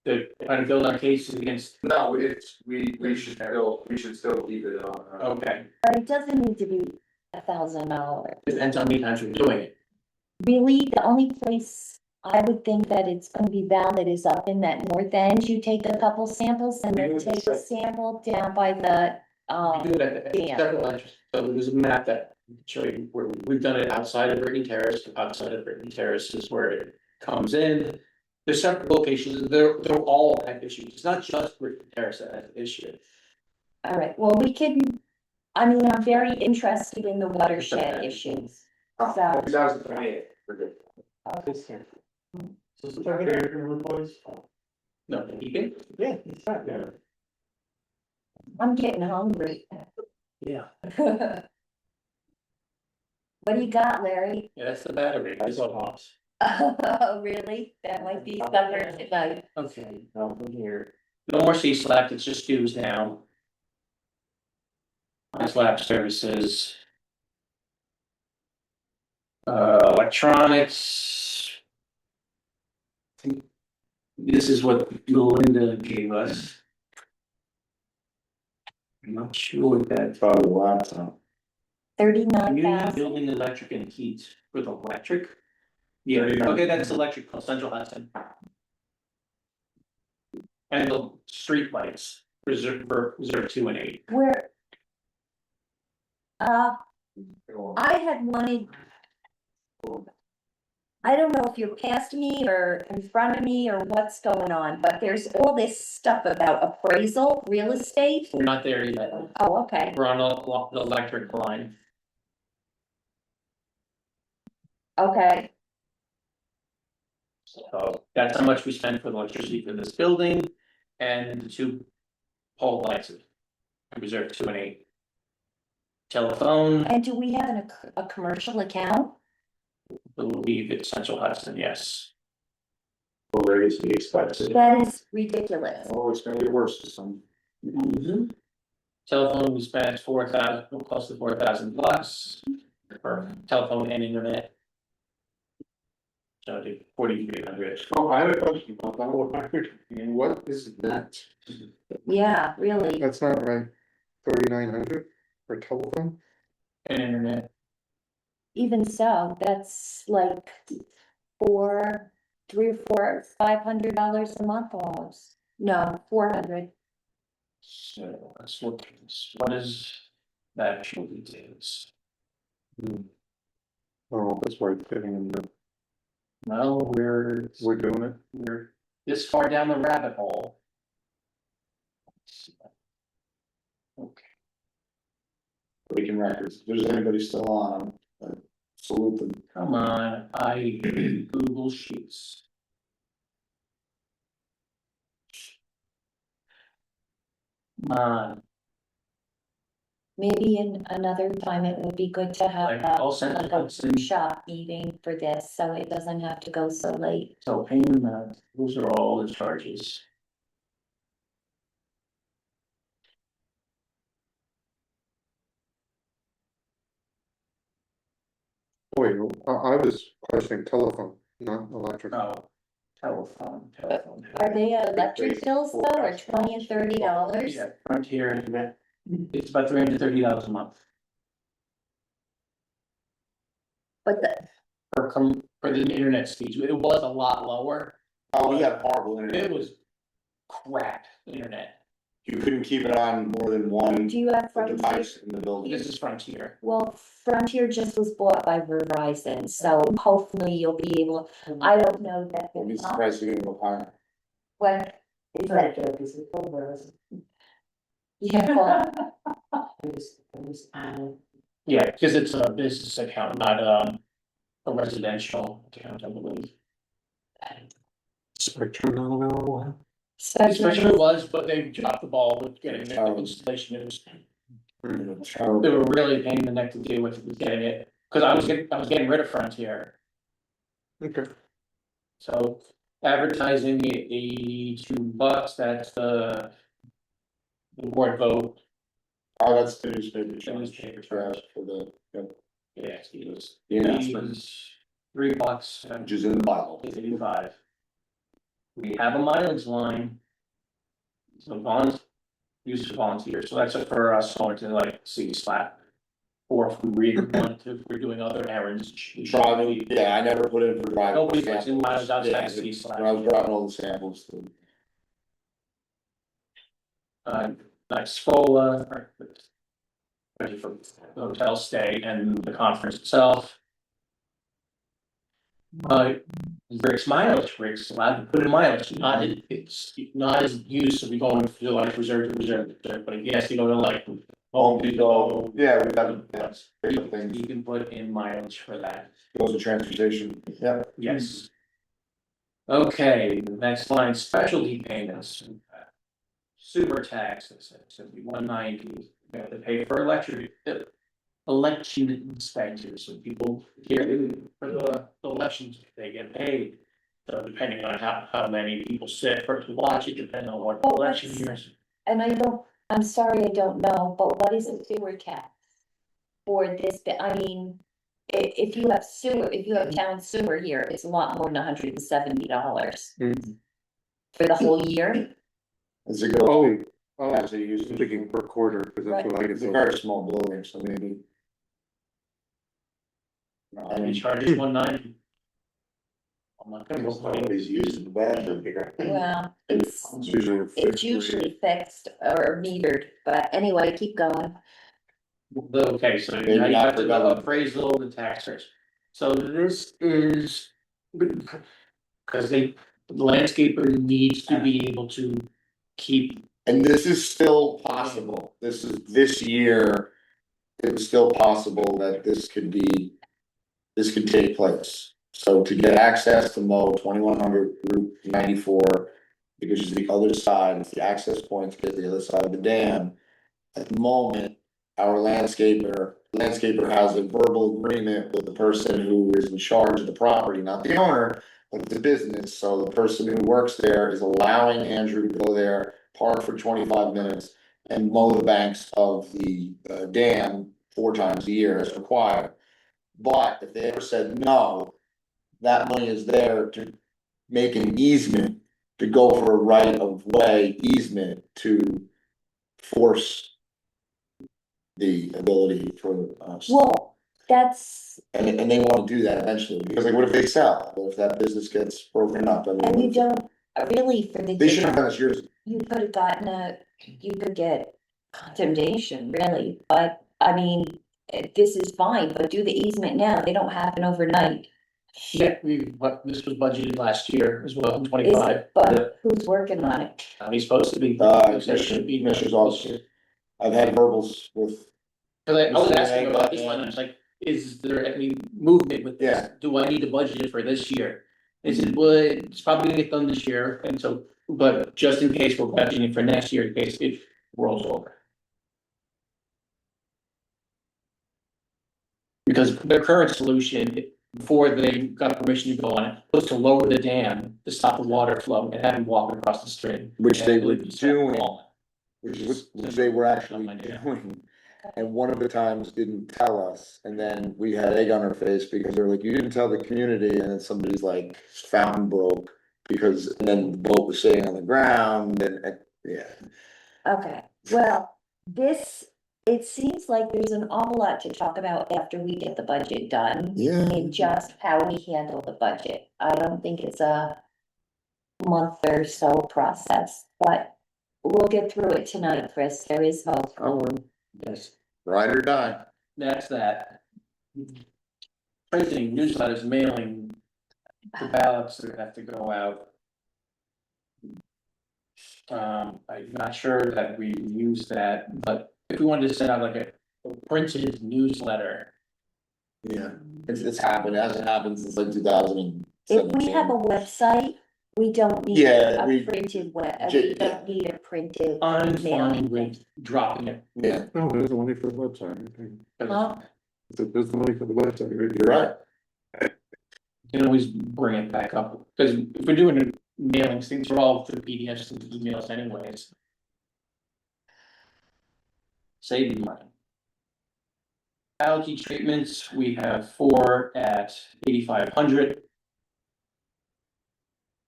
To try to build our cases against, No, we should still keep it on. okay, But it doesn't need to be $1,000. depends on how many times we're doing it. Really, the only place I would think that it's gonna be valid is up in that north end. You take a couple samples and then take a sample down by the, We do it at yeah. several entrances, so there's a map that show you where we've done it outside of Brittany Terrace, outside of Brittany Terrace is where it comes in. There's separate locations, they're all have issues, it's not just Brittany Terrace that has an issue. all right, well, we can, I mean, I'm very interested in the watershed issues. So, 2028, we're good. No, you can? Yeah, it's not Yeah. I'm getting hungry. Yeah. What do you got, Larry? Yeah, that's the battery, that's all hops. Oh, really? That might be summer tonight. Okay, now from here, no more C slab, it's just dues now. Slab services. Electronics. I think this is what Melinda gave us. I'm not sure what that. Probably laptop. 39,000. Building electric and heat with electric. Yeah, okay, that's electric, Central Hudson. And the street lights, reserve 2 and 8. Where? I had wanted. I don't know if you're past me or in front of me or what's going on, but there's all this stuff about appraisal, real estate. We're not there yet, Oh, okay, we're on the electric line. okay. So that's how much we spend for the electricity for this building and the 2 pole lights. Reserve 2 and 8. Telephone, And do we have a commercial account? I believe it's Central Hudson, yes. Where is the expensive? That is ridiculous. Oh, it's gonna get worse to some. Telephone, we spent 4,000, close to 4,000 plus for telephone and internet. So I think 4,300. Oh, I had a question about that one. What is that? Yeah, really. That's not right. 3,900 for telephone? And internet, Even so, that's like $300 or $500 a month almost. No, 400. So let's look at this. What is that actual details? Oh, that's why it's fitting in the, Well, we're doing it. we're this far down the rabbit hole. Okay. Breaking records, if there's anybody still on, salute them. Come on, I Google Sheets. Come on, Maybe in another time it would be good to have like, a, I'll send like it a out soon. workshop meeting for this, so it doesn't have to go so late. So payment, those are all the charges. Wait, I was questioning telephone, not electric. Oh, telephone. Are they electric bills though, or $20 and $30? Yeah, Frontier, it's about $330 a month But the, for the internet speeds. It was a lot lower. Oh, we got horrible It internet, was crap internet. you couldn't keep it on more than one do you have Frontier? device in the building. This is Frontier. Well, Frontier just was bought by Verizon, so hopefully you'll be able, I don't know that. I'd be surprised if you go higher. When, is that, Because it's over, yeah, well, Yeah, because it's a business account, not a residential account, I believe. Spectrum not available? Especially was, but they dropped the ball with getting the installation. It was, they were really a pain in the neck to deal with getting it, because I was getting rid of Frontier. Okay. So advertising $82, that's the board vote. Oh, that's the newspaper The charge. newspaper charge. For the, Yeah, it was the announcement, $3 and which is in the Bible. 85. We have a mileage line. So bonds, used for volunteers, so that's it for us, going to like city slap. Or if we really wanted to, if we're doing other errands. Driving, yeah, I never put in for driving. Nobody puts in miles outside Yeah, city slap. when I was driving all the samples. Nice Fola, ready for the hotel stay and the conference itself. Rick's mileage, Rick's allowed to put in mileage, it's not as used to be going to like reserve to reserve, but yes, you go to like. Home Depot, yeah, we've got, yes, basic things, You can put in mileage for that, goes to transportation, yeah. yes. Okay, the next line, specialty payments. Sewer taxes, it's gonna be $190, you have to pay for election inspectors, so people here for the elections, they get paid. So depending on how many people sit for to watch it, depending on what Well, election let's- years. and I'm sorry, I don't know, but what is a sewer tax? For this, I mean, if you have sewer, if you have town sewer here, it's a lot more than $170. For the whole year, Is it go, Oh, as they use I'm it, thinking per quarter, because that's what I get. it's a very small building, so maybe. They charge us $190. I'm not gonna go put in. using the bathroom here. well, it's It's usually a it's fixed rate. usually fixed or metered, but anyway, keep going. Okay, so now you got the appraisal, the tax rates. So this is. Because the landscaper needs to be able to keep. And this is still possible, this year, it was still possible that this could take place. So to get access to mow 2100 Route 94, because it's the other side, it's the access point to get to the other side of the dam. At the moment, our landscaper has a verbal agreement with the person who is in charge of the property, not the owner, but the business. So the person who works there is allowing Andrew to go there, park for 25 minutes and mow the banks of the dam 4 times a year as required. But if they ever said no, that money is there to make an easement, to go for a right of way easement to force the ability for us. Well, that's, And they wanna do that eventually, because like, what if they sell? What if that business gets broken up? I mean, and you don't, really for the. they should have done this years ago. You could have gotten you could get condemnation, really, but, I mean, this is fine, but do the easement now, they don't happen overnight. Yeah, this was budgeted last year as well, in Is 25. it, but who's working on it? He's supposed to be. Commissioner's office. I've had verbals with, Cause I was asking about this one, I was like, is there any movement with this? Yeah. Do I need to budget it for this year? They said, well, it's probably gonna get done this year, and so, but just in case we're budgeting for next year, in case it rolls over. Because their current solution, before they got permission to go on it, was to lower the dam to stop the water flow and have them walk across the stream. which they were And it doing, was- which they were actually doing. And one of the times didn't tell us, and then we had egg on our face because they're like, you didn't tell the community, and then somebody's like, fountain broke. Because, and then the boat was sitting on the ground, and, yeah. Okay, well, it seems like there's an awful lot to talk about after we get the budget done. Yeah. And just how we handle the budget. I don't think it's a month or so process, but we'll get through it tonight, Chris. There is hope. Oh, Yes, ride or die. that's that. Printing, newsletters, mailing, the ballots that have to go out. I'm not sure that we use that, but if we wanted to send out like a printed newsletter. Yeah, it's happened, it hasn't happened since like 2017. If we have a website, we don't need Yeah, a we- printed we J- don't need a printed. I'm fine mailing. with dropping it. Yeah, No, there's the money for the website. Huh? There's the money for the website, right? you're right. You can always bring it back up, because if we're doing mailings, things are all through PDFs and emails anyways. Saving money. Algae treatments, we have 4 at 8,500.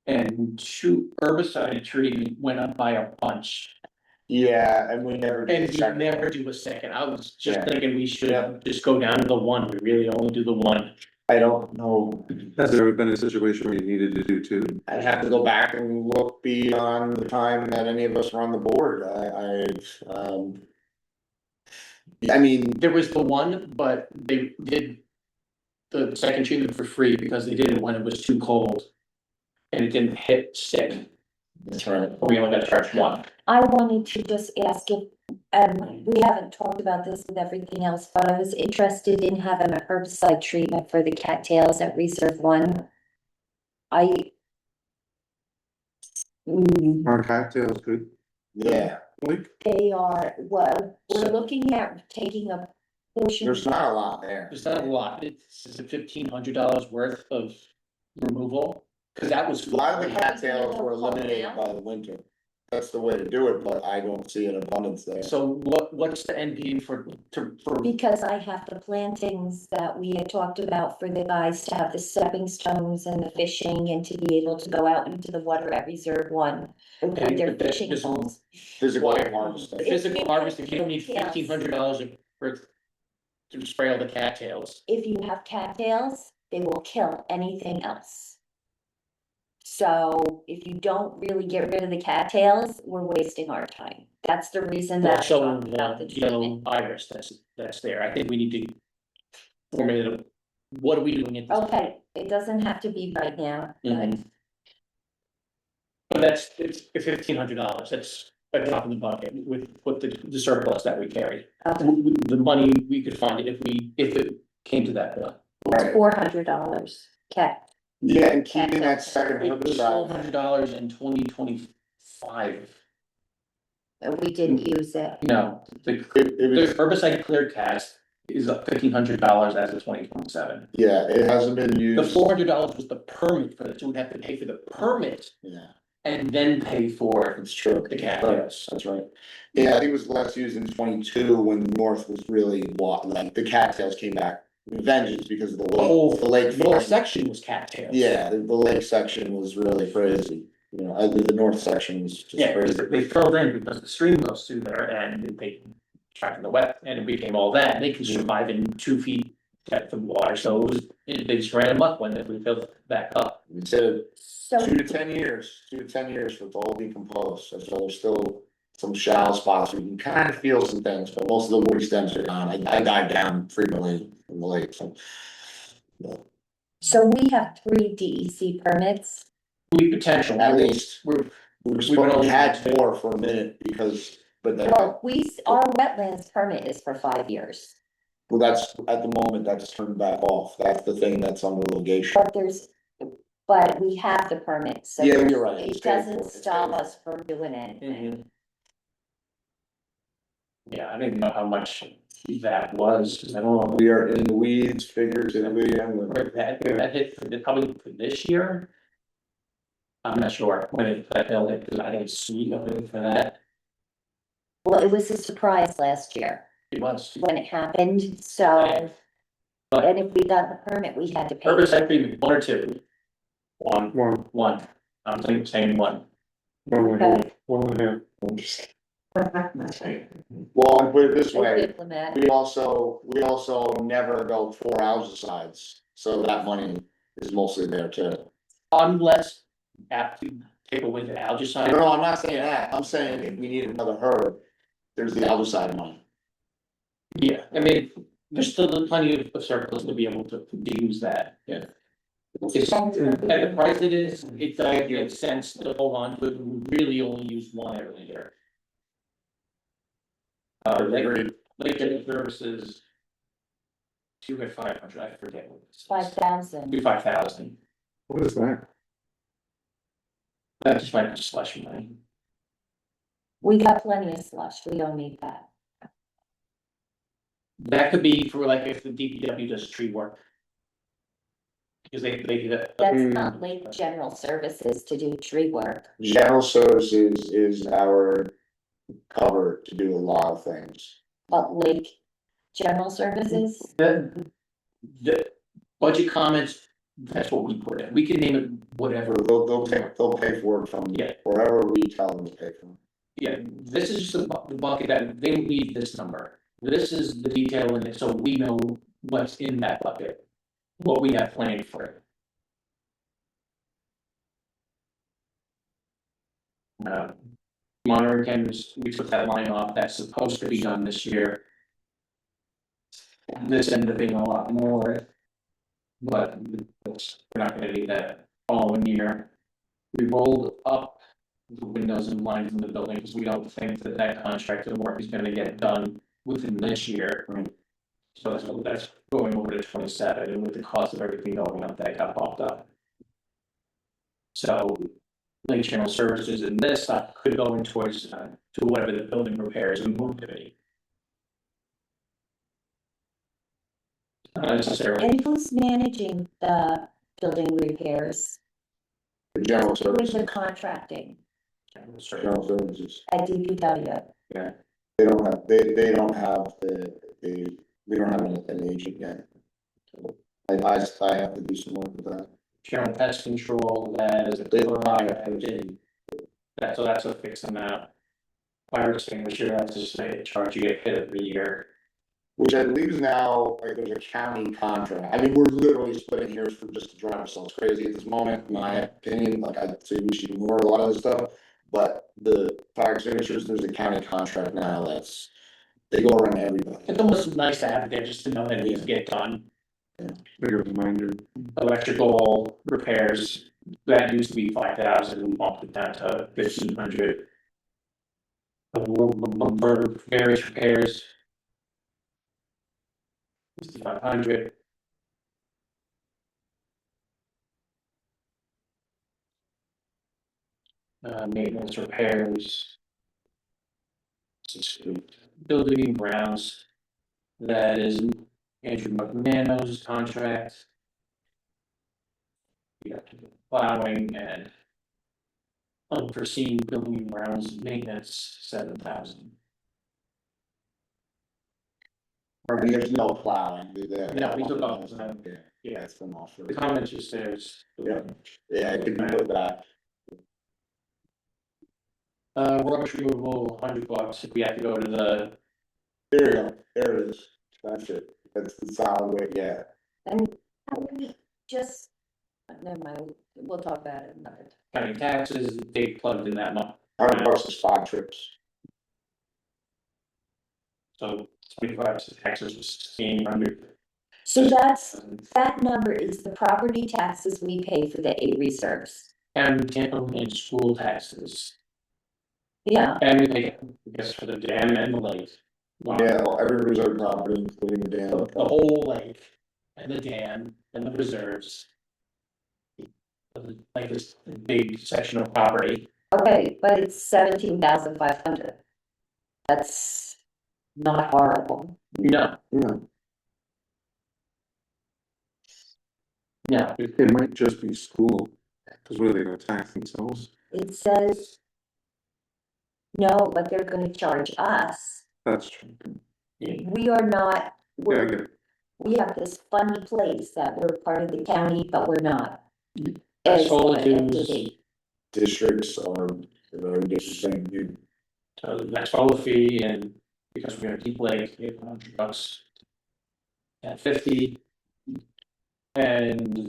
And 2 herbicide treatment went up by a bunch, Yeah, and we never. did and the we second never one. do a second, I was just Yeah. thinking we should just go down to the 1, we really only do the 1. I don't know, Has there ever been a situation where you needed to do two? I'd have to go back and look beyond the time that any of us were on the board, I mean, There was the 1, but they did the second treatment for free because they did it when it was too cold. And it didn't hit stick, that's right. we only got charged 1. I wanted to just ask if, we haven't talked about this with everything else, but I was interested in having a herbicide treatment for the cattails at Reserve 1. Our cattails could, Yeah, like, They are, well, we're looking at taking a portion. there's not a lot there. There's not a lot, it's $1,500 worth of removal, cause that was. A lot of the cattails were eliminated by the winter. That's the way to do it, but I don't see an abundance there. So what's the NP for? Because I have the plantings that we had talked about for the guys to have the stepping stones and the fishing and to be able to go out into the water at Reserve 1. And put their fishing poles. Physical harvesting. Physical harvesting, you don't need $1,500 for to spray all the cattails. If you have cattails, they will kill anything else. So if you don't really get rid of the cattails, we're wasting our time. That's the reason that I Also, talked about the yellow treatment. virus that's there, I think we need to formulate, what are we doing at this? Okay, it doesn't have to be right now. Mhm. But it's $1,500, that's a drop in the bucket with the surplus that we carry. Okay, The money, we could find it if it came to that point. it's $400. Okay, Yeah, and keeping that second It was herbicide. $1,200 in 2025. we didn't use it. No, the It was, herbicide clear cast is $1,500 as of 2027. yeah, it hasn't been The used. $400 was the permit for it, so we'd have to pay for the permit Yeah, and then pay for it's true. the cattails. That's right. Yeah, I think it was last used in 22 when North was really like the cattails came back with vengeance because of the lake. The whole section was cattails. Yeah, the lake section was really crazy, you know, the north section was just Yeah, crazy. they filled in because the stream goes through there and they trapped the wet and it became all that. They could survive in 2 feet depth of water, so they just ran amok when we filled it back up. Instead of So 2 to 10 years for it to all decompose, so they're still some shallow spots, you can kind of feel some things, but most of the woody stems are gone. I dive down frequently in the lake, so. So we have 3 DEC permits. We potential, At least, we're, we supposed to had 4 for a minute because, but then, Well, our wetlands permit is for 5 years, well, that's, at the moment, that's turned back off. That's the thing that's under litigation. but we have the permit, so. Yeah, you're right. It's It paid doesn't for. It's stop paid for. us from doing anything. Yeah, I didn't know how much that was, 'cause I don't know. We are in the weeds figuratively and Where that hit probably for this year. I'm not sure when that held it, because I didn't see nothing for that. Well, it was a surprise last year It was. when it happened, so. But- And if we got the permit, we had to pay. Purpose actually 1 or 2. One. One. I'm saying 1. Okay. One and a half. well, and put it this We're way, diplomatic. we also never go 4 algicides, so that money is mostly there too. Unless have to take away the algae. No, I'm not saying that, I'm saying if we need another herb, there's the algicide money. Yeah, I mean, there's still plenty of surplus to be able to use that, yeah. It's, at the price it is, it does make sense to hold on to it, we really only use 1 every year. Lake services. 2 at 500, I forget what it is. 5,000. 5,000. What is that? That's just my slush money. We got plenty of slush, we don't need that. That could be for like if the DPW does tree work. Because they do that. That's not Lake General Services to do tree work. General services is our cover to do a lot of things. But Lake General Services, The budget comments, that's what we put in, we can name it whatever. They'll pay for it from Yeah. wherever we tell them to pay for it. Yeah, this is just the bucket that they need this number, this is the detail in it, so we know what's in that bucket. What we have planned for it. Monitoring cameras, we took that line off, that's supposed to be done this year. This ended up being a lot more. But we're not gonna need that following year. We rolled up the windows and blinds in the building, because we don't think that that contracted work is gonna get done within this year. So that's going over to 27, and with the cost of everything going up, that got bumped up. So, Lake Channel Services and this stuff could go in towards, to whatever the building repairs and move to be. Not necessarily, and who's managing the building repairs? The general Who's the services, contracting general services, at DPW? they don't have we don't have an agent yet. I have to do some work with that. General pest control, that is a chloride, that's a fixed amount. Fire extinguisher, that's just a charge you get hit every year. Which I believe is now, like, there's a county contract, I mean, we're literally splitting hairs for just to drive ourselves crazy at this moment, in my opinion, like, I'd say we should ignore a lot of this stuff. But the fire extinguishers, there's a county contract now they go around everybody. It's almost nice to have it there just to know that it needs to get done. Bigger reminder. Electrical repairs, that used to be 5,000, we bumped it down to 1,500. For various repairs. 5,500. Maintenance repairs. Building and grounds. That is Andrew McMahon's contract. We have to do plowing and unforeseen building and grounds maintenance, 7,000. And there's no plowing. No, we took off. Yeah, it's been off. The comments just there's. Yeah, it could be put back. Rubbish removal, $100 if we have to go to the. There you go, there it is, that's it, that's the solid way, yeah. And how do we just, never mind, we'll talk about it another time. County taxes, they plugged in that month. $100 for spot trips. So 25 taxes was 1,600. So that number is the property taxes we pay for the 8 reserves. And school taxes, Yeah, and we pay, I guess, for the dam and the lake. Yeah, well, every reserve property, including the dam. The whole lake, and the dam, and the reserves. Like this big section of property. okay, but it's 17,500. That's not horrible. No, No. no, It might just be school, cause what are they gonna tax themselves? It says. No, but they're gonna charge us. That's true. We are not, Yeah, I get it. we have this funny place that we're part of the county, but we're not. That's As all an it is. entity. Districts are very different. so that's all the fee, and because we're gonna deep lake, $800. At 50. And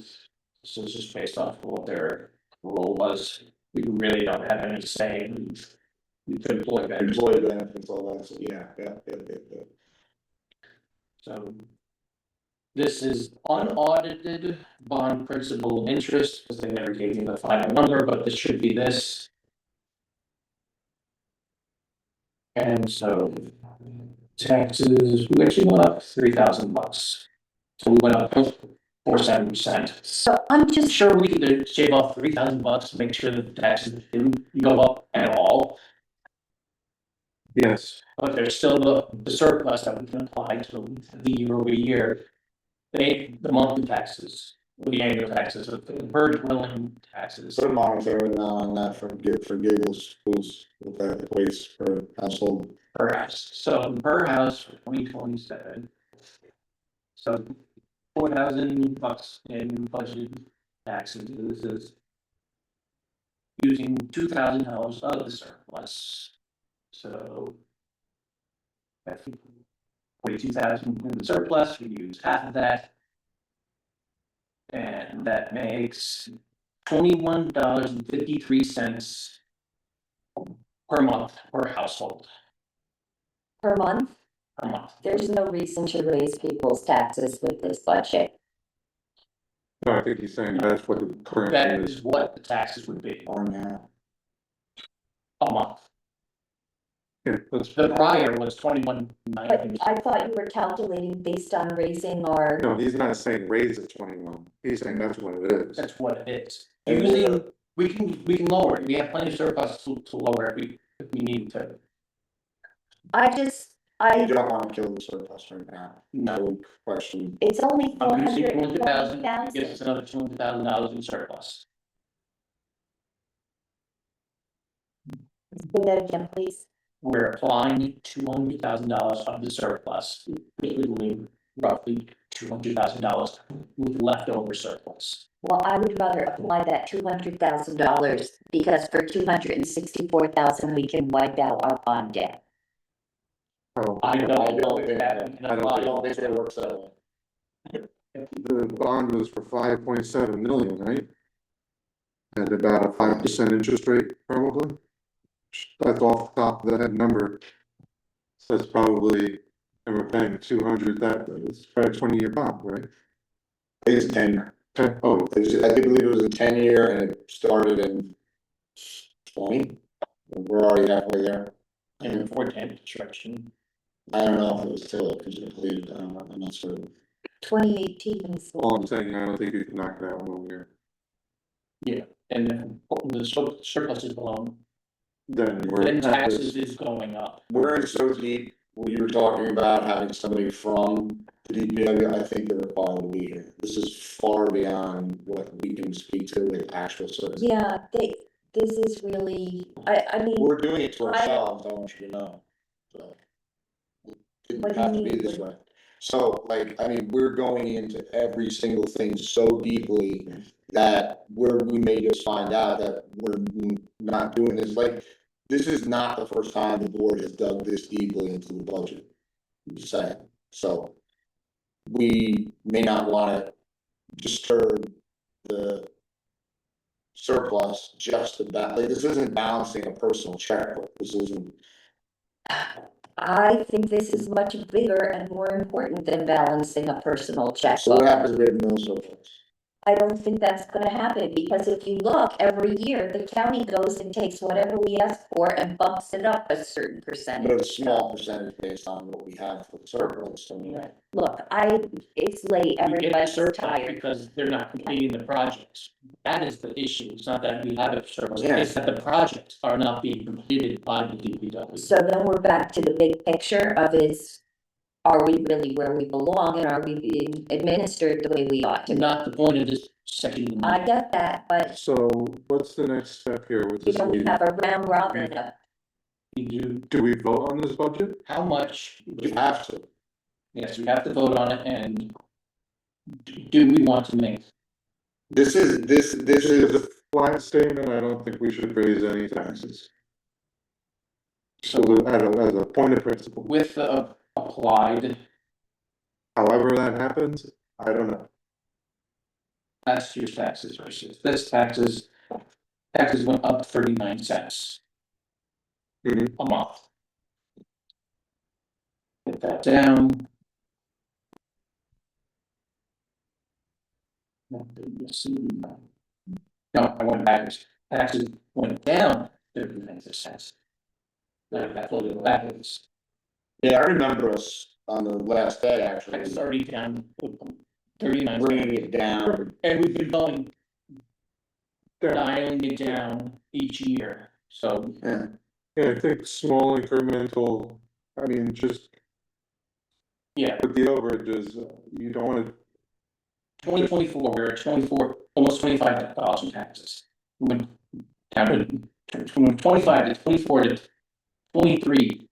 this is just based off of what their role was. We really don't have any say. We could employ that. Employee benefits, all that, so yeah. So. This is unaudited bond principal and interest, because they never gave me the final number, but this should be this. And so. Taxes, we actually went up $3,000. So we went up 4.7%. So I'm I'm just, sure we could shave off $3,000 to make sure that the taxes didn't go up at all. Yes, But there's still the surplus that we can apply to the year over year. The monthly taxes, the annual taxes, the per dwelling taxes. Put a monetary amount on that for giggles, who's, what that equates per household. Per house, so per house for 2027. So $4,000 in budget taxes is using $2,000 of the surplus. So. That's 42,000 in the surplus, we use half of that. And that makes $21.53 per month per household, per month, per month. there's no reason to raise people's taxes with this budget. no, I think he's saying that's what the current That is. is what the taxes would be Or now. a month. Yeah, that's, The prior was But 21.9. I thought you were calculating based on raising our, no, he's not saying raise it 21, he's saying that's what it is. That's what it is. Using, we can lower it, we have plenty of surplus to lower it if we need to. You don't wanna kill the surplus right now. No question. it's only I'm using 200,000, it 420,000. gives us another $200,000 in surplus. Say that again, please. We're applying $200,000 of the surplus, literally roughly $200,000 with leftover surplus. Well, I would rather apply that $200,000 because for $264,000, we can wipe out our bond debt. Oh, I don't know that. I don't think it works that way. the bond was for 5.7 million, right? At about a 5% interest rate, probably. That's off the top of the head number. So that's probably, and we're paying 200, that is for a 20-year bond, right? It's 10. Oh, I do believe it was a 10-year and it started in 20. We're already halfway there. And for dam construction, I don't know if it was till it was completed, I'm not certain. 2018 is all I'm saying, I don't think you can knock that out in 1 year. and then the surplus is blown, Then we're. then taxes is going up. We're in so deep, when you were talking about having somebody from the DPW, I think they're required to be here. This is far beyond what we can speak to with actual service. Yeah, this is really, I mean, We're doing it to ourselves, I want you to know. So. It What didn't do you have to be mean? this way. So, like, I mean, we're going into every single thing so deeply that we may just find out that we're not doing this, like, this is not the first time the board has dug this deeply into the budget. I'm just saying, so. We may not wanna disturb the surplus just about, like, this isn't balancing a personal checkbook, this isn't. I think this is much bigger and more important than balancing a personal So what checkbook. happens if we have no surplus? I don't think that's gonna happen, because if you look, every year, the county goes and takes whatever we ask for and bumps it up a certain But percentage. a small percentage based on what we have for the surplus, so we have. Look, it's late, We get a everybody's surplus tired. because they're not completing the projects. That is the issue. It's not that we have a surplus, Yeah. it's that the projects are not being completed by the DPW. So then we're back to the big picture of are we really where we belong, and are we being administered the way we ought to? Not the point of this section. I get that, but So what's the next step here with we this don't meeting? have a round robin of, We do, Do we vote on this budget? how much? You have to. Yes, we have to vote on it, and do we want to make? This is, this This is is, a flat statement, I don't think we should raise any taxes. So, as a point of principle, With applied however that happens, I don't know. last year's taxes versus this taxes went up 39 cents Mhm. a month. Get that down. No, I went backwards. Taxes went down 39 cents. That's what it backwards. yeah, I remember us on the last day, It's actually, already down 39. bringing it down. And we've been going, Yeah, dialing it down each year, so. Yeah, I think small incremental, I mean, just Yeah, with the overages, you don't wanna, 2024, we're at 24, almost 25,000 taxes. We went down to from 25 to 24 to 23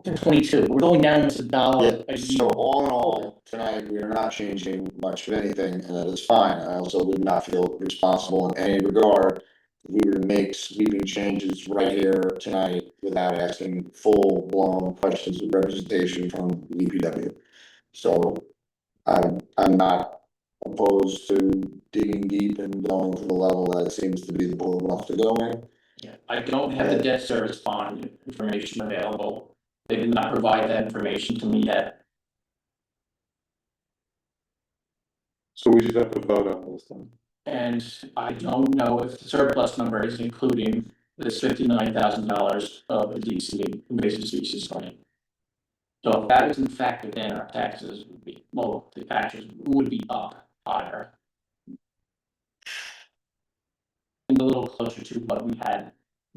to 22. We're going down to $1 yeah, a so year. all in all, tonight, we are not changing much of anything, and that is fine. I also would not feel responsible in any regard. If we were to make sweeping changes right here tonight without asking full-blown questions of representation from DPW. So I'm not opposed to digging deep and going to the level that it seems to be the board wants to go in. Yeah, I don't have the debt service bond information available. They did not provide that information to me yet. so we should have to vote on this then. And I don't know if the surplus number is including this $59,000 of the DC invasive species claim. So if that isn't factored in, our taxes would be, well, the taxes would be up higher. And a little closer to what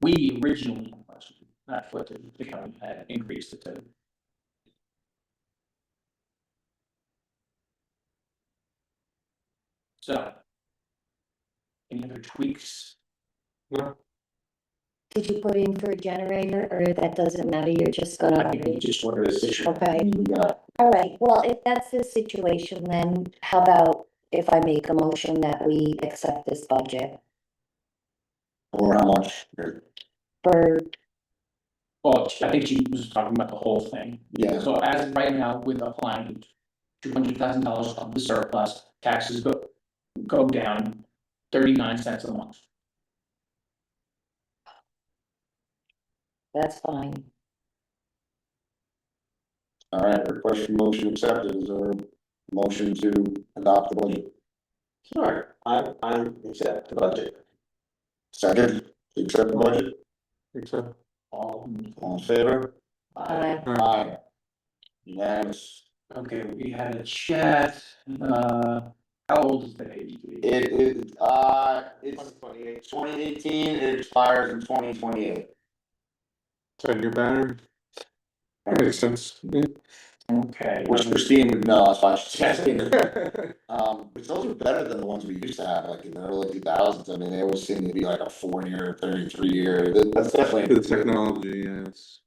we originally budgeted, not what the county had increased it to. So. Any other tweaks? No, did you put in for a generator, or that doesn't matter, you're just gonna? I think we just wanted this issue. Okay, all right, well, if that's the situation, then how about if I make a motion that we accept this budget Or how much? for, Well, I think she was talking about the whole thing. Yeah, So as of right now, with applying $200,000 of the surplus, taxes go down 39 cents a month. that's fine. all right, request for motion accepted. Is there a motion to adopt the budget? Sure, I accept the budget. Second, to accept the budget, except, all in favor? Aye. Unanimous. Okay, we had a chat, how old is the baby? It's 2018, it expires in 2028. 10-year battery. That makes sense. Okay. Which Christine would know, that's why she's asking. But those are better than the ones we used to have, like in the early 2000s. I mean, they always seem to be like a 4-year, 33-year. That's definitely. The technology, yes.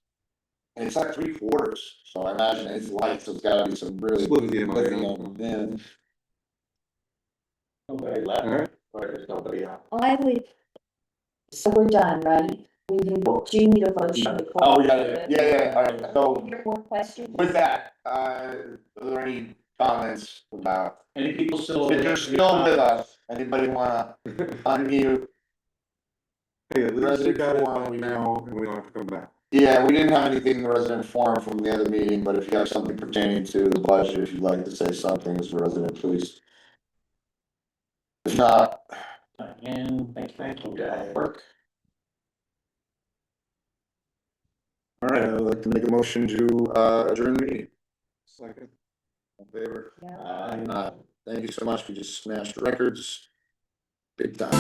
And it's like 3/4, so I imagine it's light, so it's gotta be some really. Lithium ion. lithium, yeah. Nobody left, Alright, or there's nobody out. I would, so we're done, right? We can, do you need a motion? Oh, yeah, all right, so More questions? with that, are there any comments about, Any people still? if you're still with us, anybody wanna unmute? hey, at least we got it Resident on now, and we don't have to come back. Yeah, we didn't have anything in the resident forum from the other meeting, but if you have something pertaining to the budget, if you'd like to say something as a resident, please. If not, And thank you, work. all right, I'd like to make a motion to adjourn the meeting. Second. All in favor? Yeah. Thank you so much. We just smashed records. Big time.